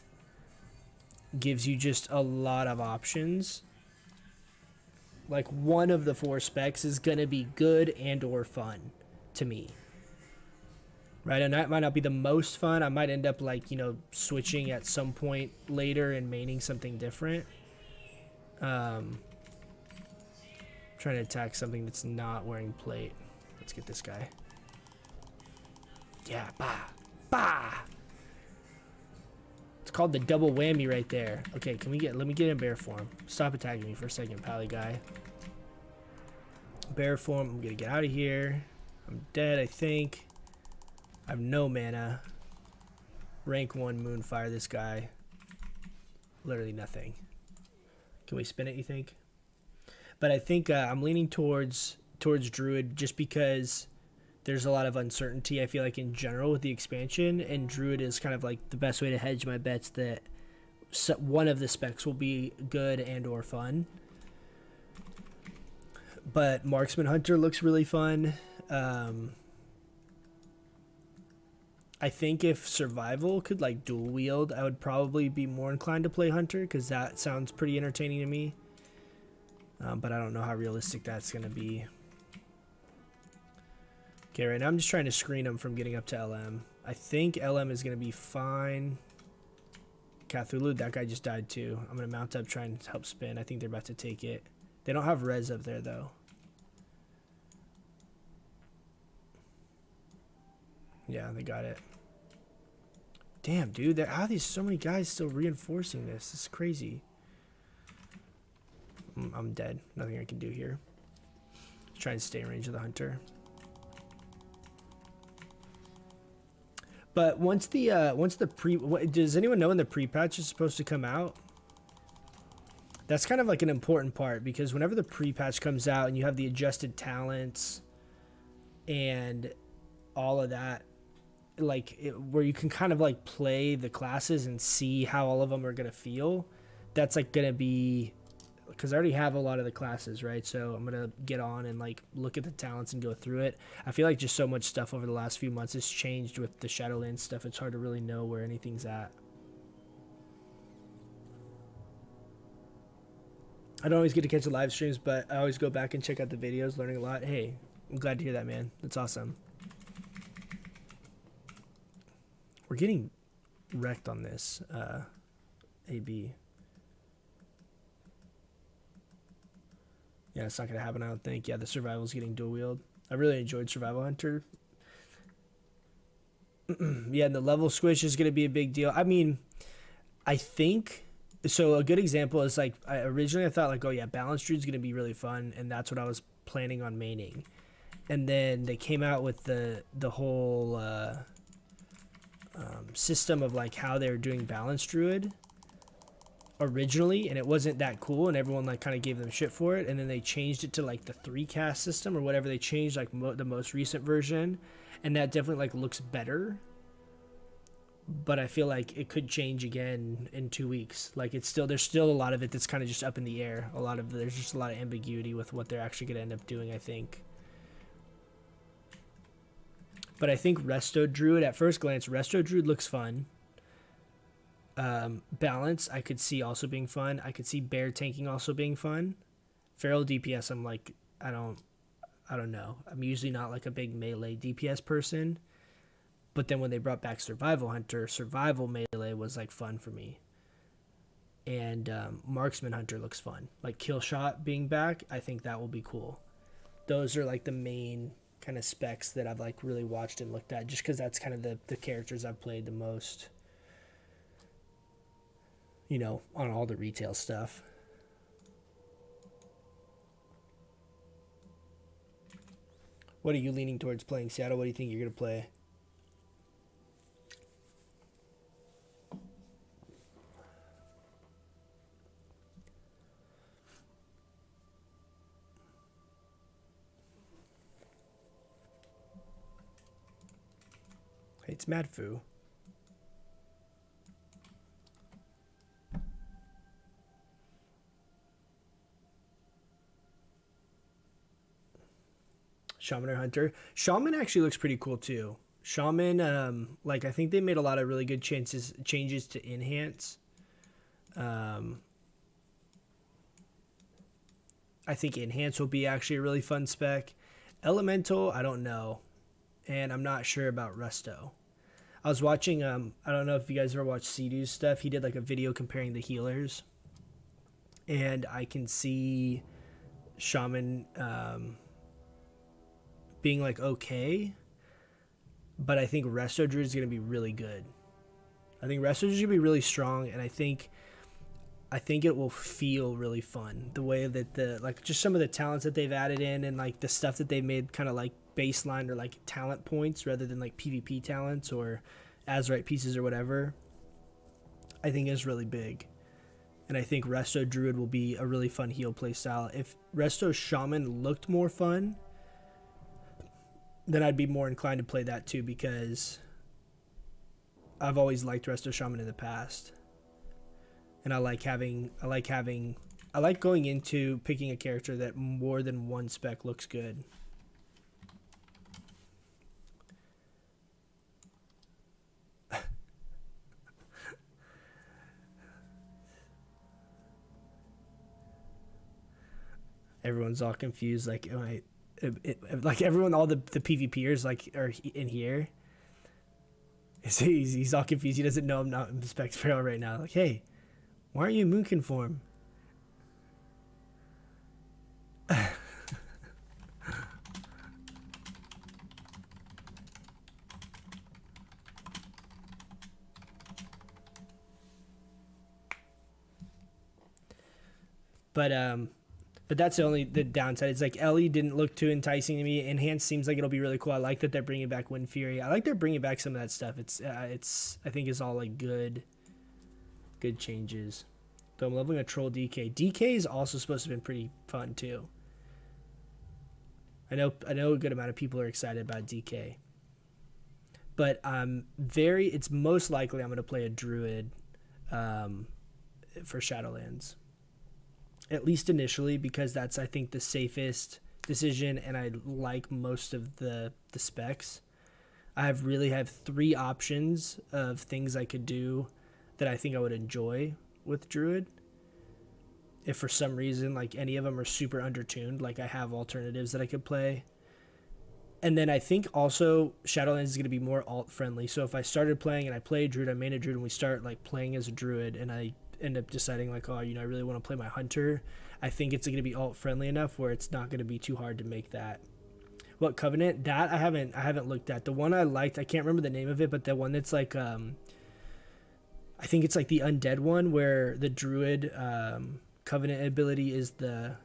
gives you just a lot of options. Like one of the 4 specs is going to be good and or fun to me. Right, and that might not be the most fun. I might end up like, switching at some point later and maining something different. Trying to attack something that's not wearing plate. Let's get this guy. Yeah, bah, bah. called the double whammy right there. Okay, let me get in bear form. Stop attacking me for a second, pally guy. Bear form, I'm gonna get out of here. I'm dead, I think. I have no mana. Rank 1 Moonfire this guy. Literally nothing. Can we spin it, you think? But I think I'm leaning towards Druid just because there's a lot of uncertainty, I feel like, in general with the expansion, and Druid is kind of like the best way to hedge my bets that one of the specs will be good and or fun. But Marksman Hunter looks really fun. I think if Survival could like dual wield, I would probably be more inclined to play Hunter because that sounds pretty entertaining to me. But I don't know how realistic that's going to be. Okay, right now I'm just trying to screen them from getting up to LM. I think LM is going to be fine. Cthulhu, that guy just died too. I'm going to mount up, try and help spin. I think they're about to take it. They don't have res up there though. Yeah, they got it. Damn, dude, how are these so many guys still reinforcing this? This is crazy. I'm dead. Nothing I can do here. Try and stay in range of the hunter. But once the does anyone know when the pre-patch is supposed to come out? That's kind of like an important part because whenever the pre-patch comes out and you have the adjusted talents and all of that, like where you can kind of like play the classes and see how all of them are gonna feel, that's like gonna be, because I already have a lot of the classes, right? So I'm gonna get on and like look at the talents and go through it. I feel like just so much stuff over the last few months has changed with the Shadowlands stuff. It's hard to really know where anything's at. I don't always get to catch the live streams, but I always go back and check out the videos, learning a lot. Hey, I'm glad to hear that, man. That's awesome. We're getting wrecked on this AB. Yeah, it's not going to happen, I don't think. Yeah, the survival's getting dual wield. I really enjoyed Survival Hunter. Yeah, and the level squish is going to be a big deal. I mean, I think... So a good example is like, originally I thought like, oh yeah, Balance Druid's going to be really fun, and that's what I was planning on maining. And then they came out with the whole system of like how they were doing Balance Druid originally, and it wasn't that cool, and everyone like kind of gave them shit for it, and then they changed it to like the 3-cast system or whatever they changed, like the most recent version, and that definitely like looks better. But I feel like it could change again in 2 weeks. Like there's still a lot of it that's kind of just up in the air. There's just a lot of ambiguity with what they're actually going to end up doing, I think. But I think Resto Druid, at first glance, Resto Druid looks fun. Balance, I could see also being fun. I could see bear tanking also being fun. Feral DPS, I'm like, I don't know. I'm usually not like a big melee DPS person. But then when they brought back Survival Hunter, Survival Melee was like fun for me. And Marksman Hunter looks fun. Like Kill Shot being back, I think that will be cool. Those are like the main kind of specs that I've like really watched and looked at, just because that's kind of the characters I've played the most, you know, on all the retail stuff. What are you leaning towards playing, Seattle? What do you think you're going to play? Hey, it's Mad Foo. Shaman or Hunter. Shaman actually looks pretty cool too. Shaman, like I think they made a lot of really good changes to enhance. I think enhance will be actually a really fun spec. Elemental, I don't know, and I'm not sure about Resto. I was watching, I don't know if you guys ever watched Seedu's stuff. He did like a video comparing the healers, and I can see Shaman being like okay, but I think Resto Druid is going to be really good. I think Resto should be really strong, and I think it will feel really fun. The way that just some of the talents that they've added in, and like the stuff that they've made kind of like baseline or like talent points rather than like PvP talents or Azerite pieces or whatever, I think is really big. And I think Resto Druid will be a really fun heal playstyle. If Resto Shaman looked more fun, then I'd be more inclined to play that too, because I've always liked Resto Shaman in the past. And I like going into picking a character that more than one spec looks good. Everyone's all confused, like, like everyone, all the PvPers like are in here. He's all confused. He doesn't know I'm not in Spec Feral right now. Like, hey, why aren't you moon conform? But that's the downside. It's like Ellie didn't look too enticing to me. Enhanced seems like it'll be really cool. I like that they're bringing back Wind Fury. I like they're bringing back some of that stuff. It's I think is all like good changes. Though I'm loving a troll DK. DK is also supposed to have been pretty fun too. I know a good amount of people are excited about DK. But it's most likely I'm going to play a Druid for Shadowlands. At least initially, because that's, I think, the safest decision, and I like most of the specs. I really have 3 options of things I could do that I think I would enjoy with Druid. If for some reason, like, any of them are super undertuned, like, I have alternatives that I could play. And then I think also Shadowlands is going to be more alt-friendly. So if I started playing and I play Druid, I main a Druid, and we start, like, playing as a Druid, and I end up deciding like, oh, I really want to play my hunter, I think it's going to be alt friendly enough where it's not going to be too hard to make that. What Covenant? That I haven't looked at. The one I liked, I can't remember the name of it, but the one that's like I think it's like the undead one where the Druid Covenant ability is the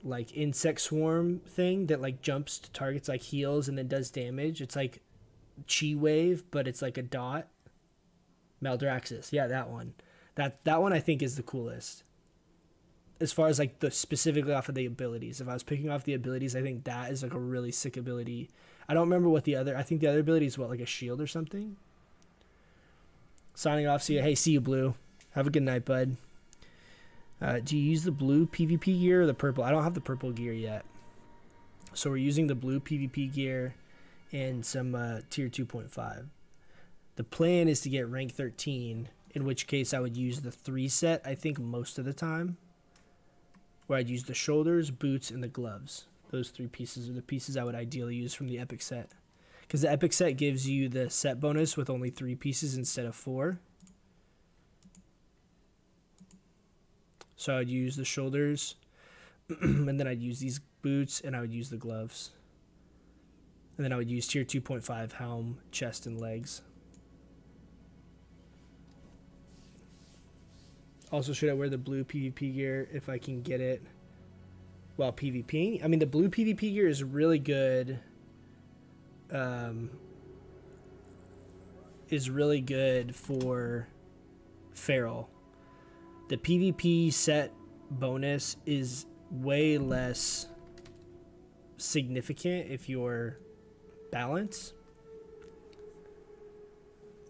like insect swarm thing that like jumps to targets, like heals and then does damage. It's like Chi Wave, but it's like a dot. Maldraxxus. Yeah, that one. That one I think is the coolest. As far as like the specifically off of the abilities. If I was picking off the abilities, I think that is like a really sick ability. I don't remember what I think the other ability is like a shield or something. Signing off, see you. Hey, see you, Blue. Have a good night, bud. Do you use the blue PvP gear or the purple? I don't have the purple gear yet. So we're using the blue PvP gear and some tier 2.5. The plan is to get rank 13, in which case I would use the 3 set, I think, most of the time. Where I'd use the shoulders, boots, and the gloves. Those 3 pieces are the pieces I would ideally use from the epic set. Because the epic set gives you the set bonus with only 3 pieces instead of 4. So I'd use the shoulders, and then I'd use these boots, and I would use the gloves. And then I would use tier 2.5 helm, chest, and legs. Also, should I wear the blue PvP gear if I can get it while PvPing? I mean, the blue PvP gear is really good. Is really good for Feral. The PvP set bonus is way less significant if you're balanced.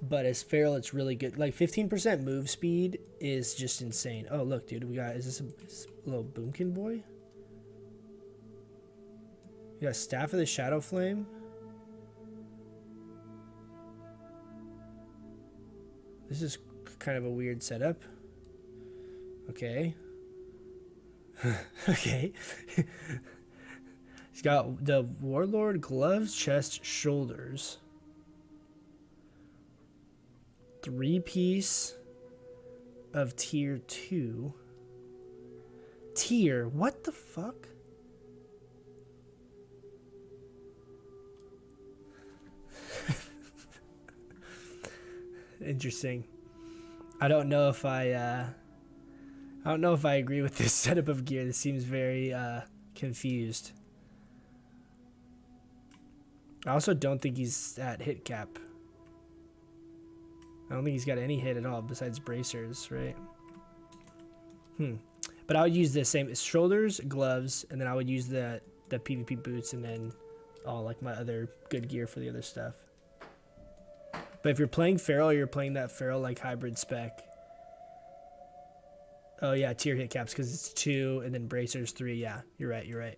But as Feral, it's really good. Like 15% move speed is just insane. Oh, look, dude, is this a little Boomkin boy? You got Staff of the Shadow Flame. This is kind of a weird setup. Okay. Okay. He's got the Warlord gloves, chest, shoulders. 3-piece of tier 2. Tier? What the fuck? Interesting. I don't know if I agree with this setup of gear. This seems very confused. I also don't think he's at hit cap. I don't think he's got any hit at all besides bracers, right? But I would use the same shoulders, gloves, and then I would use the PvP boots, and then all like my other good gear for the other stuff. But if you're playing feral, you're playing that feral like hybrid spec. Oh yeah, tier hit caps because it's 2 and then bracers 3. Yeah, you're right. You're right.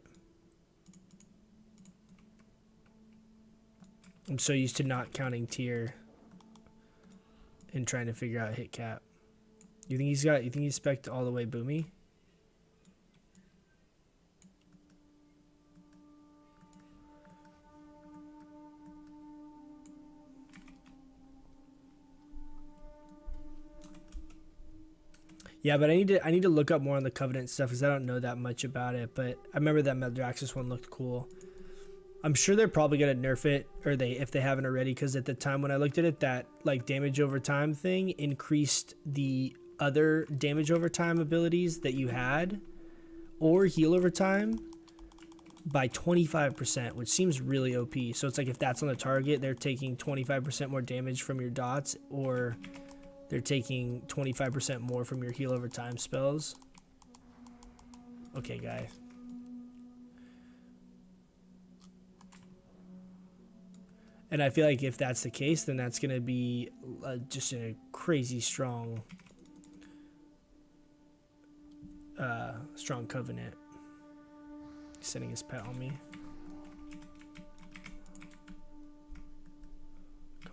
I'm so used to not counting tier and trying to figure out hit cap. You think he's spec'd all the way boomy? Yeah, but I need to look up more on the Covenant stuff because I don't know that much about it. But I remember that Meldraxxus one looked cool. I'm sure they're probably gonna nerf it, or if they haven't already, because at the time when I looked at it, that like damage over time thing increased the other damage over time abilities that you had, or heal over time, by 25%, which seems really OP. So it's like if that's on the target, they're taking 25% more damage from your dots, or they're taking 25% more from your heal over time spells. Okay, guy. And I feel like if that's the case, then that's going to be just a crazy strong Covenant. He's sending his pet on me.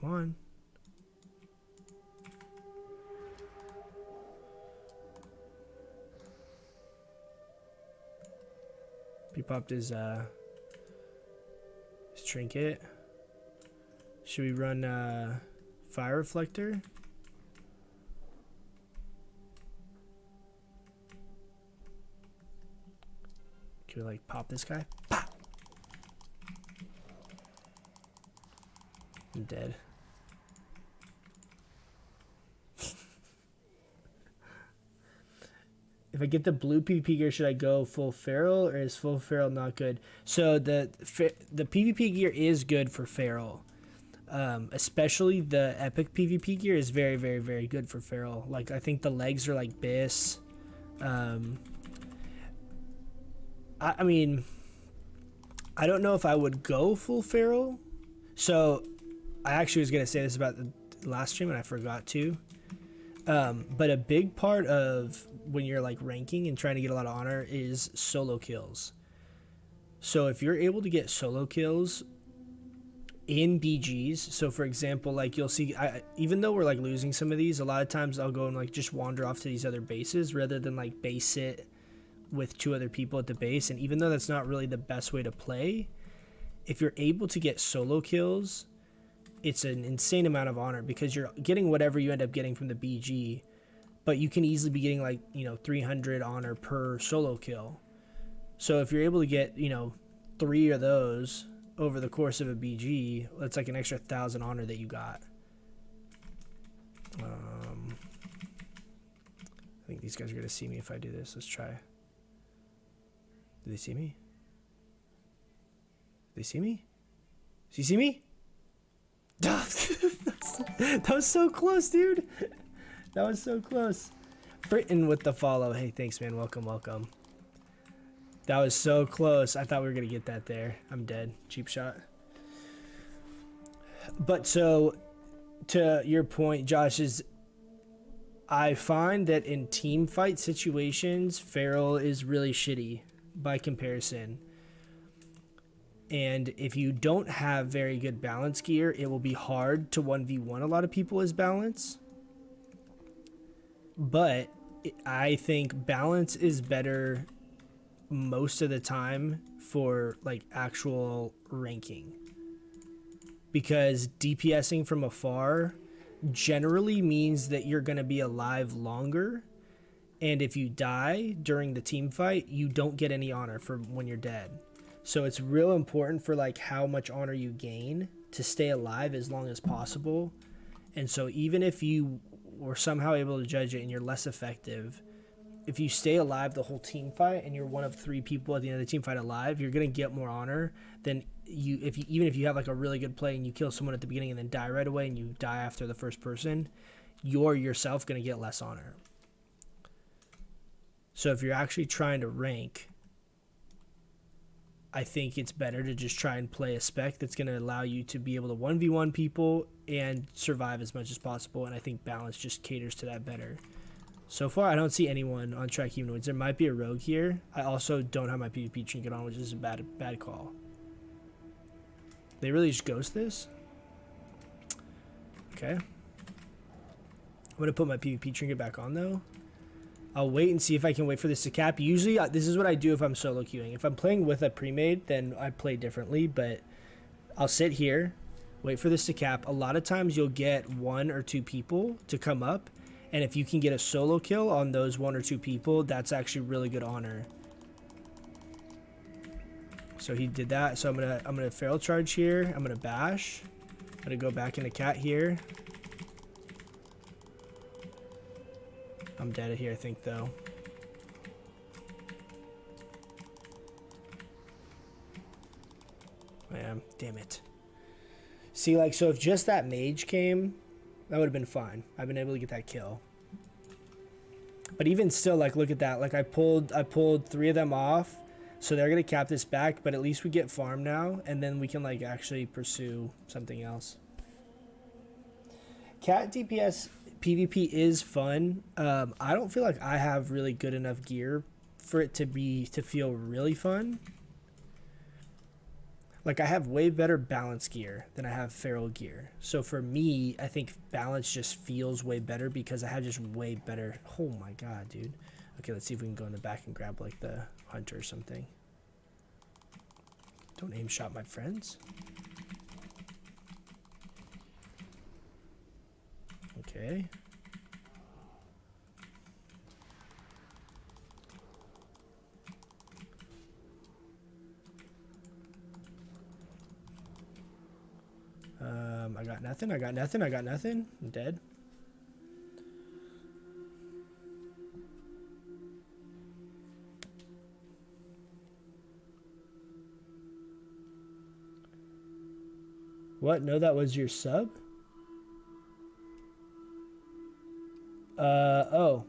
Come on. He popped his trinket. Should we run fire reflector? Can we like pop this guy? Pop! I'm dead. If I get the blue PvP gear, should I go full feral, or is full feral not good? So the PvP gear is good for feral. Especially the epic PvP gear is very, very, very good for feral. Like, I think the legs are like Biss. I mean, I don't know if I would go full feral. So I actually was going to say this about the last stream and I forgot to. But a big part of when you're like ranking and trying to get a lot of honor is solo kills. So if you're able to get solo kills in BGs, so for example, like you'll see, even though we're like losing some of these, a lot of times I'll go and like just wander off to these other bases rather than like base sit with 2 other people at the base. And even though that's not really the best way to play, if you're able to get solo kills, it's an insane amount of honor because you're getting whatever you end up getting from the BG, but you can easily be getting like, 300 honor per solo kill. So if you're able to get, 3 of those over the course of a BG, that's like an extra 1,000 honor that you got. I think these guys are gonna see me if I do this. Let's try. Do they see me? Do they see me? Does he see me? That was so close, dude. That was so close. Britain with the follow. Hey, thanks, man. Welcome, welcome. That was so close. I thought we were going to get that there. I'm dead. Cheap shot. But so, to your point, Josh, is I find that in team fight situations, feral is really shitty by comparison. And if you don't have very good balance gear, it will be hard to 1v1 a lot of people as balance. But I think balance is better most of the time for like actual ranking, because DPSing from afar generally means that you're going to be alive longer, and if you die during the team fight, you don't get any honor for when you're dead. So it's real important for like how much honor you gain to stay alive as long as possible And so even if you were somehow able to judge it and you're less effective, if you stay alive the whole team fight and you're one of 3 people at the end of the team fight alive, you're going to get more honor than even if you have like a really good play and you kill someone at the beginning and then die right away and you die after the first person, you're yourself going to get less honor. So if you're actually trying to rank, I think it's better to just try and play a spec that's going to allow you to be able to 1v1 people and survive as much as possible, and I think balance just caters to that better. So far, I don't see anyone on track humanoids. There might be a rogue here. I also don't have my PvP trinket on, which is a bad call. They really just ghost this? Okay. I'm going to put my PvP trinket back on, though. I'll wait and see if I can wait for this to cap. Usually, this is what I do if I'm solo queuing. If I'm playing with a pre-made, then I play differently, but I'll sit here, wait for this to cap. A lot of times, you'll get 1 or 2 people to come up, and if you can get a solo kill on those 1 or 2 people, that's actually really good honor. So he did that. So I'm gonna feral charge here. I'm gonna bash. I'm gonna go back into cat here. I'm dead here, I think, though. I am. Damn it. See, like, so if just that mage came, that would have been fine. I've been able to get that kill. But even still, like, look at that. Like, I pulled 3 of them off, so they're gonna cap this back. But at least we get farm now, and then we can like actually pursue something else. Cat DPS PvP is fun. I don't feel like I have really good enough gear for it to feel really fun. Like, I have way better balance gear than I have feral gear. So for me, I think balance just feels way better because I have just way better. Oh my god, dude. Okay, let's see if we can go in the back and grab like the hunter or something. Don't aim shot my friends. Okay. I got nothing. I got nothing. I got nothing. I'm dead. What? No, that was your sub? Oh.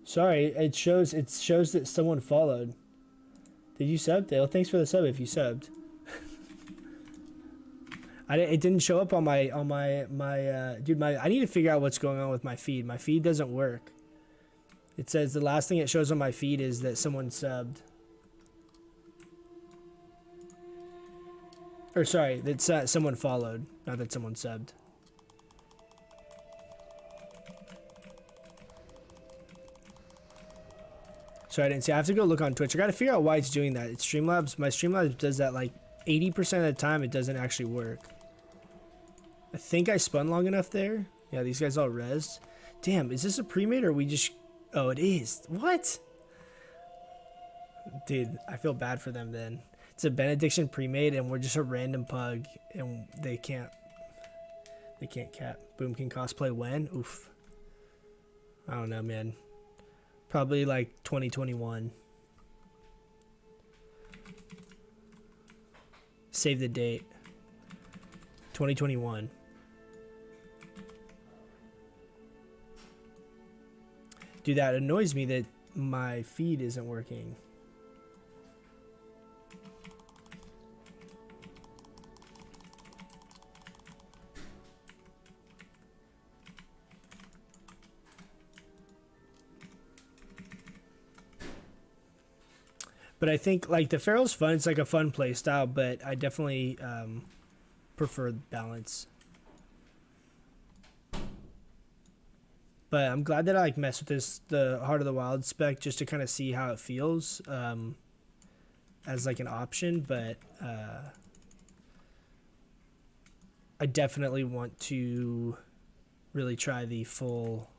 Sorry, it shows that someone followed. Did you sub, Dale? Thanks for the sub if you subbed. It didn't show up on my dude, I need to figure out what's going on with my feed. My feed doesn't work. It says the last thing it shows on my feed is that someone subbed. Or sorry, that someone followed, not that someone subbed. Sorry, I didn't see. I have to go look on Twitch. I gotta figure out why it's doing that. It's Streamlabs. My Streamlabs does that like 80% of the time. It doesn't actually work. I think I spun long enough there. Yeah, these guys all rezzed. Damn, is this a pre-made or we just... Oh, it is. What? Dude, I feel bad for them then. It's a Benediction pre-made and we're just a random pug and they can't cap. Boom can cosplay when? Oof. I don't know, man. Probably like 2021. Save the date. 2021. Dude, that annoys me that my feed isn't working. But I think like the Feral's fun. It's like a fun play style, but I definitely prefer balance. But I'm glad that I like mess with the Heart of the Wild spec just to kind of see how it feels as like an option. But I definitely want to really try the full.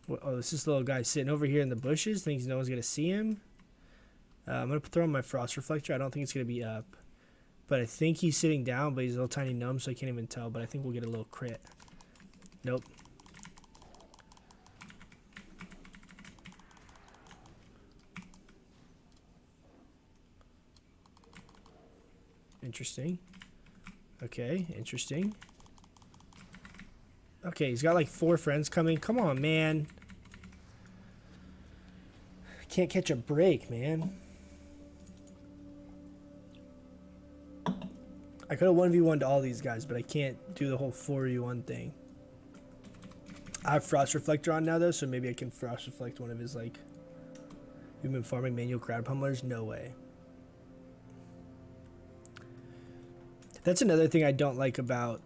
Oh, this little guy sitting over here in the bushes. Thinks no one's gonna see him. I'm gonna throw on my frost reflector. I don't think it's gonna be up, but I think he's sitting down, but he's a little tiny gnome, so I can't even tell, but I think we'll get a little crit. Nope. Interesting. Okay, interesting. Okay, he's got like 4 friends coming. Come on, man. Can't catch a break, man. I could have 1v1'd all these guys, but I can't do the whole 4v1 thing. I have Frost Reflector on now, though, so maybe I can Frost Reflect one of his, like... We've been farming manual crowd pummelers? No way. That's another thing I don't like about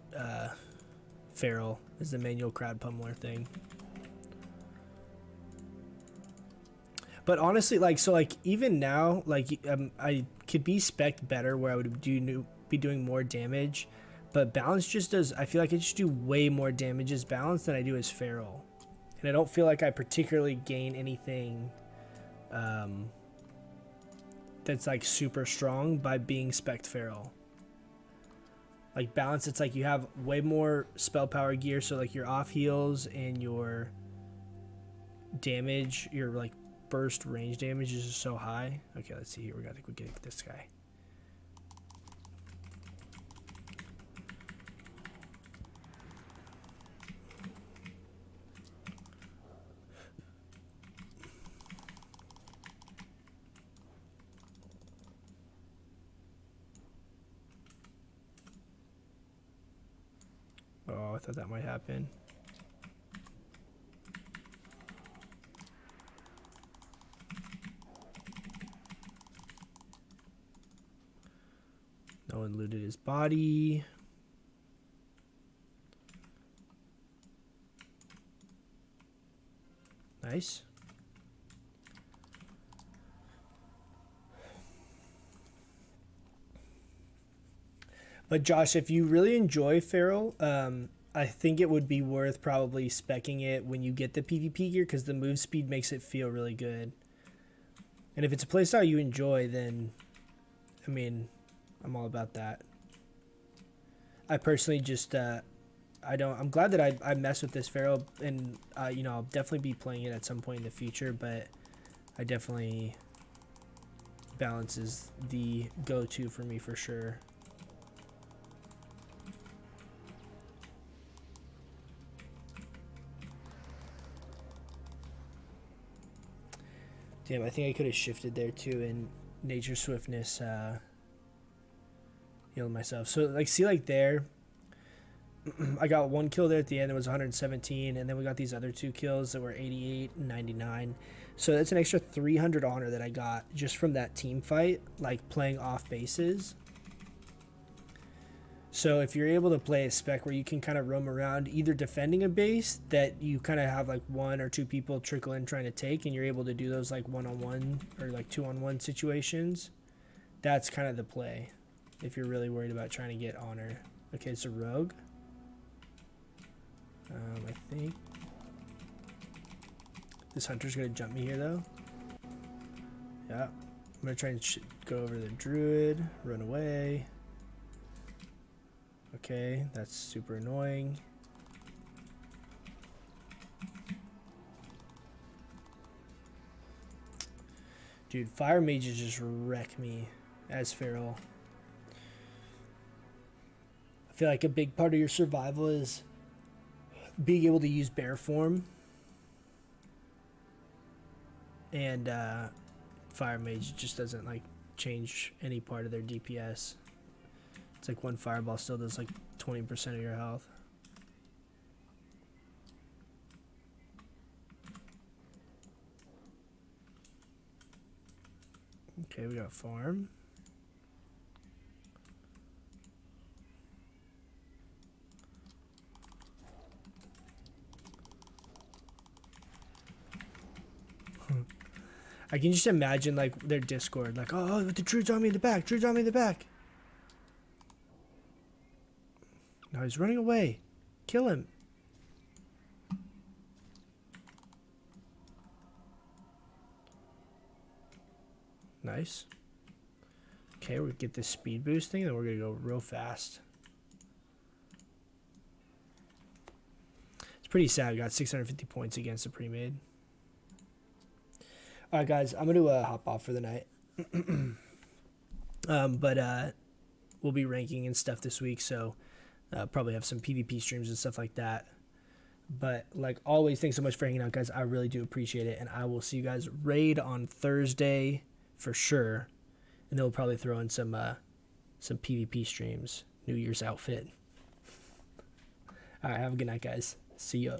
Feral, is the manual crowd pummeler thing. But honestly, like, so, like, even now, like, I could be spec'd better where I would be doing more damage, but balance just does, I feel like I just do way more damage as balance than I do as feral, and I don't feel like I particularly gain anything that's like super strong by being spec'd feral. Like balance, it's like you have way more spell power gear, so like your off heals and your damage, your like burst range damage is just so high. Okay, let's see here. We gotta go get this guy. Oh, I thought that might happen. No one looted his body. Nice. But Josh, if you really enjoy Feral, I think it would be worth probably speccing it when you get the PvP gear, because the move speed makes it feel really good. And if it's a playstyle you enjoy, then, I mean, I'm all about that. I personally just, I'm glad that I mess with this Feral, and, you know, I'll definitely be playing it at some point in the future, but I definitely, balance is the go-to for me for sure. Damn, I think I could have shifted there too, and nature swiftness healed myself. So like, see, like there, I got 1 kill there at the end. It was 117, and then we got these other 2 kills that were 88 and 99. So that's an extra 300 honor that I got just from that team fight, like playing off bases. So if you're able to play a spec where you can kind of roam around either defending a base that you kind of have like 1 or 2 people trickle in trying to take, and you're able to do those like 1-on-1 or like 2-on-1 situations, that's kind of the play if you're really worried about trying to get honor. Okay, it's a rogue. I think this hunter's gonna jump me here though. Yeah, I'm gonna try and go over the druid, run away. Okay, that's super annoying. Dude, fire mages just wreck me as feral. I feel like a big part of your survival is being able to use bear form. And fire mage just doesn't like change any part of their DPS. It's like 1 fireball still does like 20% of your health. Okay, we got farm. I can just imagine like their Discord, like, oh, the Druid's on me in the back, Druid's on me in the back. No, he's running away. Kill him. Nice. Okay, we'll get this speed boosting, then we're gonna go real fast. It's pretty sad. We got 650 points against the pre-made. All right, guys, I'm gonna hop off for the night. But we'll be ranking and stuff this week, so probably have some PvP streams and stuff like that. But like always, thanks so much for hanging out, guys. I really do appreciate it, and I will see you guys raid on Thursday for sure, and then we'll probably throw in some PvP streams, New Year's outfit. All right, have a good night, guys. See you.